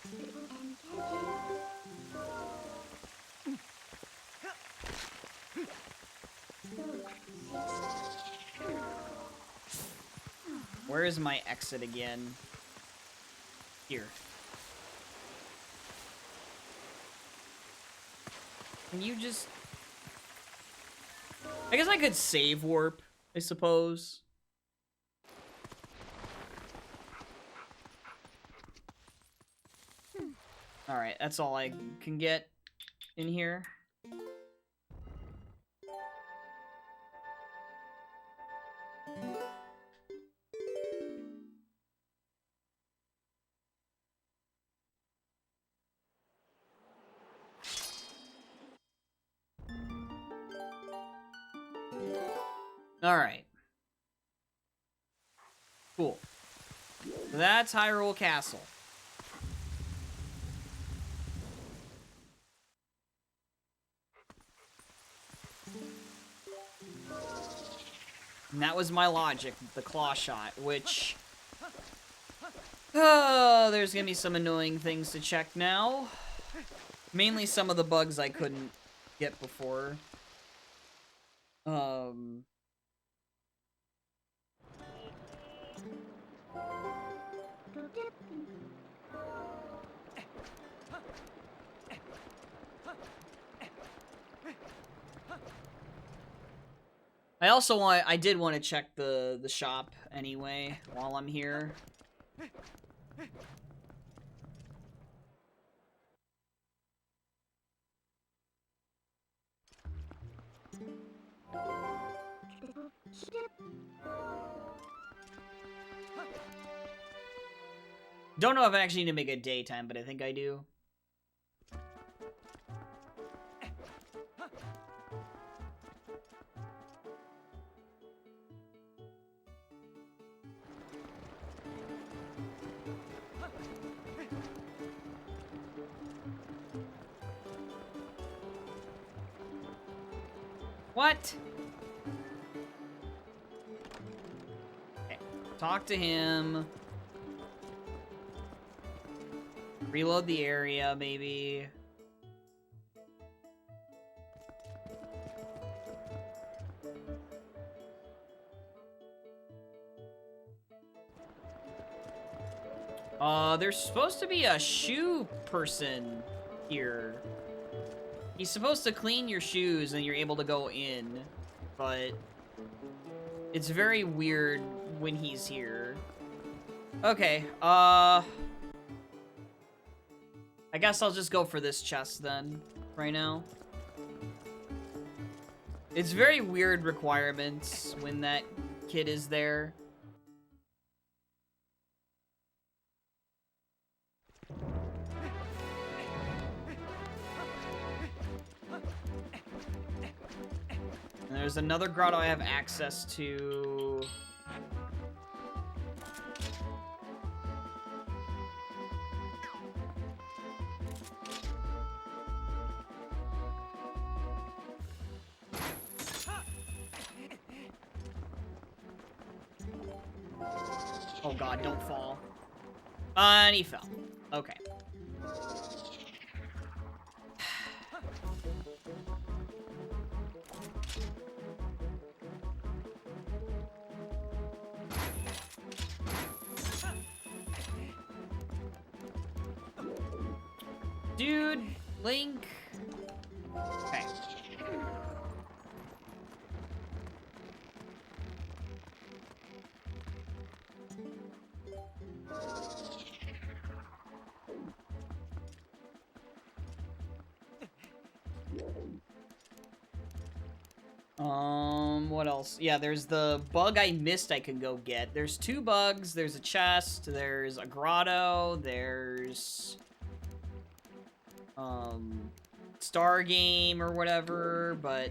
Where is my exit again? Here. Can you just... I guess I could save warp, I suppose. Alright, that's all I can get in here. Alright. Cool. So that's Hyrule Castle. And that was my logic, the claw shot, which... Oh, there's gonna be some annoying things to check now. Mainly some of the bugs I couldn't get before. I did want to check the shop anyway while I'm here. Don't know if I actually need to make it daytime, but I think I do. What? Okay. Talk to him. Reload the area, maybe. There's supposed to be a shoe person here. He's supposed to clean your shoes and you're able to go in, but it's very weird when he's here. Okay, I guess I'll just go for this chest then, right now. It's very weird requirements when that kid is there. And there's another grotto I have access to. Oh god, don't fall. And he fell. Okay. Dude, Link. Okay. What else? Yeah, there's the bug I missed I can go get. There's 2 bugs, there's a chest, there's a grotto, there's Star Game or whatever, but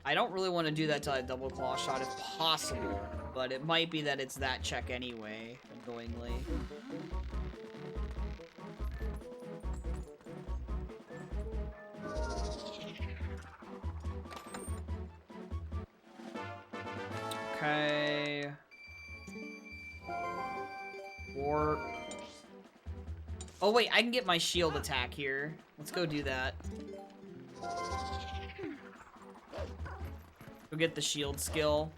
I don't really want to do that till I double claw shot if possible, but it might be that it's that check anyway, annoyingly. Okay. Warp. Oh wait, I can get my shield attack here. Let's go do that. Go get the shield skill.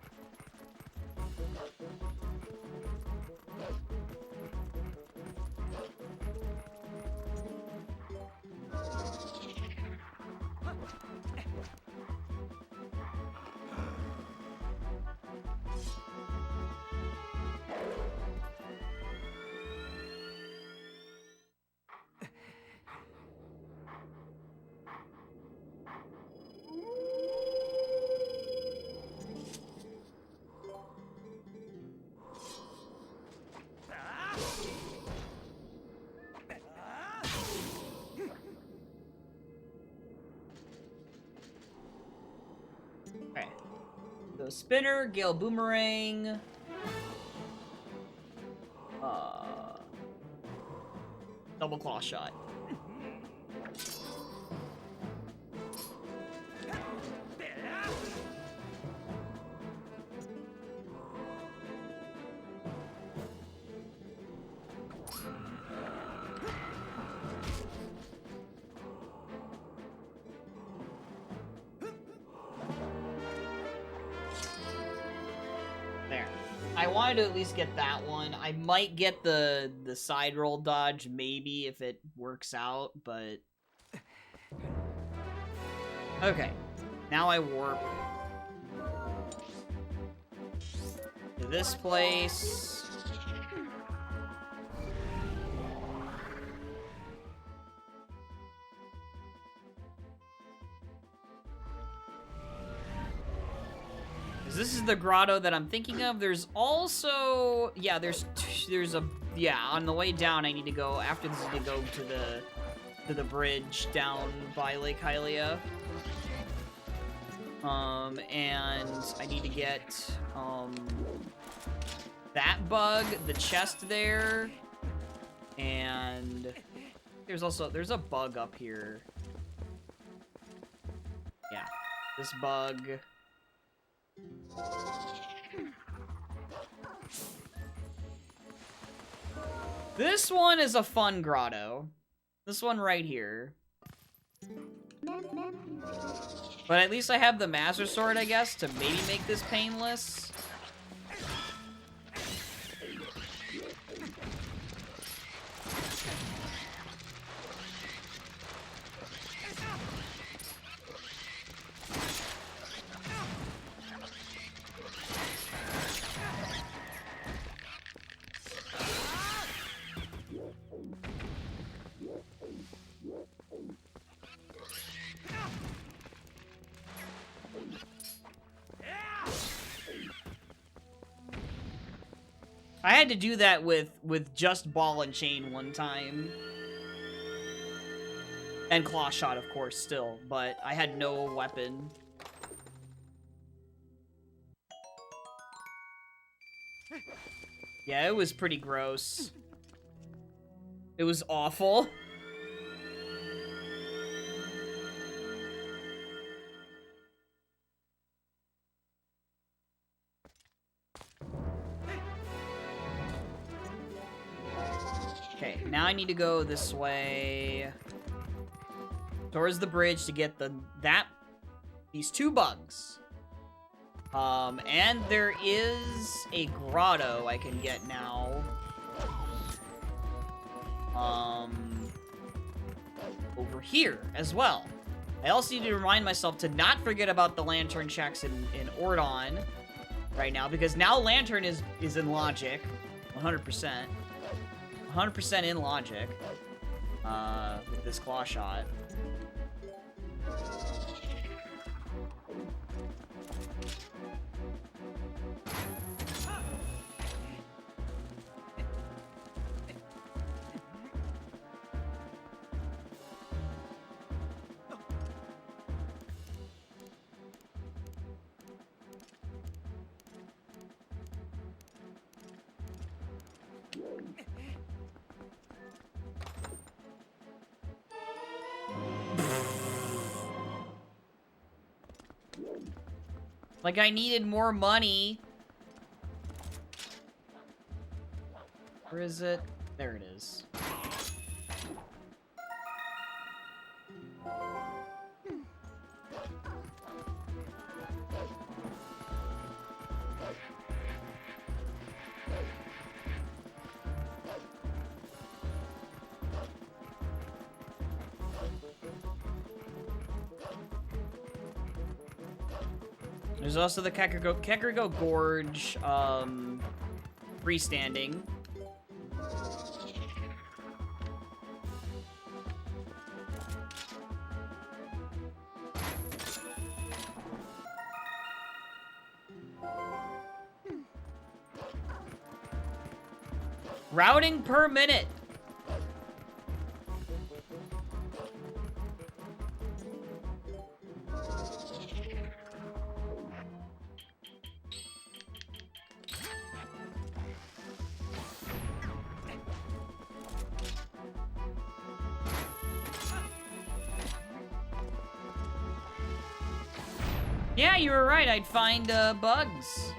Okay. So spinner, Gale Boomerang. Double claw shot. There. I wanted to at least get that one. I might get the side roll dodge, maybe, if it works out, but... Okay. Now I warp to this place. This is the grotto that I'm thinking of. There's also... Yeah, there's a... Yeah, on the way down, I need to go... After this, I need to go to the bridge down by Lake Hylia. And I need to get, that bug, the chest there, and there's a bug up here. Yeah, this bug. This one is a fun grotto. This one right here. But at least I have the Master Sword, I guess, to maybe make this painless. I had to do that with just ball and chain one time. And claw shot, of course, still. But I had no weapon. Yeah, it was pretty gross. It was awful. Okay, now I need to go this way towards the bridge to get these two bugs. And there is a grotto I can get now. Over here as well. I also need to remind myself to not forget about the lantern checks in Ordon right now, because now lantern is in logic, 100%. 100% in logic, with this claw shot. Like, I needed more money. Where is it? There it is. There's also the Kekergo Gorge, freestanding. Routing per minute. Yeah, you were right. I'd find bugs.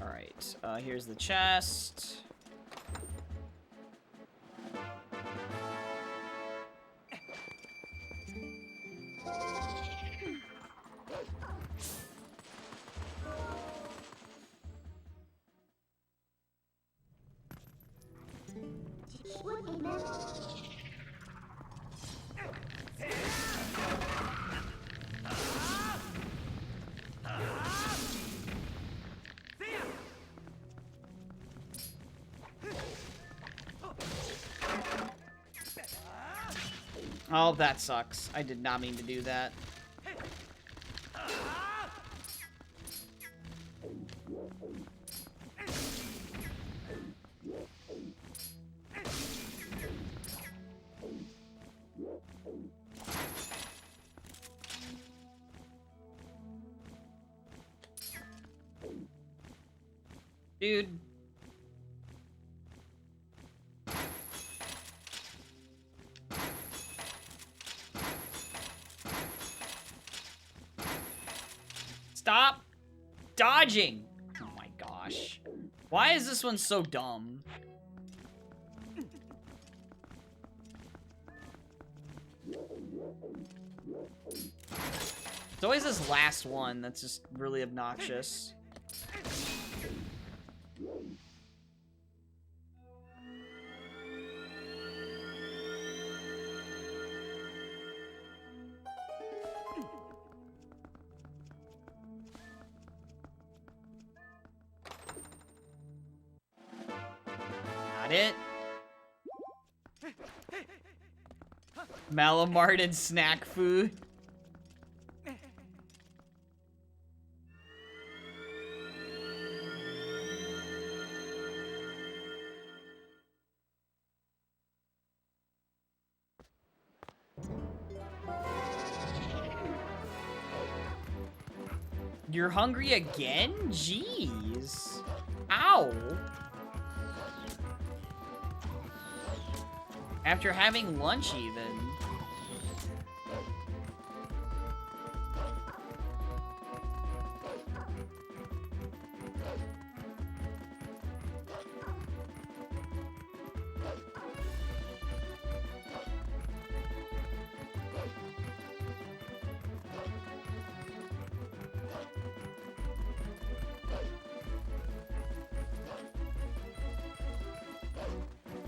All right. Here's the chest. Oh, that sucks. I did not mean to do that. Dude. Stop dodging! Oh my gosh. Why is this one so dumb? It's always this last one that's just really obnoxious. Not it. Malamarted snack food. You're hungry again? Jeez. Ow. After having lunch, even.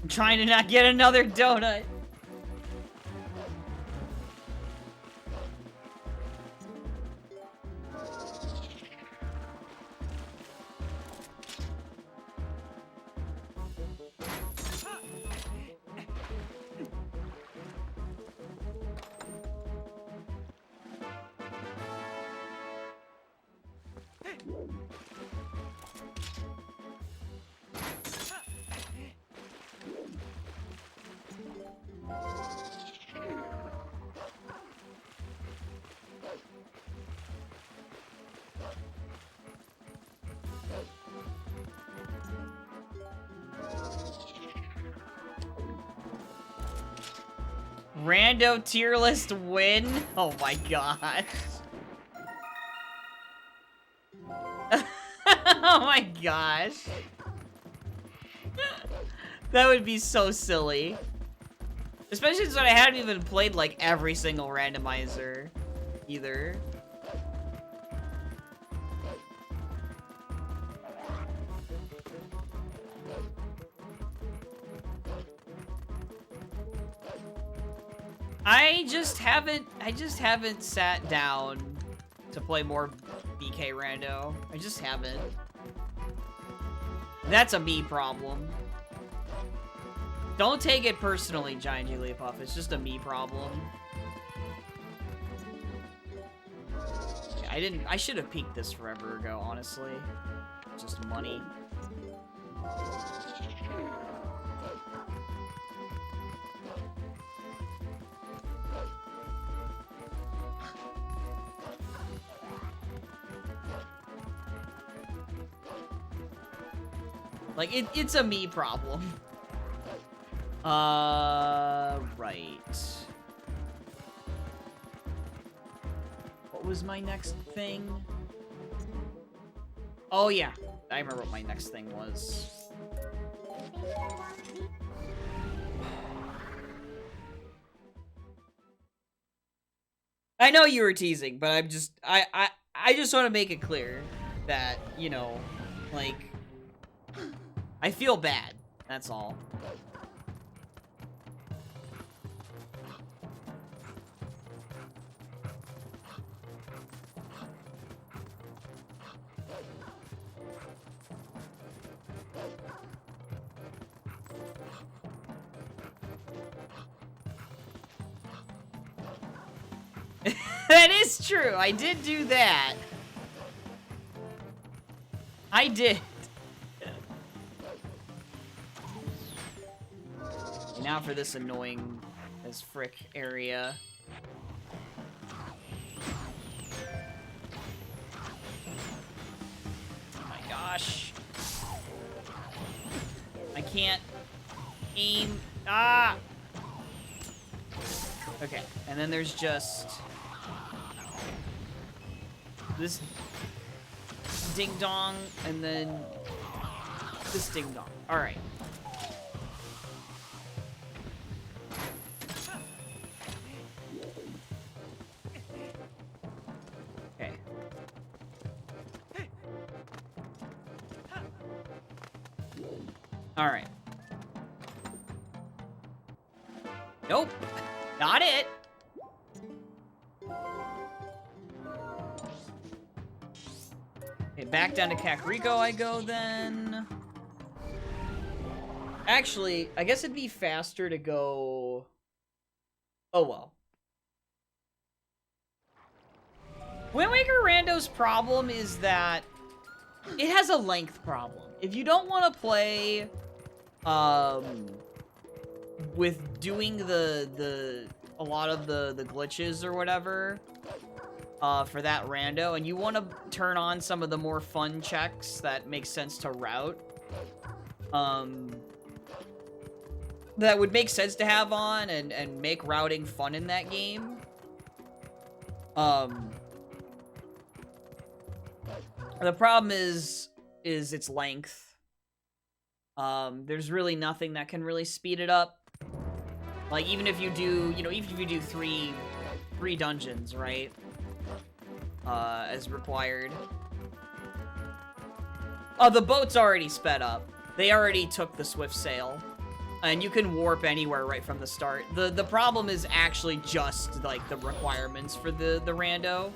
I'm trying to not get another donut. Rando tier list win? Oh my gosh. Oh my gosh. That would be so silly. Especially since I hadn't even played like every single randomizer either. I just haven't sat down to play more BK Rando. I just haven't. That's a me problem. Don't take it personally, Giant Jigglypuff. It's just a me problem. Yeah, I should have peeked this forever ago, honestly. Just money. Like, it's a me problem. Right. What was my next thing? Oh, yeah. I remember what my next thing was. I know you were teasing, but I'm just... I just want to make it clear that, you know, like... I feel bad. That's all. That is true. I did do that. I did. Now for this annoying as frick area. Oh my gosh. I can't aim. Ah! Okay, and then there's just this ding-dong, and then this ding-dong. Alright. Okay. Alright. Nope. Not it. Okay, back down to Kakariko I go then. Actually, I guess it'd be faster to go... Oh well. Wind Waker Rando's problem is that it has a length problem. If you don't want to play, with doing a lot of the glitches or whatever, for that rando, and you want to turn on some of the more fun checks that make sense to route, that would make sense to have on and make routing fun in that game. The problem is its length. There's really nothing that can really speed it up. Like, even if you do, even if you do three dungeons, right? As required. Oh, the boat's already sped up. They already took the swift sail. And you can warp anywhere right from the start. The problem is actually just, like, the requirements for the rando.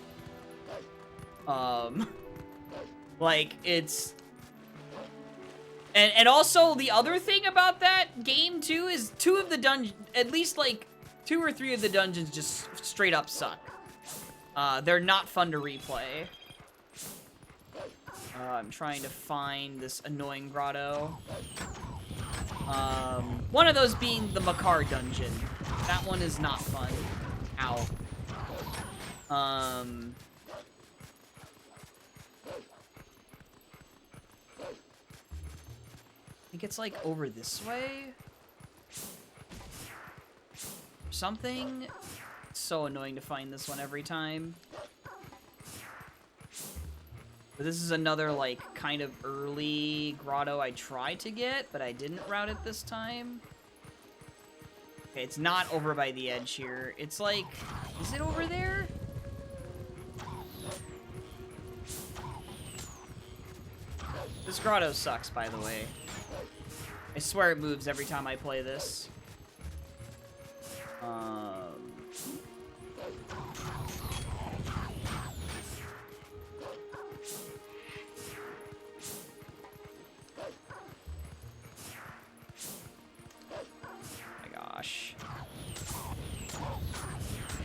Like, it's... And also, the other thing about that game, too, is at least, like, 2 or 3 of the dungeons just straight up suck. They're not fun to replay. I'm trying to find this annoying grotto. One of those being the Makar dungeon. That one is not fun. Ow. I think it's like over this way. Something. It's so annoying to find this one every time. But this is another, like, kind of early grotto I tried to get, but I didn't route it this time. Okay, it's not over by the edge here. It's like, is it over there? This grotto sucks, by the way. I swear it moves every time I play this.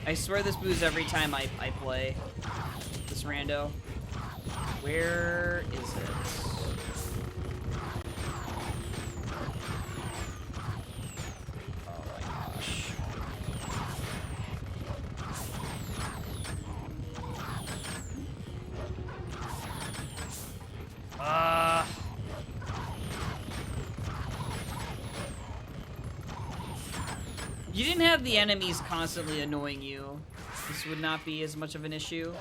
I swear this moves every time I play this rando. Where is it? Oh my gosh. If you didn't have the enemies constantly annoying you, this would not be as much of an issue.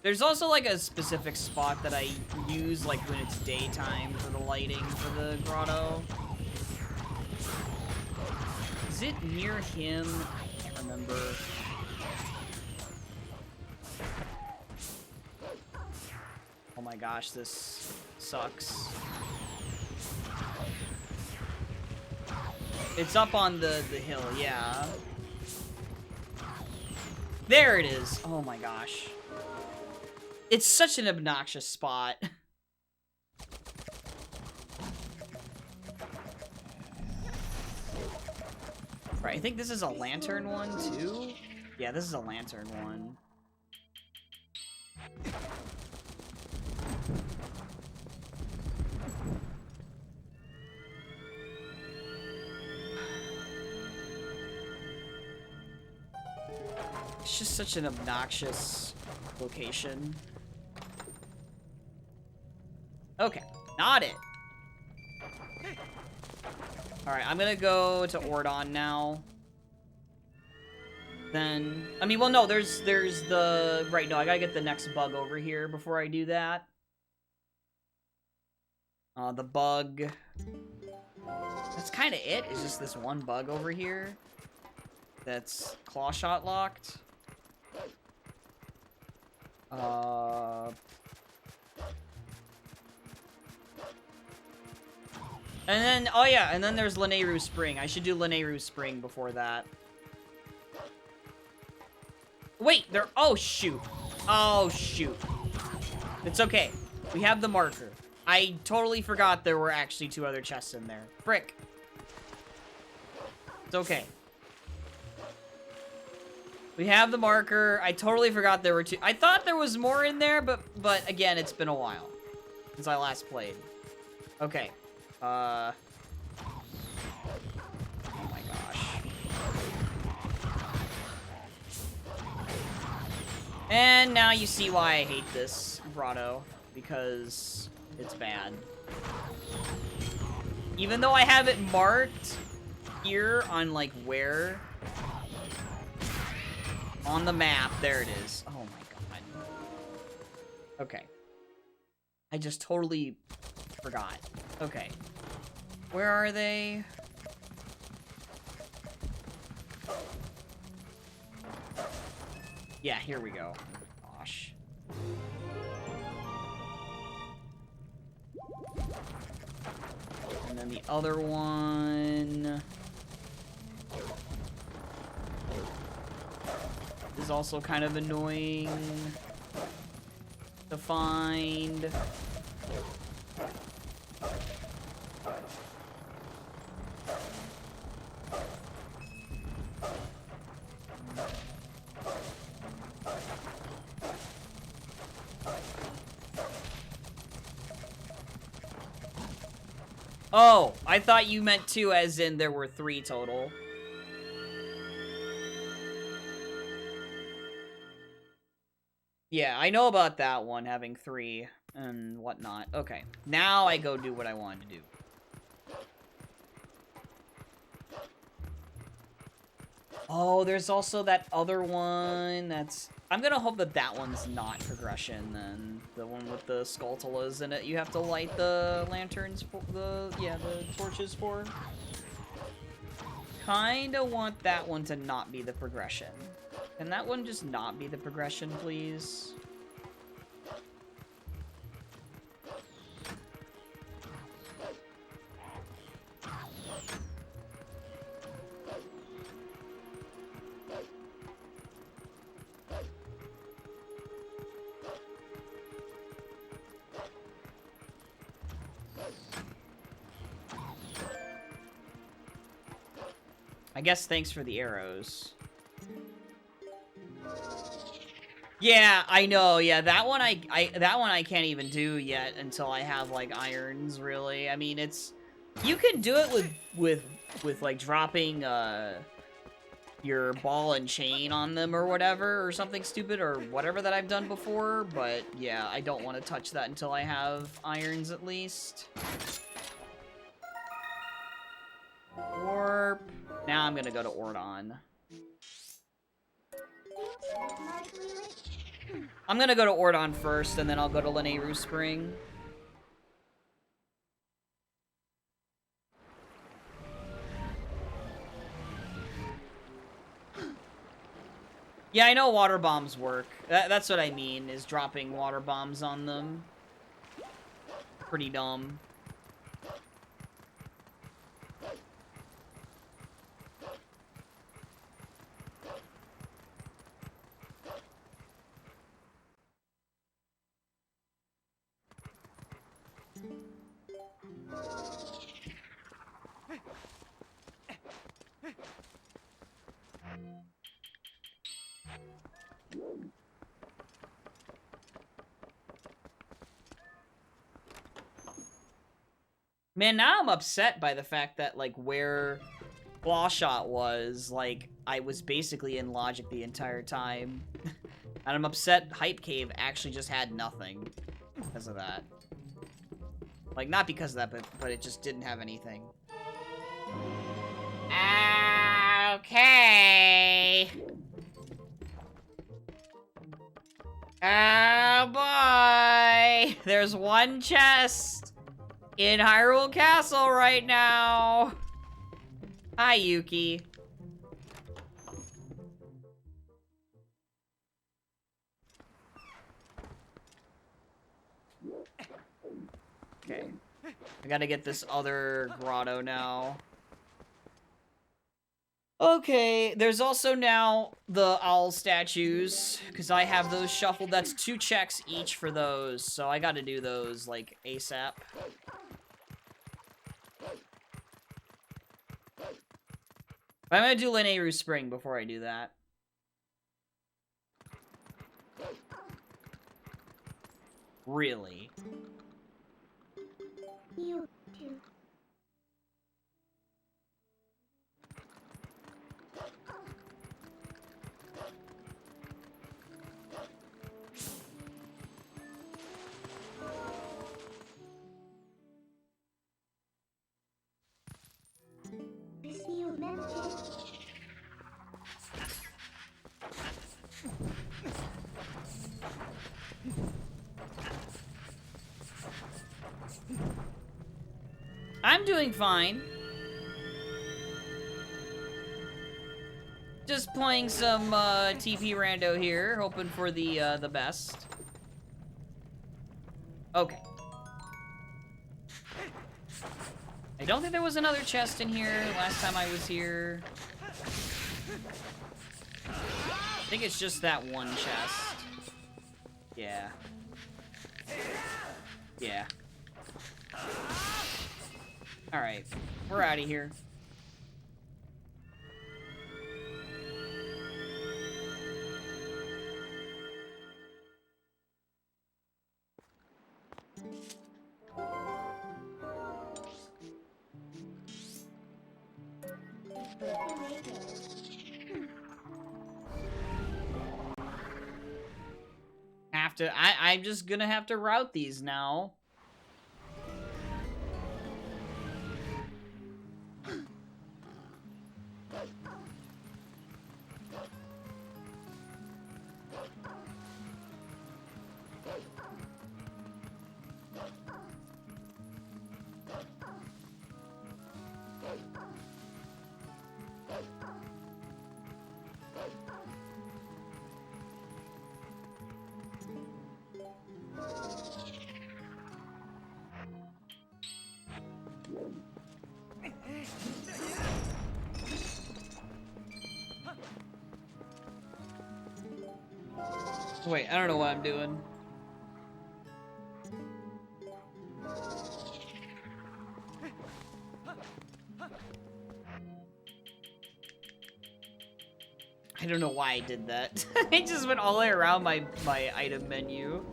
There's also, like, a specific spot that I use, like, when it's daytime for the lighting for the grotto. Is it near him? I can't remember. Oh my gosh, this sucks. It's up on the hill, yeah. There it is. Oh my gosh. It's such an obnoxious spot. I think this is a lantern one, too? Yeah, this is a lantern one. It's just such an obnoxious location. Okay, not it. Alright, I'm gonna go to Ordon now. Then, I mean, well, no, there's the, right, no, I gotta get the next bug over here before I do that. The bug. That's kind of it, is just this one bug over here. That's claw shot locked. And then, oh yeah, and then there's Lanayru Spring. I should do Lanayru Spring before that. Wait, there, oh shoot. Oh shoot. It's okay. We have the marker. I totally forgot there were actually 2 other chests in there. Frick. It's okay. We have the marker. I totally forgot there were 2. I thought there was more in there, but again, it's been a while since I last played. Okay. Oh my gosh. And now you see why I hate this grotto, because it's bad. Even though I have it marked here on, like, where on the map, there it is. Oh my god. Okay. I just totally forgot. Okay. Where are they? Yeah, here we go. Gosh. And then the other one is also kind of annoying to find. Oh, I thought you meant 2 as in there were 3 total. Yeah, I know about that one, having 3 and whatnot. Okay, now I go do what I wanted to do. Oh, there's also that other one that's... I'm gonna hope that that one's not progression, then. The one with the Skulltulas in it you have to light the lanterns for, the torches for. Kinda want that one to not be the progression. Can that one just not be the progression, please? I guess thanks for the arrows. Yeah, I know. Yeah, that one I can't even do yet until I have like irons. Really, I mean, it's you can do it with like dropping your ball and chain on them or whatever, or something stupid or whatever that I've done before. But yeah, I don't want to touch that until I have irons at least. Warp. Now I'm gonna go to Ordon. I'm gonna go to Ordon first, and then I'll go to Lanayru Spring. Yeah, I know water bombs work. That's what I mean, is dropping water bombs on them. Pretty dumb. Man, now I'm upset by the fact that, like, where Clawshot was, like, I was basically in logic the entire time. And I'm upset Hype Cave actually just had nothing because of that. Like, not because of that, but it just didn't have anything. Okay. Oh boy! There's one chest in Hyrule Castle right now. Hi, Yuki. Okay. I gotta get this other grotto now. Okay, there's also now the owl statues, because I have those shuffled. That's 2 checks each for those, so I gotta do those, like, ASAP. I'm gonna do Lineru Spring before I do that. Really? You too. I see you mentioned. I'm doing fine. Just playing some TP rando here, hoping for the best. Okay. I don't think there was another chest in here last time I was here. I think it's just that one chest. Yeah. Yeah. Alright, we're out of here. I'm just gonna have to route these now. Wait, I don't know what I'm doing. I don't know why I did that. I just went all the way around my item menu.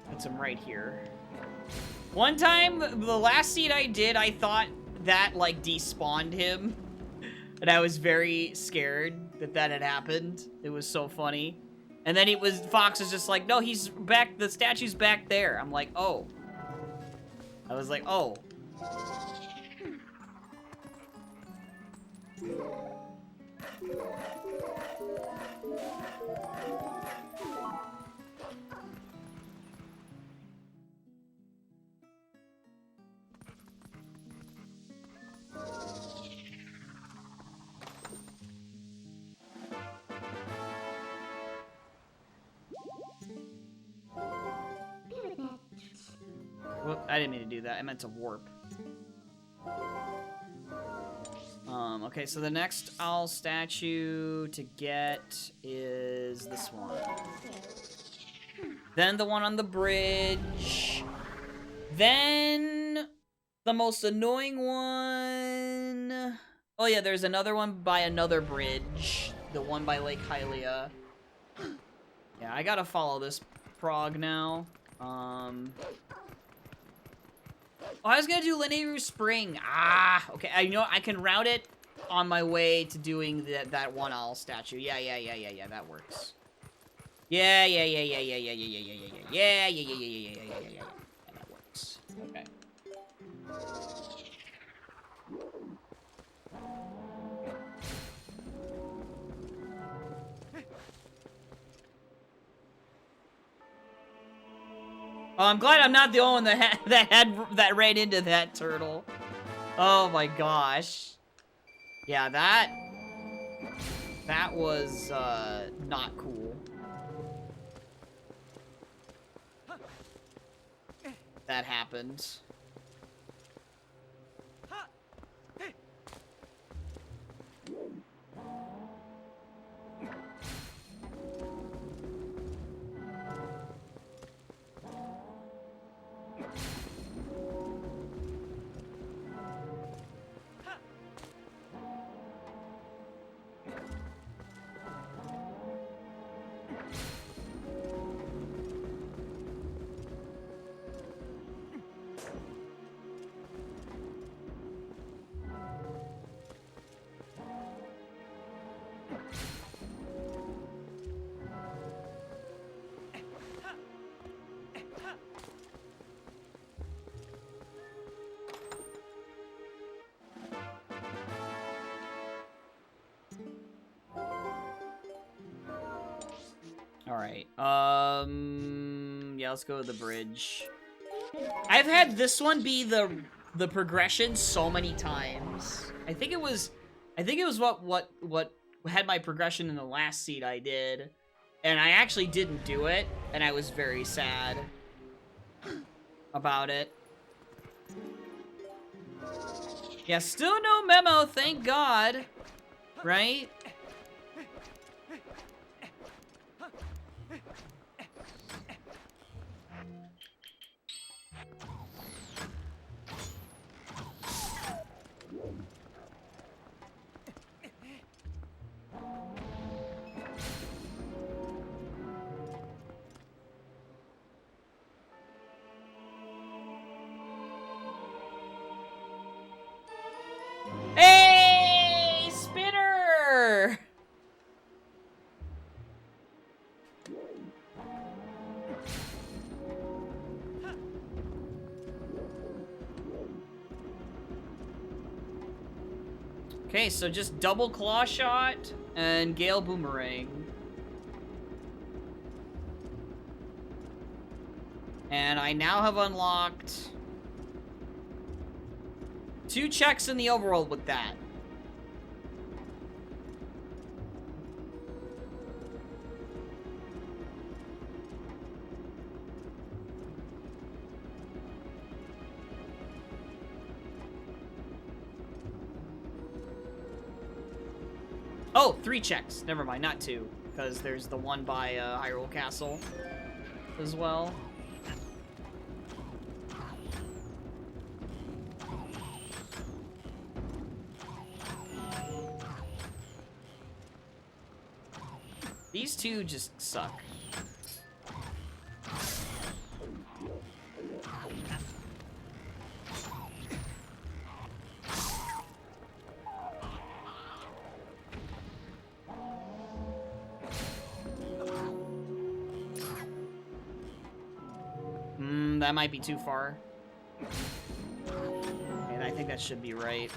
Put some right here. One time, the last seed I did, I thought that, like, despawned him. And I was very scared that that had happened. It was so funny. And then Fox was just like, no, he's back, the statue's back there. I'm like, oh. I was like, oh. Whoop, I didn't mean to do that. I meant to warp. Okay, so the next owl statue to get is this one. Then the one on the bridge. Then the most annoying one. Oh yeah, there's another one by another bridge. The one by Lake Hylia. Yeah, I gotta follow this prog now. Oh, I was gonna do Linear Spring. Ah, okay. I know I can route it on my way to doing that one owl statue. Yeah, that works. Yeah. That works. Okay. Oh, I'm glad I'm not the only one that ran into that turtle. Oh my gosh. Yeah, that was not cool. That happened. Alright, yeah, let's go to the bridge. I've had this one be the progression so many times. I think it was what had my progression in the last seed I did. And I actually didn't do it, and I was very sad about it. Yeah, still no memo, thank God. Right? Hey, Spinner! Okay, so just double claw shot and Gale Boomerang. And I now have unlocked 2 checks in the overworld with that. Oh, 3 checks. Never mind, not 2. Because there's the one by Hyrule Castle as well. These 2 just suck. That might be too far. And I think that should be right.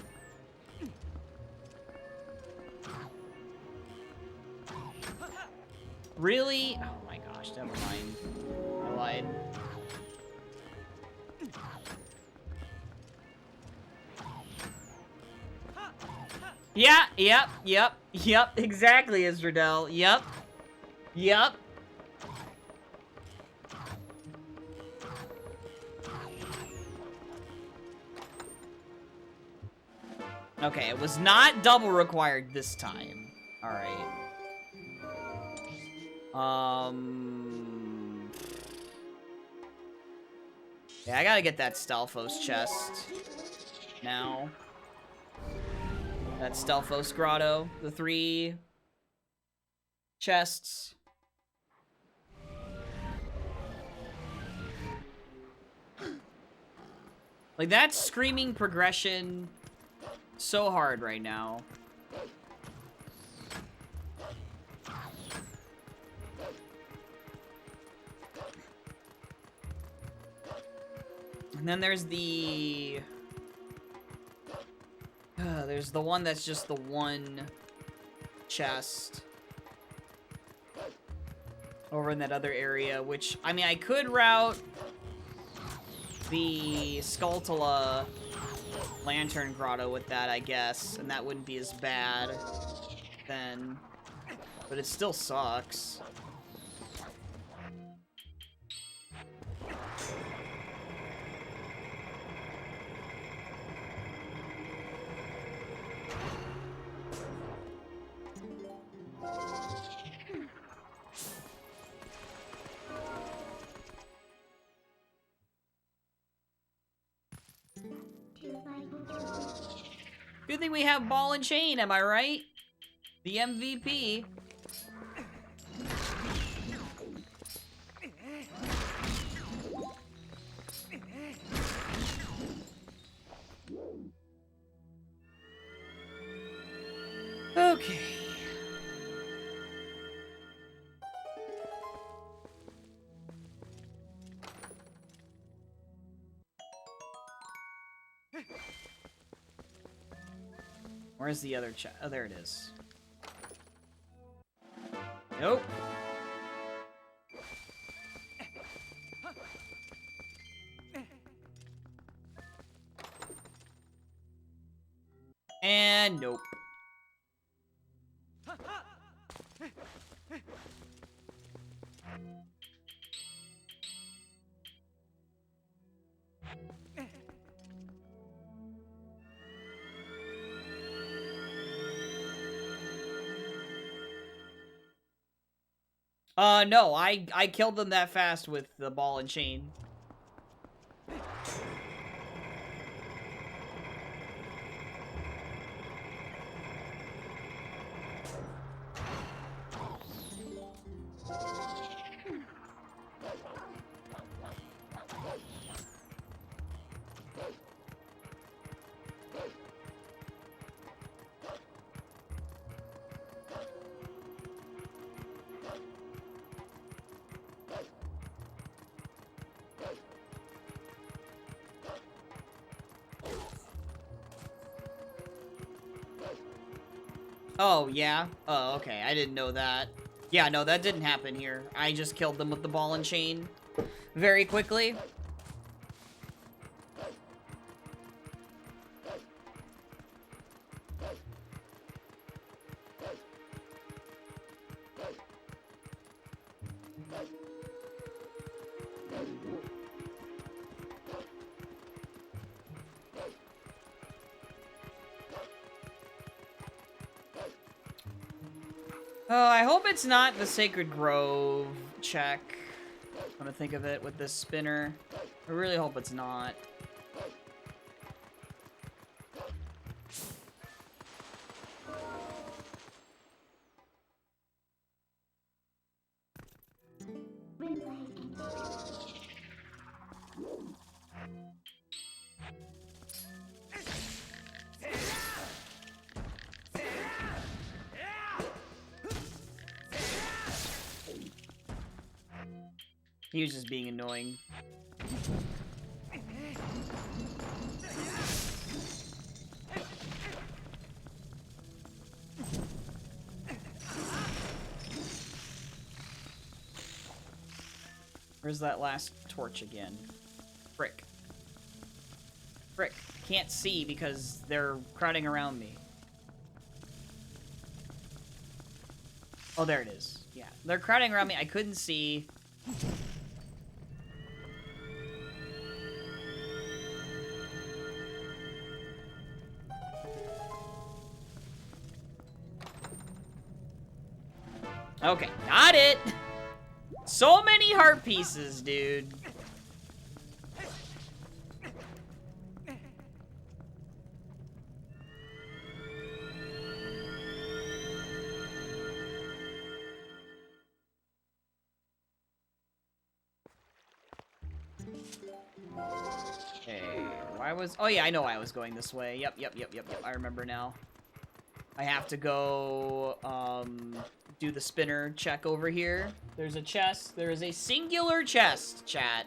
Really? Oh my gosh, never mind. I lied. Yeah, yep, exactly, Isradel. Yep. Okay, it was not double required this time. Alright. Yeah, I gotta get that Stalfos chest now. That Stalfos grotto. The 3 chests. Like, that's screaming progression so hard right now. And then there's the... there's the one that's just the one chest. Over in that other area, which, I mean, I could route the Skulltula Lantern Grotto with that, I guess, and that wouldn't be as bad then. But it still sucks. Good thing we have Ball and Chain, am I right? The MVP. Okay. Where's the other chat? Oh, there it is. Nope. And nope. No, I killed them that fast with the Ball and Chain. Oh, yeah? Oh, okay. I didn't know that. Yeah, no, that didn't happen here. I just killed them with the Ball and Chain very quickly. Oh, I hope it's not the Sacred Grove check. I'm gonna think of it with this spinner. I really hope it's not. He was just being annoying. Where's that last torch again? Frick. Frick. Can't see because they're crowding around me. Oh, there it is. Yeah. They're crowding around me. I couldn't see. Okay, got it! So many heart pieces, dude. Okay, why was... Oh yeah, I know why I was going this way. Yep. I remember now. I have to go, do the spinner check over here. There's a chest. There is a singular chest, chat.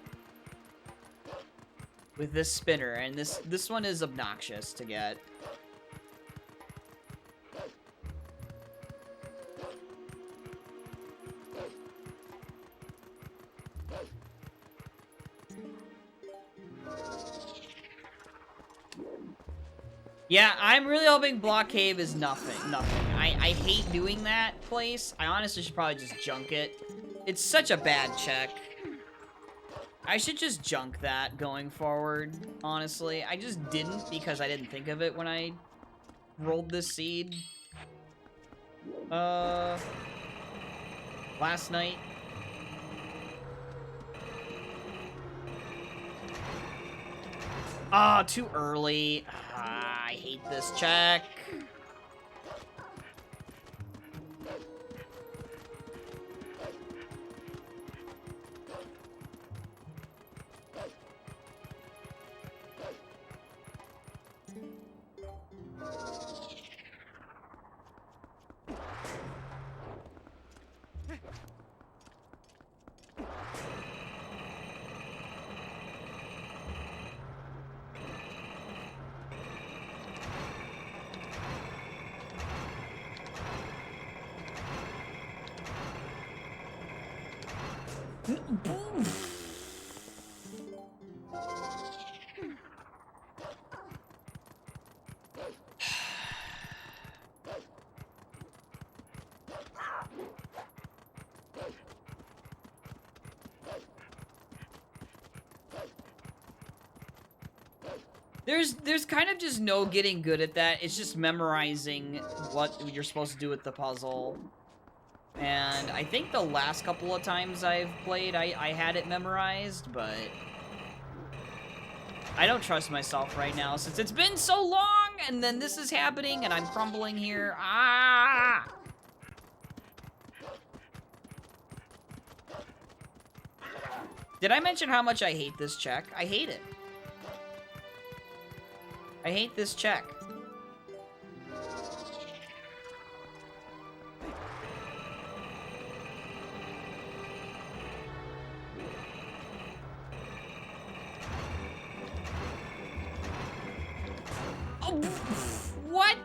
With this spinner, and this one is obnoxious to get. Yeah, I'm really hoping Block Cave is nothing. I hate doing that place. I honestly should probably just junk it. It's such a bad check. I should just junk that going forward, honestly. I just didn't because I didn't think of it when I rolled this seed. Last night. Ah, too early. Ah, I hate this check. There's kind of just no getting good at that. It's just memorizing what you're supposed to do with the puzzle. And I think the last couple of times I've played, I had it memorized, but I don't trust myself right now since it's been so long, and then this is happening, and I'm crumbling here. Ah! Did I mention how much I hate this check? I hate it. I hate this check. Oh, what?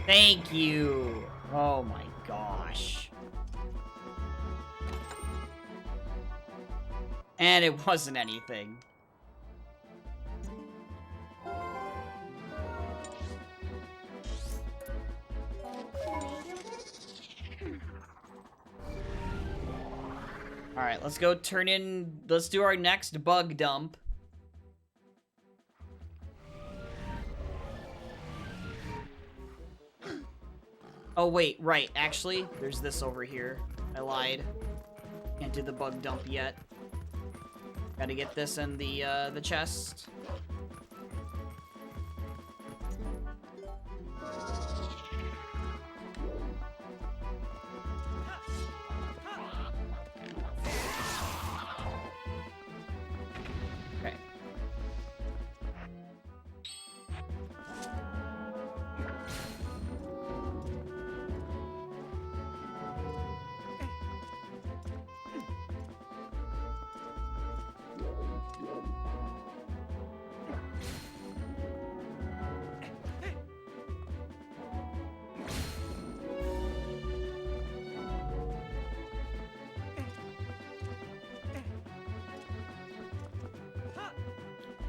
Thank you. Oh my gosh. And it wasn't anything. Alright, let's go turn in... Let's do our next bug dump. Oh, wait, right. Actually, there's this over here. I lied. Can't do the bug dump yet. Gotta get this in the chest. Okay.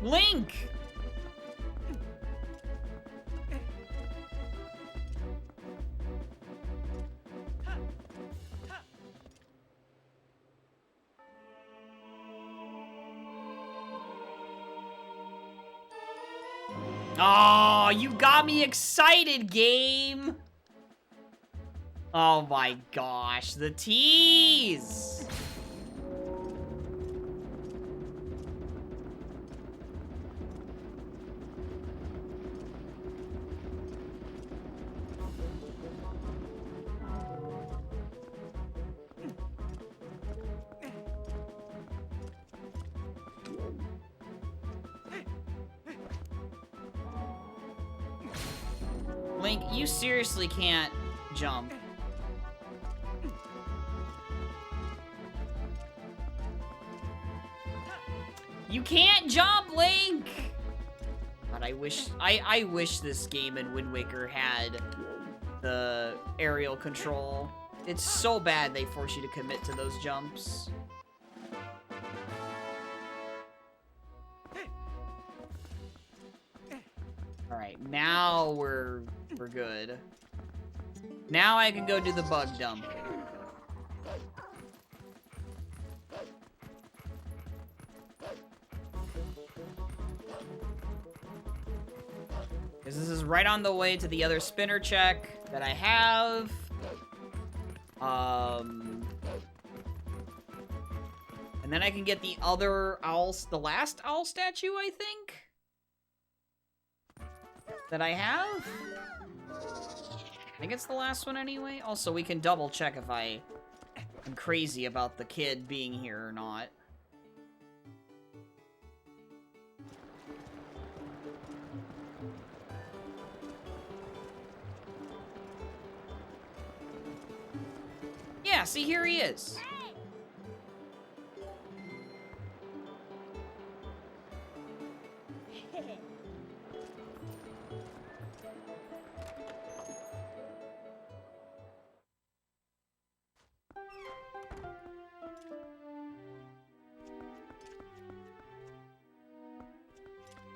Link! Oh, you got me excited, game! Oh my gosh, the tease! Link, you seriously can't jump. You can't jump, Link! God, I wish this game in Wind Waker had the aerial control. It's so bad they force you to commit to those jumps. Alright, now we're good. Now I can go do the bug dump. Because this is right on the way to the other spinner check that I have. And then I can get the other owl, the last owl statue, I think? That I have? I think it's the last one anyway. Also, we can double check if I'm crazy about the kid being here or not. Yeah, see, here he is.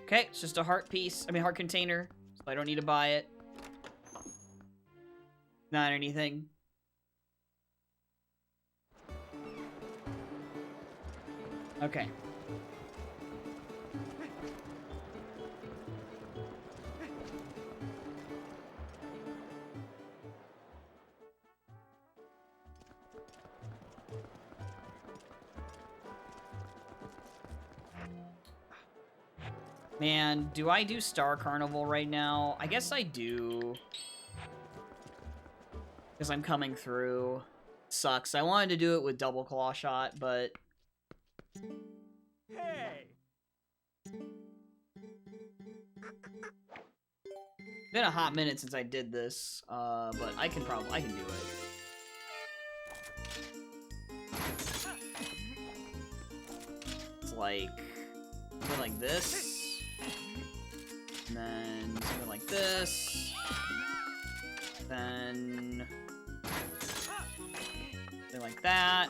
Okay, it's just a heart piece. I mean, heart container. So I don't need to buy it. Not anything. Okay. Man, do I do Star Carnival right now? I guess I do. Because I'm coming through. Sucks. I wanted to do it with double claw shot, but... Hey! It's been a hot minute since I did this, but I can do it. It's like... something like this. And then something like this. Then... something like that.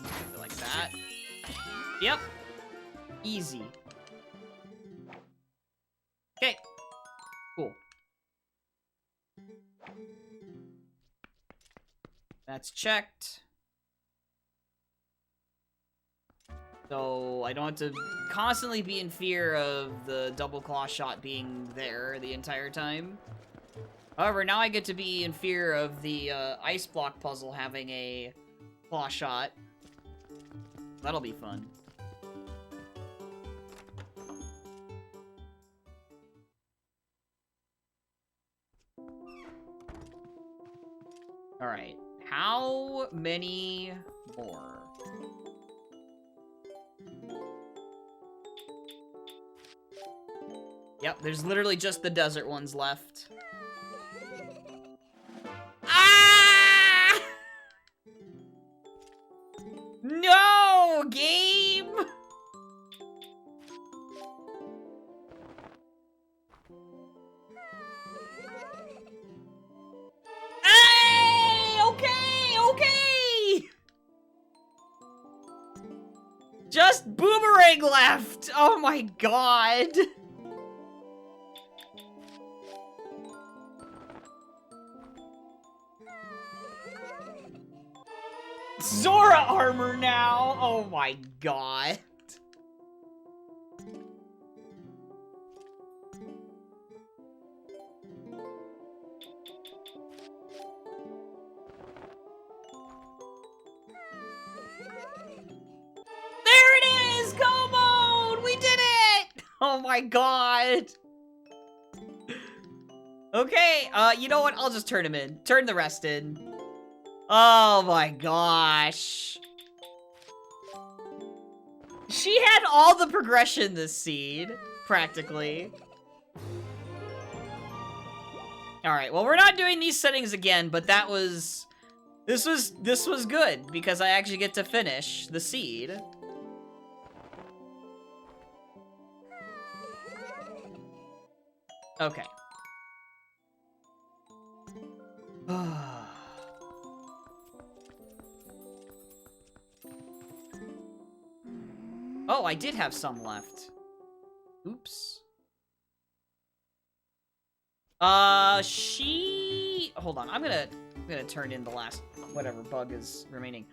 Something like that. Yep. Easy. Okay. Cool. That's checked. So I don't have to constantly be in fear of the double claw shot being there the entire time. However, now I get to be in fear of the ice block puzzle having a claw shot. That'll be fun. Alright, how many more? Yep, there's literally just the desert ones left. Ah! No, game! Hey! Okay, okay! Just boomerang left! Oh my god! Zora armor now! Oh my god. Oh my god! Okay, you know what? I'll just turn him in. Turn the rest in. Oh my gosh. She had all the progression this seed, practically. Alright, well, we're not doing these settings again, but that was... This was good, because I actually get to finish the seed. Okay. Oh, I did have some left. Oops. Hold on. I'm gonna turn in the last whatever bug is remaining.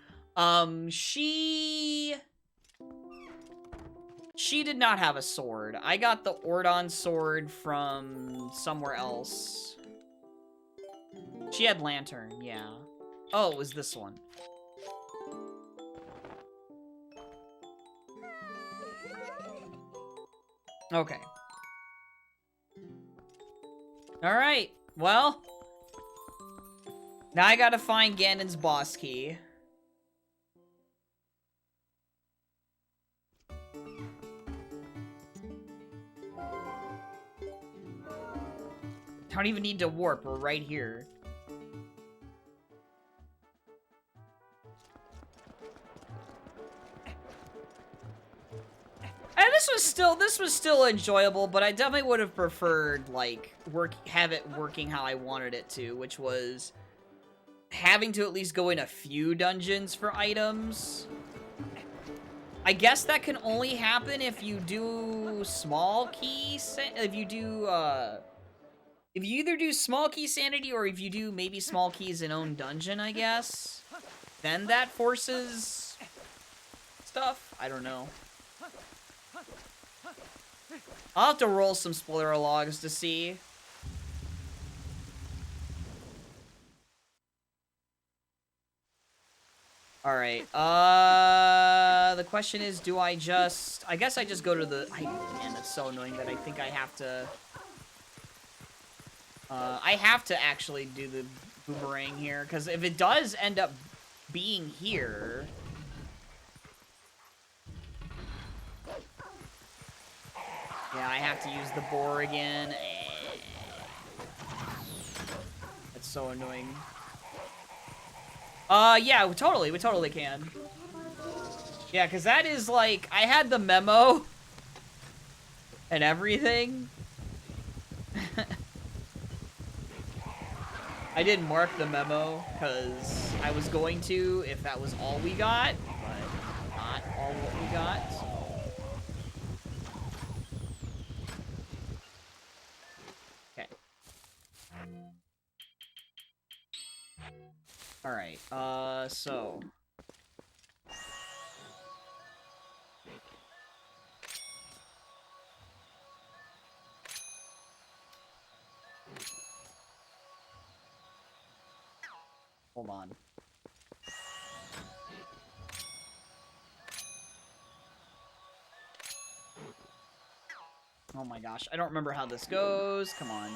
She did not have a sword. I got the Ordon sword from somewhere else. She had lantern, yeah. Oh, it was this one. Okay. Alright, well. Now I gotta find Ganon's boss key. I don't even need to warp, we're right here. And this was still enjoyable, but I definitely would have preferred, like, have it working how I wanted it to, which was having to at least go in a few dungeons for items. I guess that can only happen if you do small key, if you either do small key sanity or if you do maybe small keys in own dungeon, I guess. Then that forces stuff. I don't know. I'll have to roll some spoiler logs to see. Alright, the question is, do I just... I guess I just go to the... Man, that's so annoying that I think I have to... I have to actually do the boomerang here, because if it does end up being here... Yeah, I have to use the boar again. That's so annoying. Yeah, we totally can. Yeah, because that is, like, I had the memo and everything. I didn't mark the memo, because I was going to if that was all we got, but not all what we got, so. Okay. Alright, so... Hold on. Oh my gosh, I don't remember how this goes. Come on.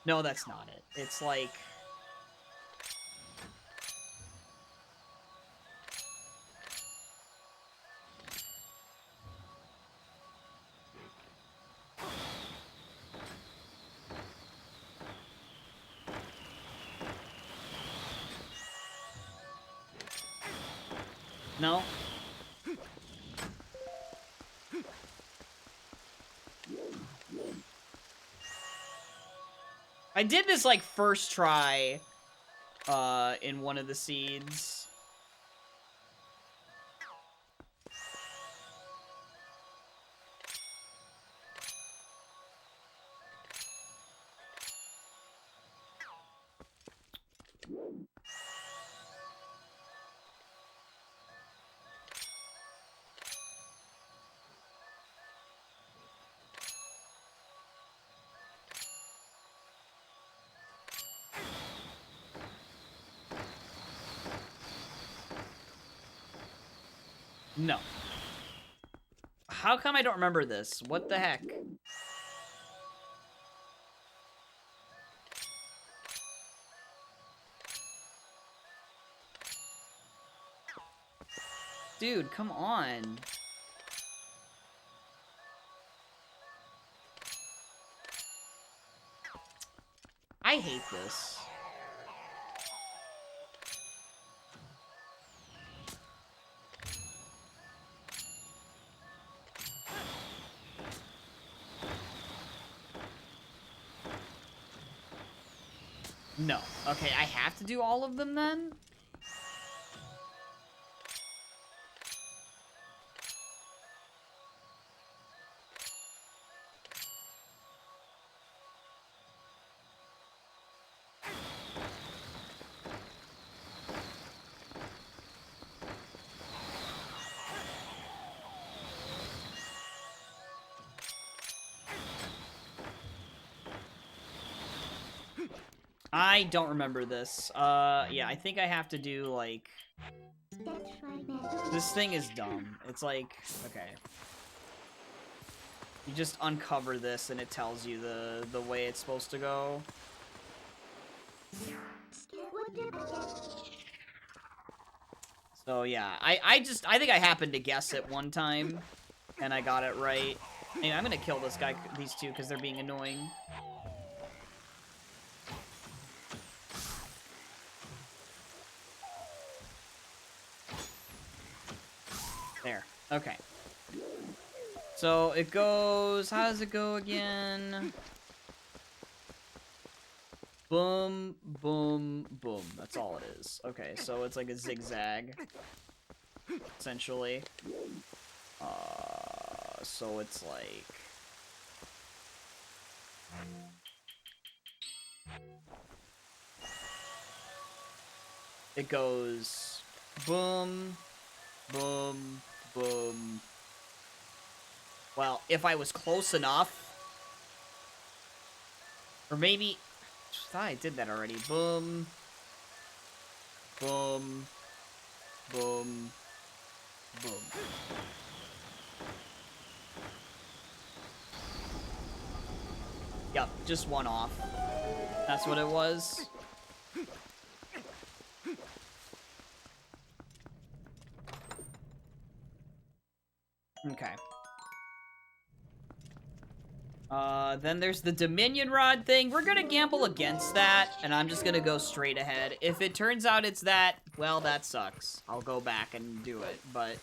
No, that's not it. It's like... No? I did this, like, first try, in one of the seeds. No. How come I don't remember this? What the heck? Dude, come on. I hate this. No. Okay, I have to do all of them then? I don't remember this. Yeah, I think I have to do, like... This thing is dumb. It's like... Okay. You just uncover this and it tells you the way it's supposed to go. So yeah, I think I happened to guess it one time, and I got it right. And I'm gonna kill this guy, these two, because they're being annoying. There. Okay. So it goes... How does it go again? Boom, boom, boom. That's all it is. Okay, so it's like a zigzag, essentially. So it's like... It goes... Boom, boom, boom. Well, if I was close enough... Or maybe... I thought I did that already. Boom. Boom. Boom. Boom. Yep, just one off. That's what it was. Okay. Then there's the Dominion Rod thing. We're gonna gamble against that, and I'm just gonna go straight ahead. If it turns out it's that, well, that sucks. I'll go back and do it, but...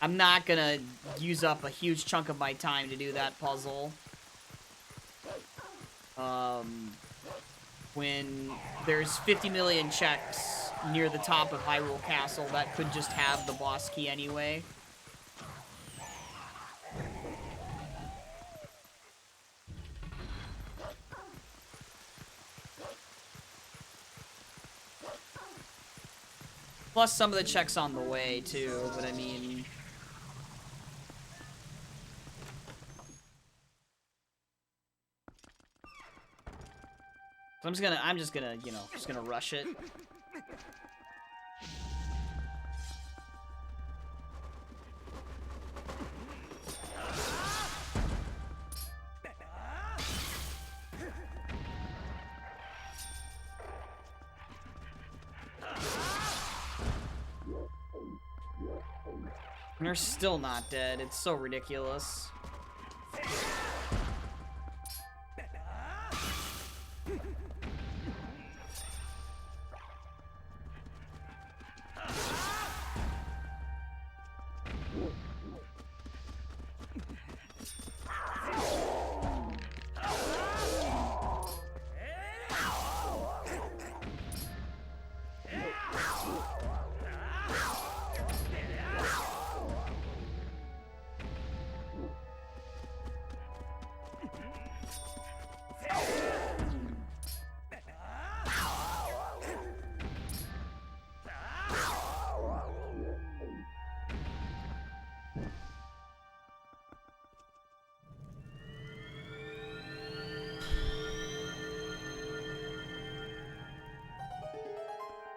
I'm not gonna use up a huge chunk of my time to do that puzzle. When there's 50 million checks near the top of Hyrule Castle that could just have the boss key anyway. Plus some of the checks on the way, too, but I mean... So I'm just gonna, you know, just gonna rush it. And they're still not dead. It's so ridiculous.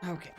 Okay.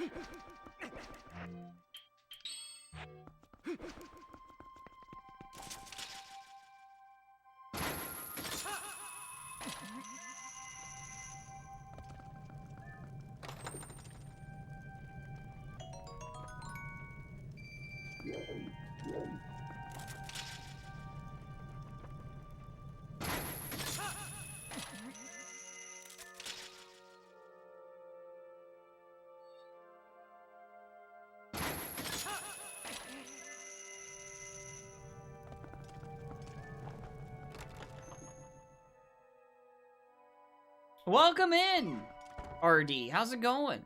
Welcome in, RD. How's it going?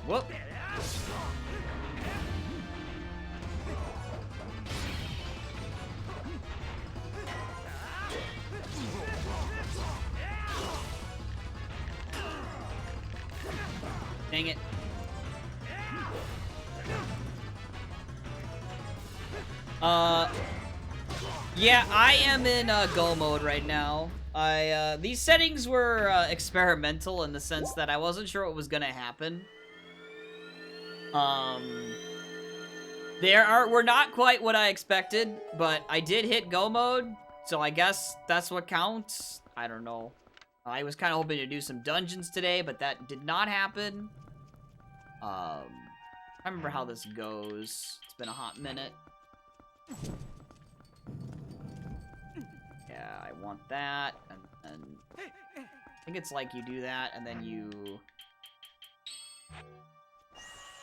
Whoop. Dang it. Yeah, I am in go mode right now. These settings were experimental in the sense that I wasn't sure what was gonna happen. Were not quite what I expected, but I did hit go mode, so I guess that's what counts. I don't know. I was kind of hoping to do some dungeons today, but that did not happen. I remember how this goes. It's been a hot minute. Yeah, I want that, and I think it's like you do that, and then you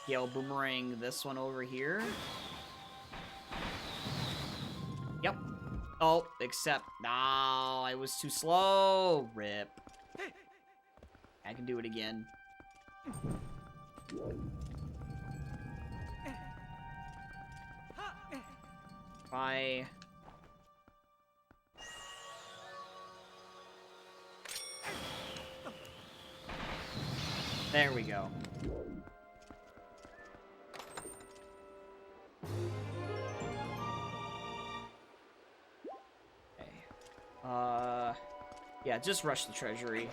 Gale Boomerang this one over here. Yep. Oh, except, no, I was too slow. Rip. I can do it again. Bye. There we go. Okay. Yeah, just rush the treasury.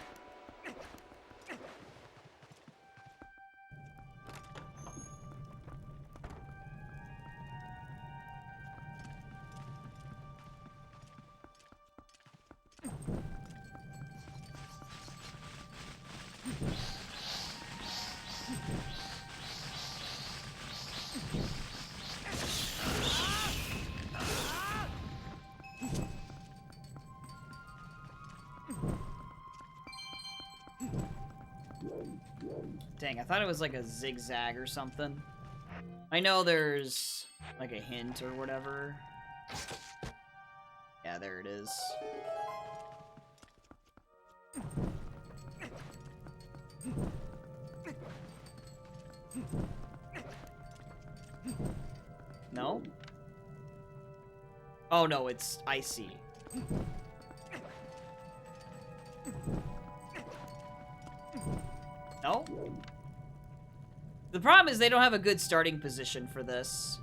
Dang, I thought it was like a zigzag or something. I know there's like a hint or whatever. Yeah, there it is. No? Oh no, it's icy. No? The problem is they don't have a good starting position for this.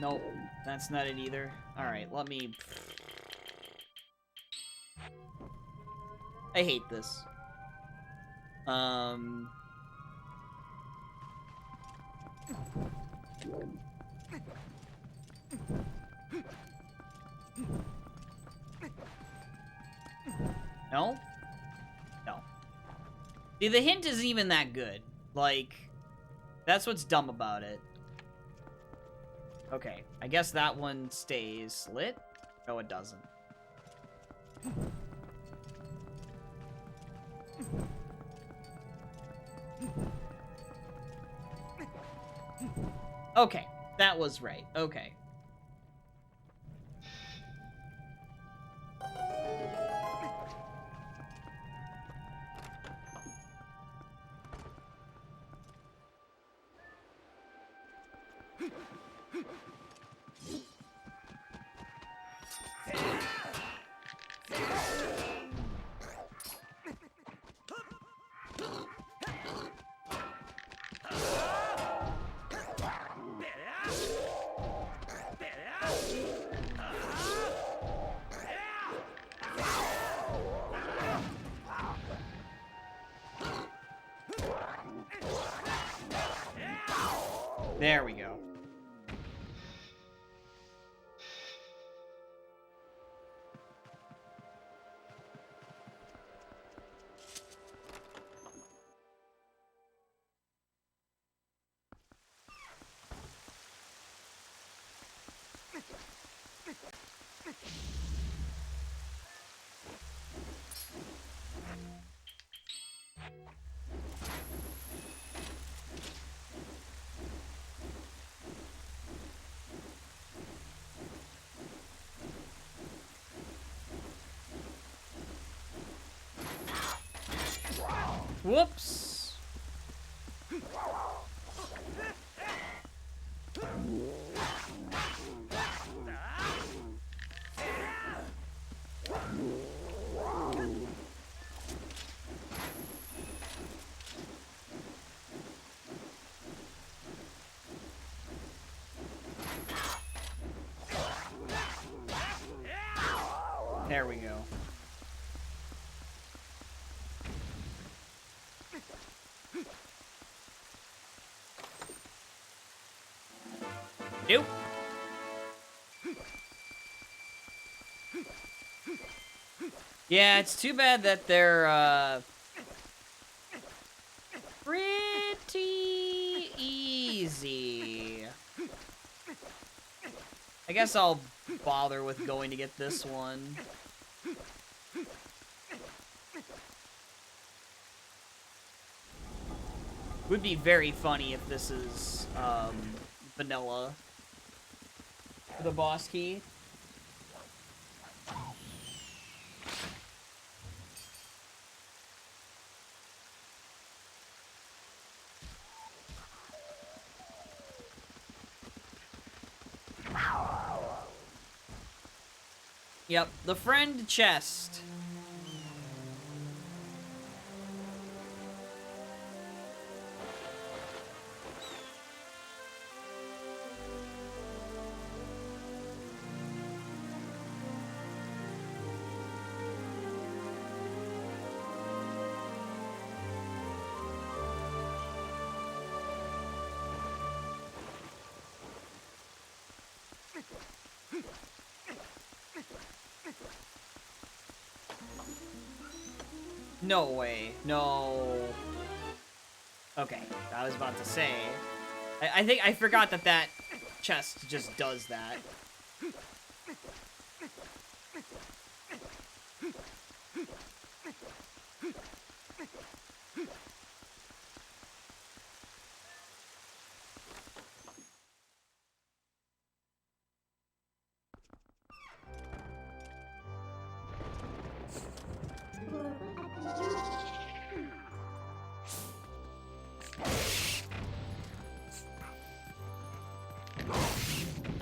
Nope, that's not it either. Alright, let me... I hate this. No? No. See, the hint isn't even that good. Like, that's what's dumb about it. Okay, I guess that one stays lit. No, it doesn't. Okay, that was right. Okay. There we go. Whoops. There we go. Nope. Yeah, it's too bad that they're, pretty easy. I guess I'll bother with going to get this one. Would be very funny if this is, vanilla. The boss key. Yep, the friend chest. No way. No. Okay, I was about to say. I think I forgot that that chest just does that.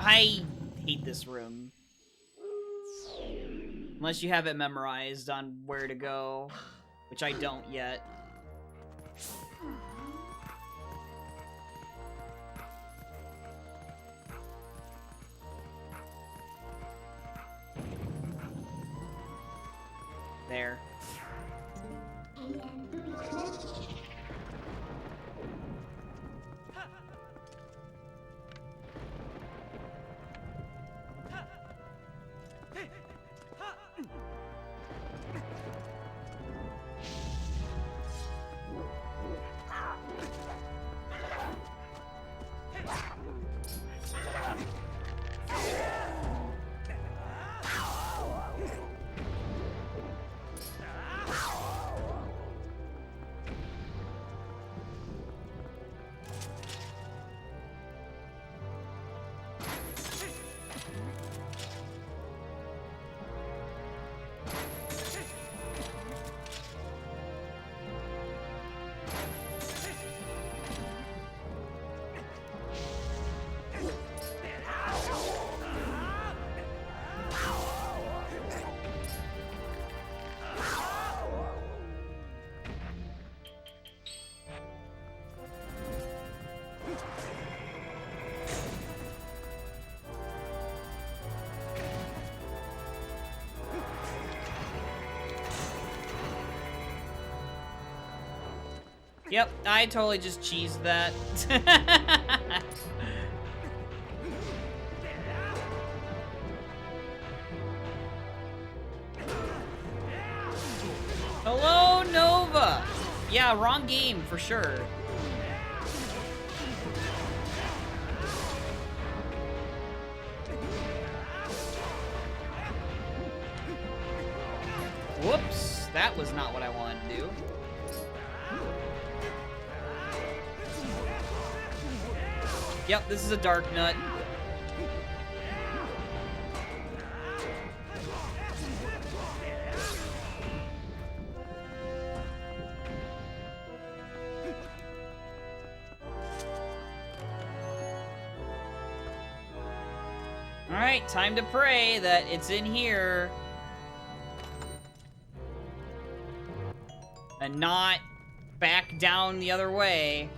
I hate this room. Unless you have it memorized on where to go, which I don't yet. There. Yep, I totally just cheesed that. Hello, Nova! Yeah, wrong game, for sure. Whoops, that was not what I wanted to do. Yep, this is a dark nut. Alright, time to pray that it's in here. And not back down the other way.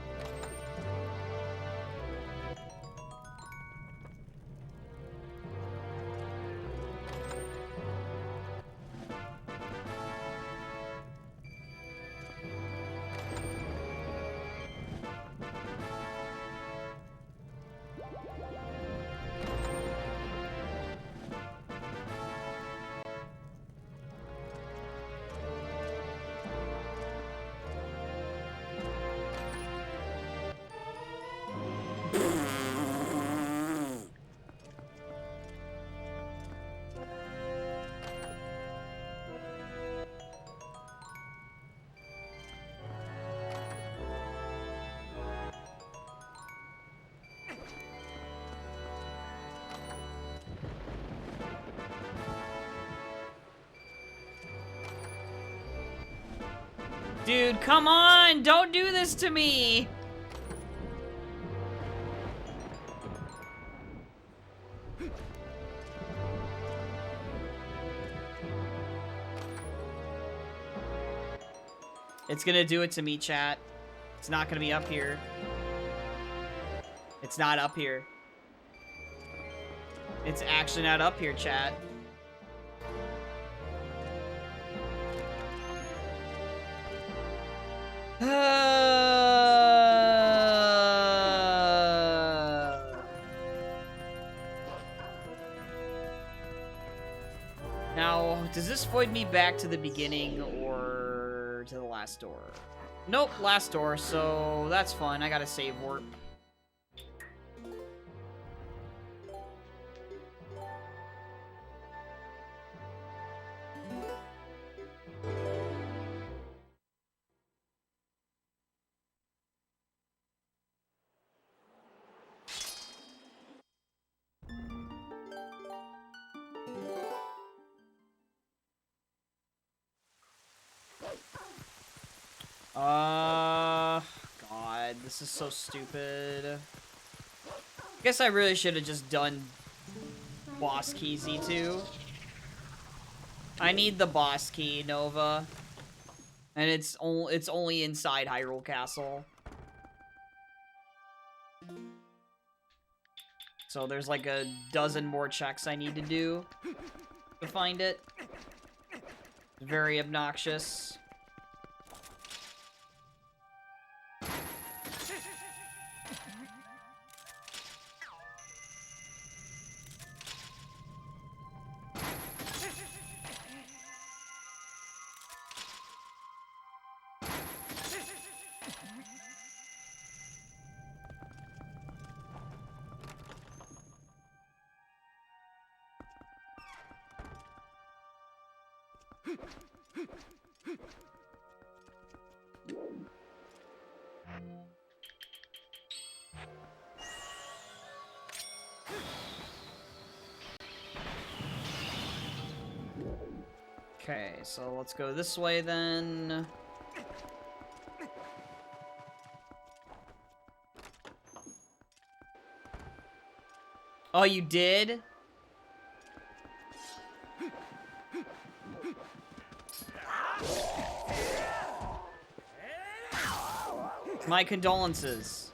Dude, come on! Don't do this to me! It's gonna do it to me, chat. It's not gonna be up here. It's not up here. It's actually not up here, chat. Now, does this void me back to the beginning or to the last door? Nope, last door, so that's fun. I got a save warp. God, this is so stupid. I guess I really should have just done boss key Z2. I need the boss key, Nova. And it's only inside Hyrule Castle. So there's like a dozen more checks I need to do to find it. Very obnoxious. Okay, so let's go this way then. Oh, you did? My condolences.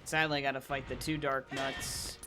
Sadly, I gotta fight the two dark nuts.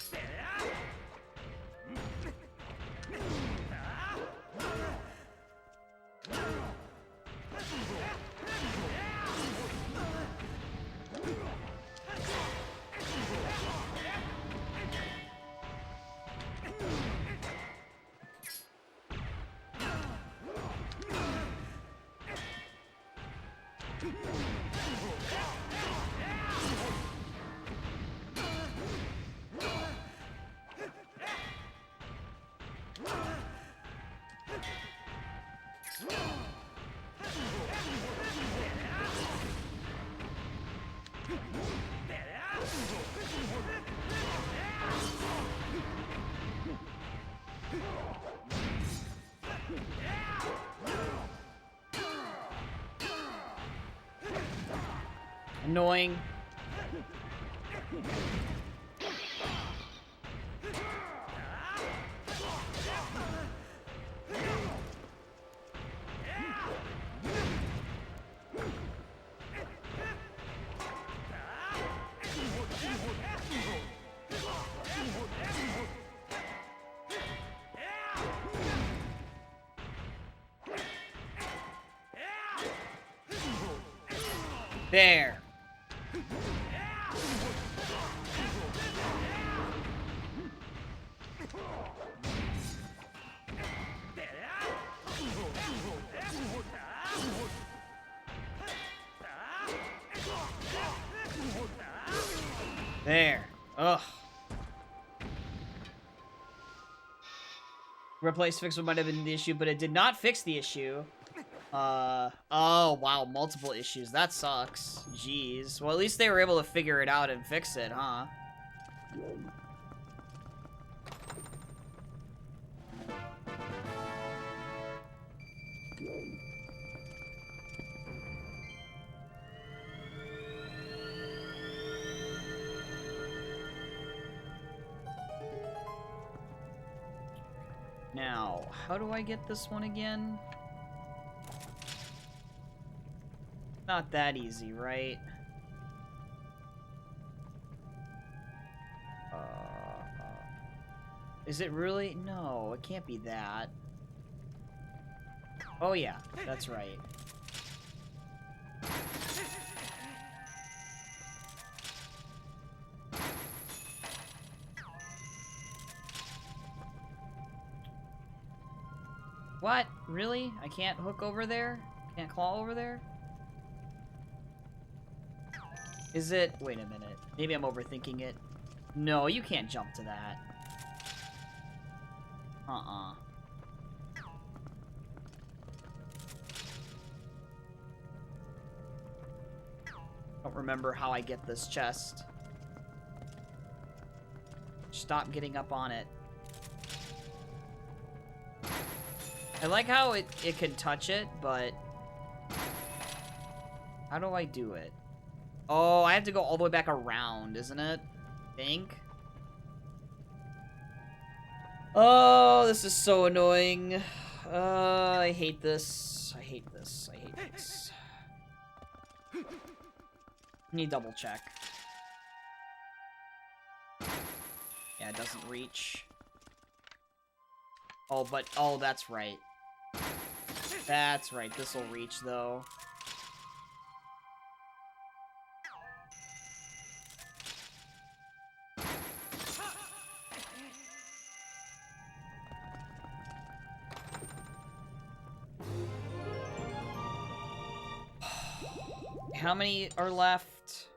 Annoying. There. There. Ugh. Replace fix what might have been the issue, but it did not fix the issue. Oh, wow, multiple issues. That sucks. Jeez. Well, at least they were able to figure it out and fix it, huh? Now, how do I get this one again? Not that easy, right? Is it really? No, it can't be that. Oh yeah, that's right. What? Really? I can't hook over there? Can't claw over there? Is it? Wait a minute. Maybe I'm overthinking it. No, you can't jump to that. Don't remember how I get this chest. Stop getting up on it. I like how it can touch it, but how do I do it? Oh, I have to go all the way back around, isn't it? I think. Oh, this is so annoying. I hate this. I hate this. I hate this. Need double check. Yeah, it doesn't reach. Oh, but, oh, that's right. That's right, this'll reach, though. How many are left?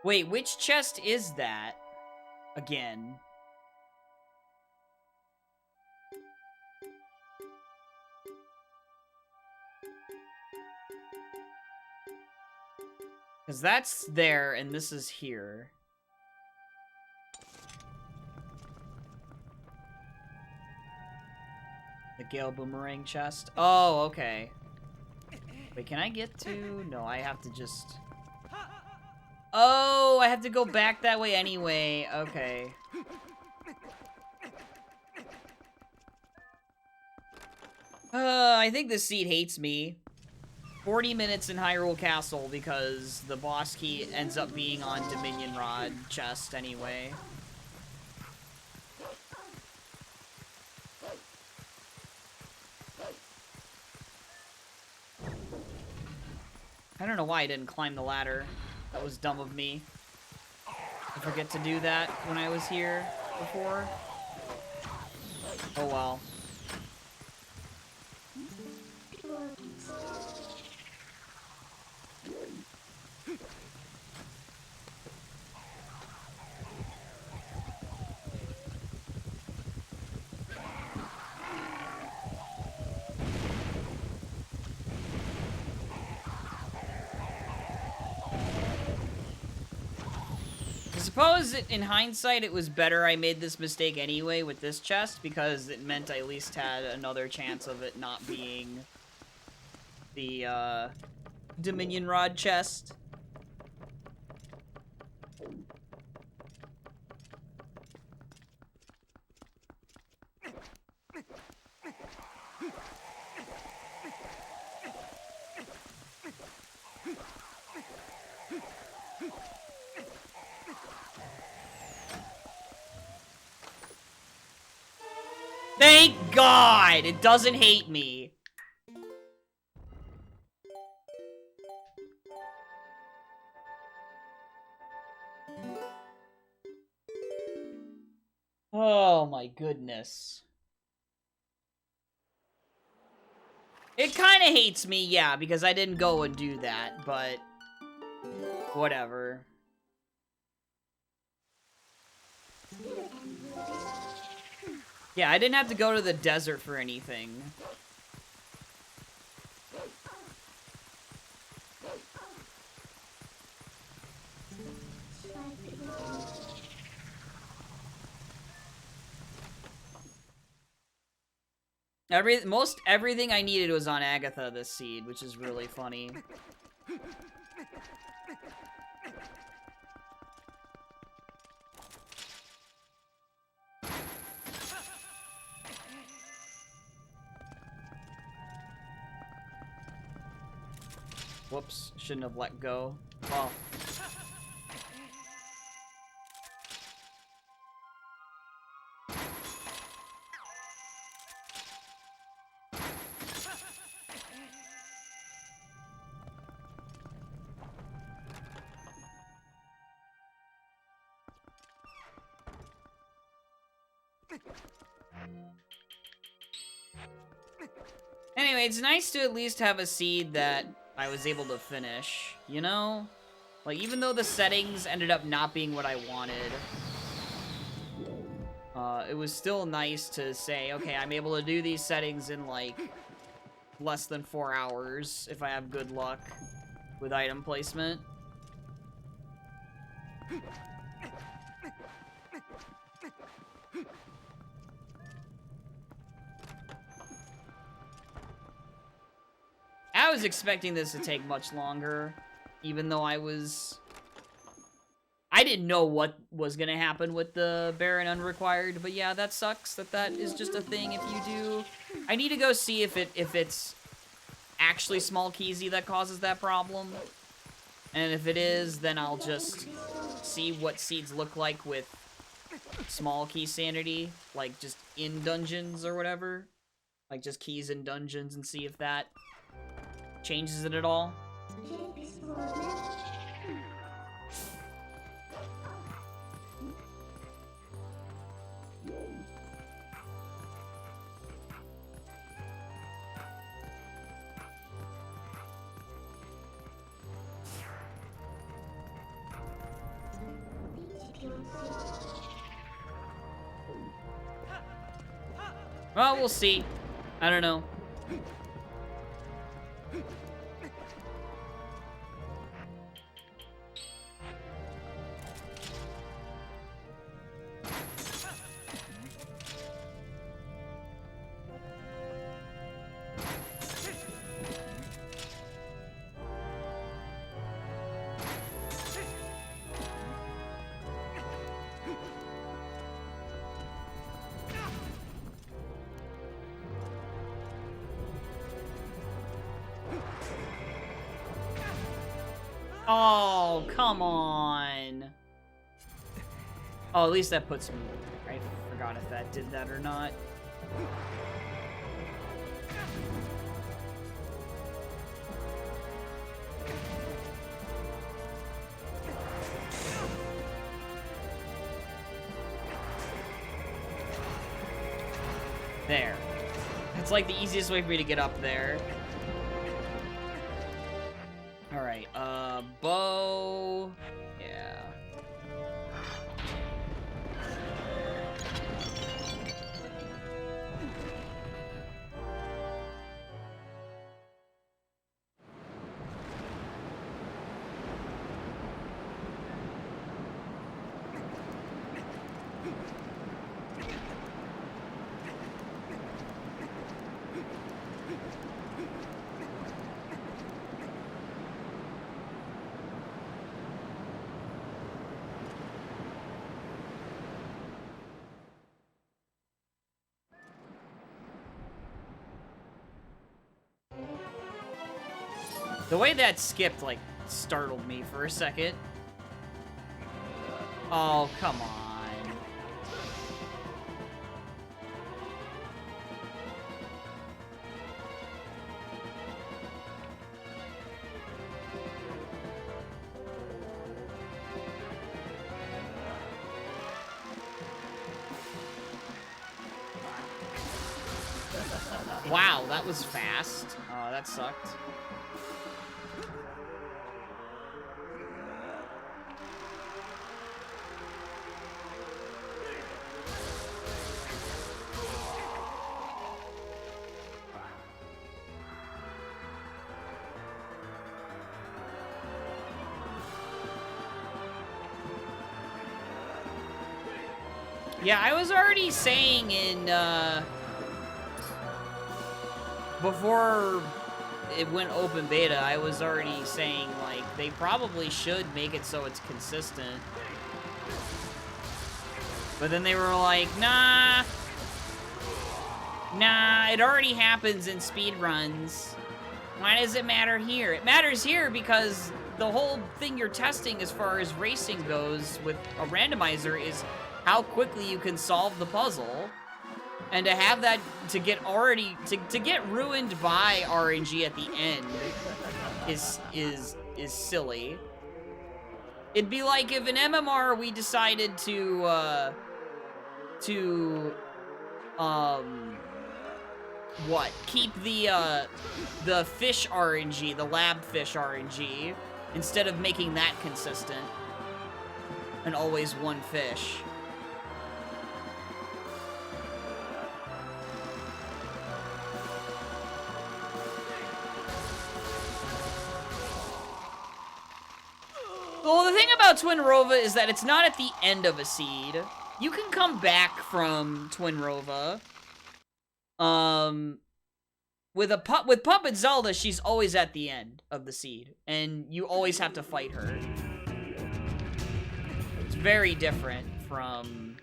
Wait, which chest is that? Again. Because that's there, and this is here. The Gale Boomerang chest? Oh, okay. Wait, can I get to... No, I have to just... Oh, I have to go back that way anyway. Okay. I think this seat hates me. 40 minutes in Hyrule Castle because the boss key ends up being on Dominion Rod chest anyway. I don't know why I didn't climb the ladder. That was dumb of me. I forget to do that when I was here before. Oh well. suppose in hindsight it was better I made this mistake anyway with this chest, because it meant I at least had another chance of it not being the Dominion Rod chest. Thank God! It doesn't hate me. Oh my goodness. It kind of hates me, yeah, because I didn't go and do that, but whatever. Yeah, I didn't have to go to the desert for anything. Most everything I needed was on Agatha this seed, which is really funny. Whoops, shouldn't have let go. Well. Anyway, it's nice to at least have a seed that I was able to finish, you know? Like, even though the settings ended up not being what I wanted, it was still nice to say, okay, I'm able to do these settings in, like, less than 4 hours, if I have good luck with item placement. I was expecting this to take much longer, even though I didn't know what was gonna happen with the Baron Unrequired, but yeah, that sucks that is just a thing if you do. I need to go see if it's actually Small Keezy that causes that problem, and if it is, then I'll just see what seeds look like with Small Key Sanity, like just in dungeons or whatever, like just keys in dungeons, and see if that changes it at all. Well, we'll see. I don't know. Oh, come on. Oh, at least that puts me... I forgot if that did that or not. There. It's like the easiest way for me to get up there. Alright, bow... Yeah. The way that skipped, like, startled me for a second. Oh, come on. Wow, that was fast. Oh, that sucked. Yeah, I was already saying in, before it went open beta, I was already saying, like, they probably should make it so it's consistent. But then they were like, nah, it already happens in speedruns. Why does it matter here? It matters here because the whole thing you're testing as far as racing goes with a randomizer is how quickly you can solve the puzzle. And to have that, to get ruined by RNG at the end is silly. It'd be like if in MMR we decided to keep the fish RNG, the lab fish RNG, instead of making that consistent and always one fish. Well, the thing about Twin Rova is that it's not at the end of a seed. You can come back from Twin Rova. With Puppet Zelda, she's always at the end of the seed, and you always have to fight her. It's very different from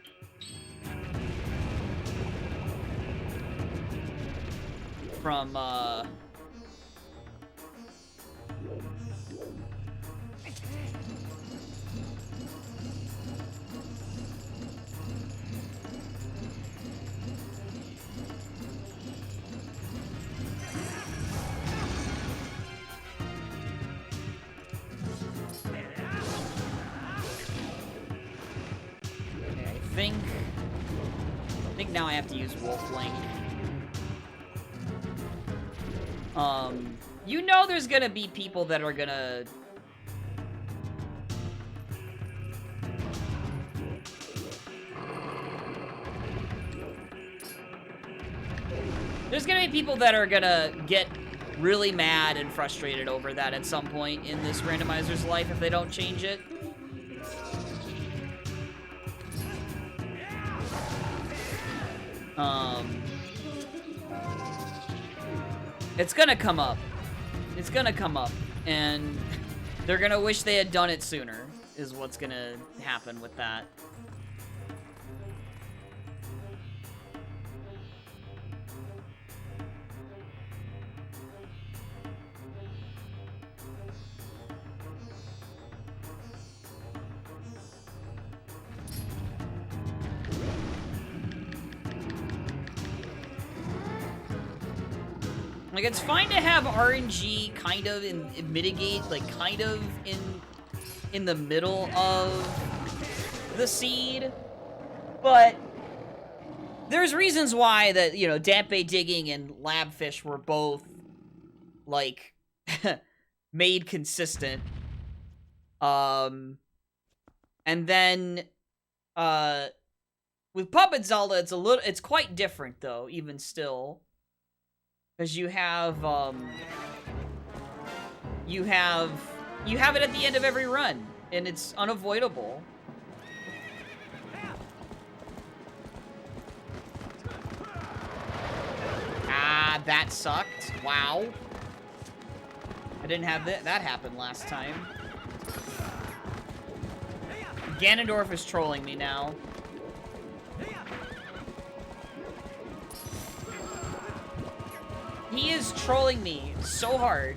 I think now I have to use Wolf Link. You know there's gonna be people that are gonna... There's gonna be people that are gonna get really mad and frustrated over that at some point in this randomizer's life if they don't change it. It's gonna come up. It's gonna come up, and they're gonna wish they had done it sooner, is what's gonna happen with that. Like, it's fine to have RNG kind of mitigate, like, kind of in the middle of the seed, but there's reasons why that, you know, Dampe digging and labfish were both, like, made consistent. And then, with Puppet Zelda, it's quite different, though, even still. Because you have it at the end of every run, and it's unavoidable. Ah, that sucked. Wow. I didn't have that happen last time. Ganondorf is trolling me now. He is trolling me so hard.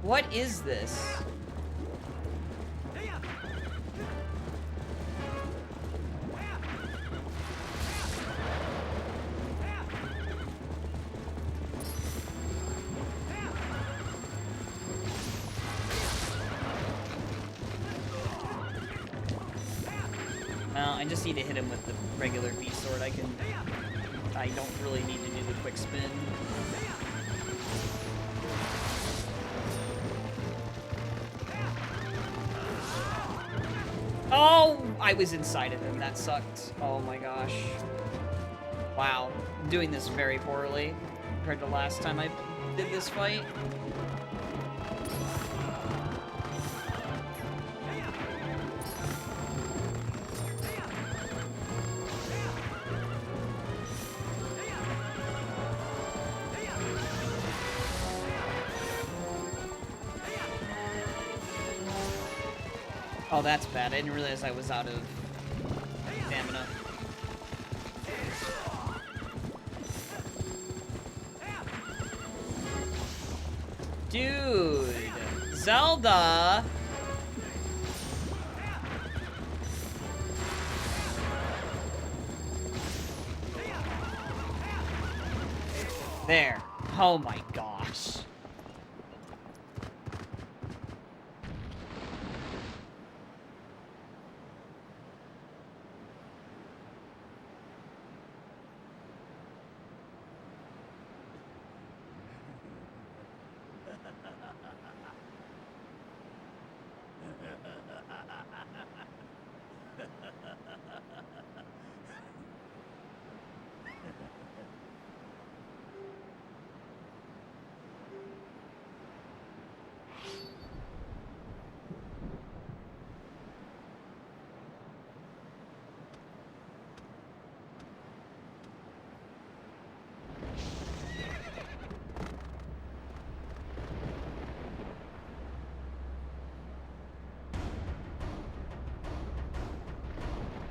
What is this? Well, I just need to hit him with the regular V-sword. I don't really need to do the quick spin. Oh, I was inside of him. That sucked. Oh my gosh. Wow. I'm doing this very poorly compared to last time I did this fight. Oh, that's bad. I didn't realize I was out of stamina. Dude! Zelda! There. Oh my gosh.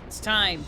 It's time.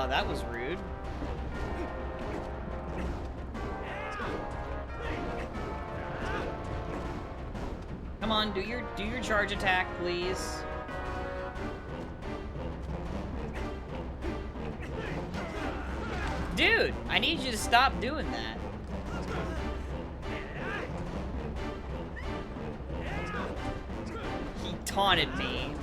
That was rude. Come on, do your charge attack, please. Dude, I need you to stop doing that. He taunted me.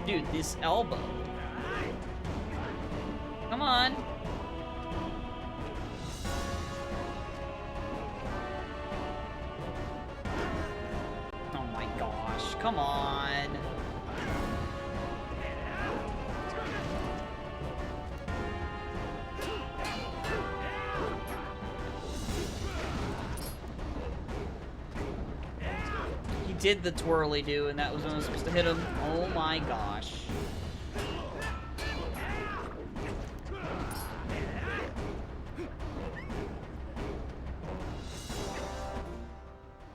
Dude, this elbow. Come on. Oh my gosh, come on. He did the twirly do, and that was when I was supposed to hit him. Oh my gosh.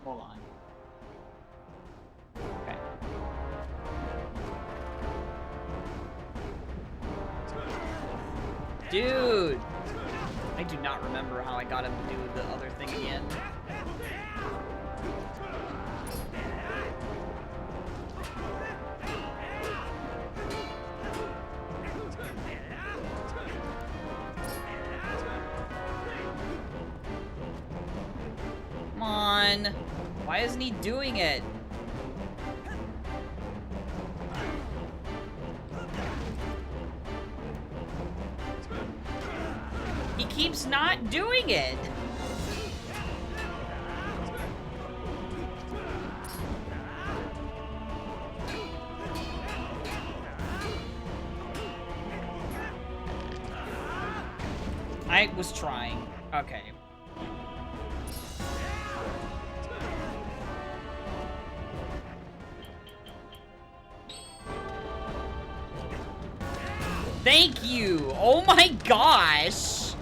Hold on. Okay. Dude! I do not remember how I got him to do the other thing again. Come on! Why isn't he doing it? He keeps not doing it! I was trying. Okay. Thank you! Oh my gosh!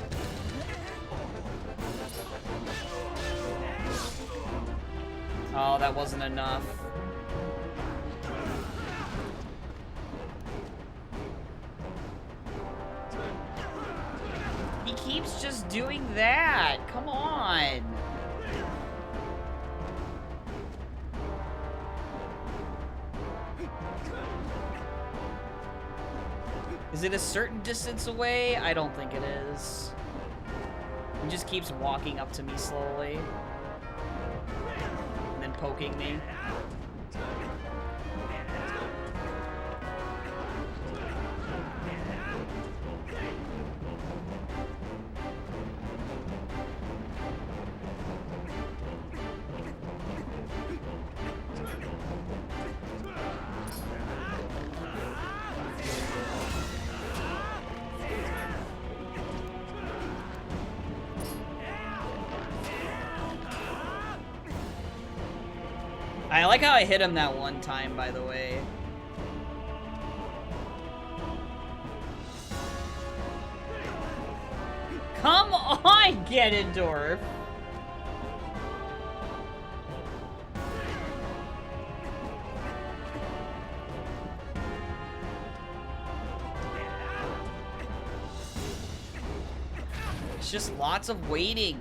Oh, that wasn't enough. He keeps just doing that. Come on. Is it a certain distance away? I don't think it is. He just keeps walking up to me slowly. And then poking me. I like how I hit him that one time, by the way. Come on, Ganondorf! It's just lots of waiting.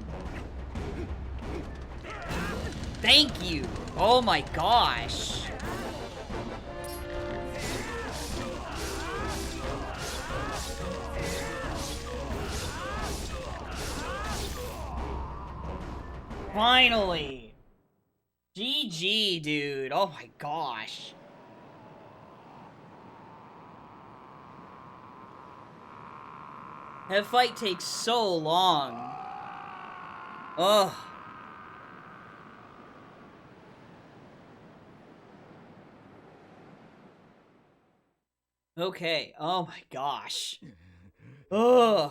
Thank you! Oh my gosh! Finally! GG, dude. Oh my gosh. That fight takes so long. Ugh. Okay. Oh my gosh. Ugh.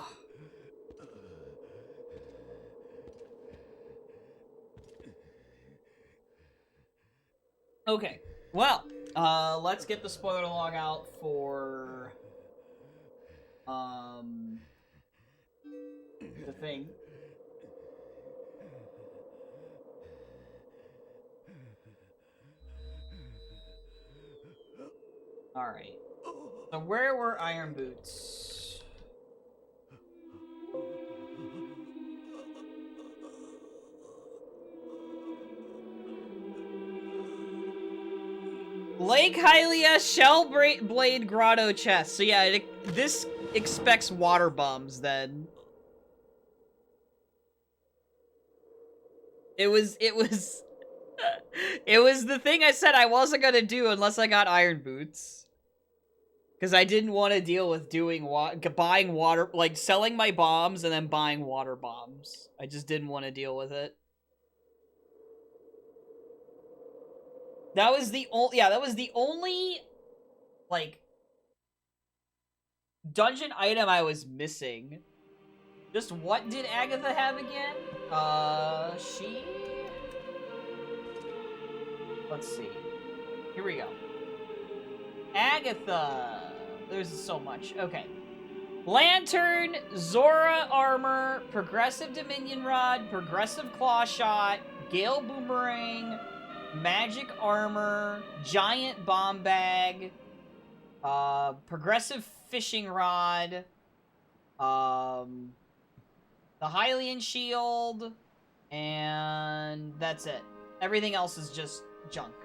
Okay. Well, let's get the spoiler log out for the thing. All right. So where were Iron Boots? Lake Hylia Shell Blade Grotto chest. So yeah, this expects water bombs then. It was it was the thing I said I wasn't gonna do unless I got Iron Boots. Because I didn't want to deal with buying water, like selling my bombs and then buying water bombs. I just didn't want to deal with it. That was the only, yeah, that was the only, like, dungeon item I was missing. Just what did Agatha have again? She... Let's see. Here we go. Agatha! There's so much. Okay. Lantern, Zora Armor, Progressive Dominion Rod, Progressive Claw Shot, Gale Boomerang, Magic Armor, Giant Bomb Bag, Progressive Fishing Rod, the Hylian Shield, and that's it. Everything else is just junk.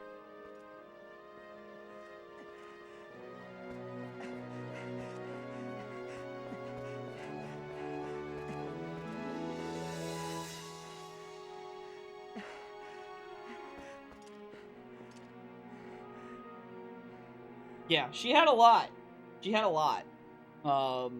Yeah, she had a lot. She had a lot. Oh.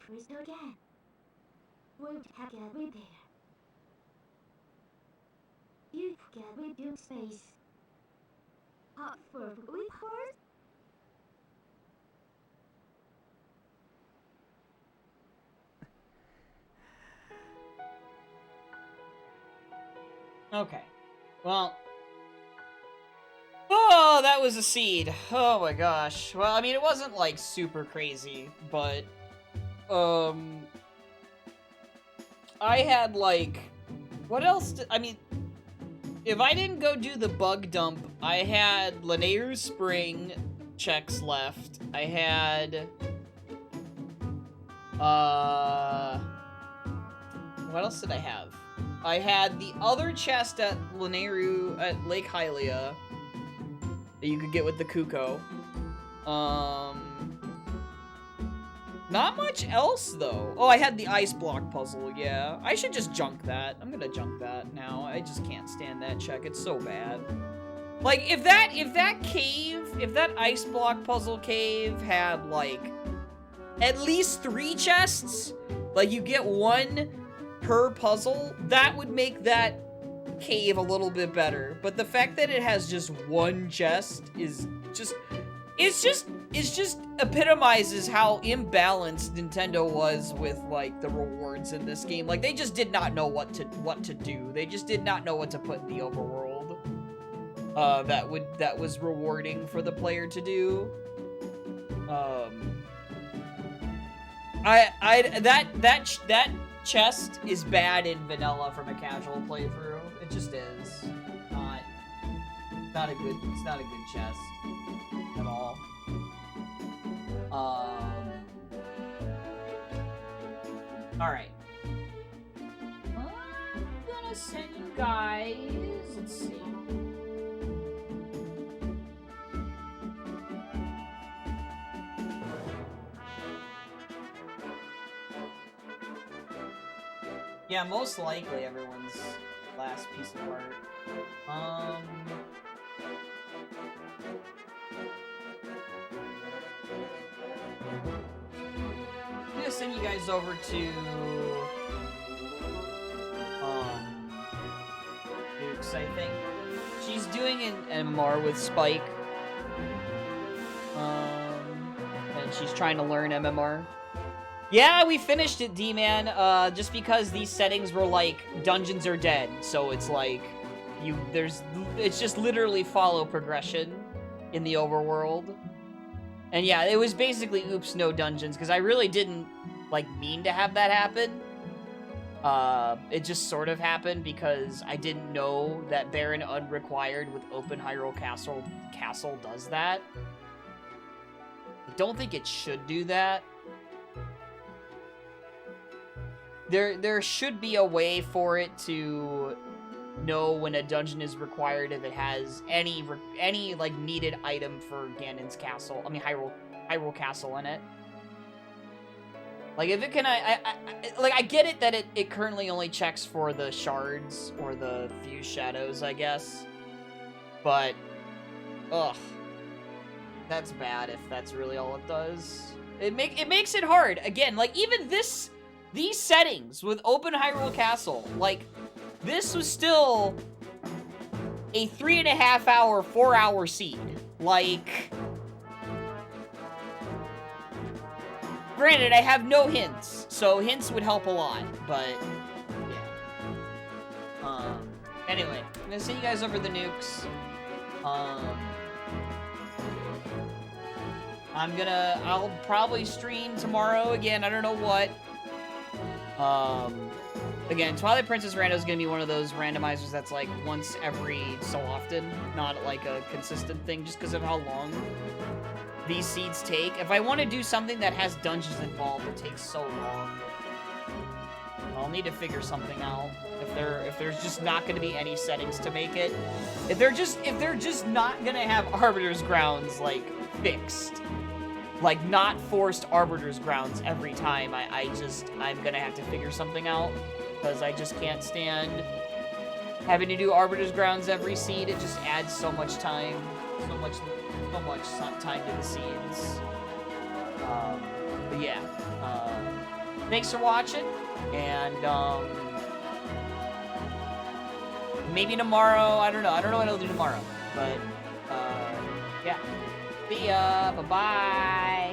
crystal again. Won't have a repair. You forget we built space. Hot for we powers? Okay. Well. Oh, that was a seed. Oh my gosh. Well, I mean, it wasn't, like, super crazy, but, I had, like, what else I mean, if I didn't go do the bug dump, I had Linnaeus Spring checks left. I had, what else did I have? I had the other chest at at Lake Hylia that you could get with the Kuko. Not much else, though. Oh, I had the ice block puzzle, yeah. I should just junk that. I'm gonna junk that now. I just can't stand that check. It's so bad. Like, if that ice block puzzle cave had, like, at least 3 chests, like, you get 1 per puzzle, that would make that cave a little bit better. But the fact that it has just 1 chest is just... It just epitomizes how imbalanced Nintendo was with, like, the rewards in this game. Like, they just did not know what to do. They just did not know what to put in the overworld. That was rewarding for the player to do. That chest is bad in vanilla from a casual playthrough. It just is. It's not a good chest at all. Alright. I'm gonna send you guys, let's see. Yeah, most likely everyone's last piece of art. I'm gonna send you guys over to Dukes, I think. She's doing an MMR with Spike. And she's trying to learn MMR. Yeah, we finished it, D-Man, just because these settings were like, dungeons are dead, so it's like, it's just literally follow progression in the overworld. And yeah, it was basically oops, no dungeons, because I really didn't, like, mean to have that happen. It just sort of happened because I didn't know that Baron Unrequired with Open Hyrule Castle does that. I don't think it should do that. There should be a way for it to know when a dungeon is required if it has any like needed item for Ganon's castle. I mean Hyrule Castle in it. Like if it can, I get it that it currently only checks for the shards or the fused shadows, I guess. But, ugh, that's bad if that's really all it does. It makes it hard. Again, like even these settings with Open Hyrule Castle, like, this was still a 3.5 hour, 4 hour seed. Like, granted, I have no hints, so hints would help a lot, but, yeah. Anyway, I'm gonna send you guys over the nukes. I'll probably stream tomorrow again, I don't know what. Again, Twilight Princess Rando is going to be one of those randomizers that's like once every so often, not like a consistent thing, just because of how long these seeds take. If I want to do something that has dungeons involved, it takes so long. I'll need to figure something out. If there's just not going to be any settings to make it, if they're just not going to have Arbiter's Grounds like fixed. Like, not forced Arbiter's Grounds every time, I'm gonna have to figure something out, because I just can't stand having to do Arbiter's Grounds every seed. It just adds so much time, so much time to the seeds. But yeah, thanks for watching, and maybe tomorrow. I don't know. I don't know what I'll do tomorrow, but yeah. See ya. Bye bye.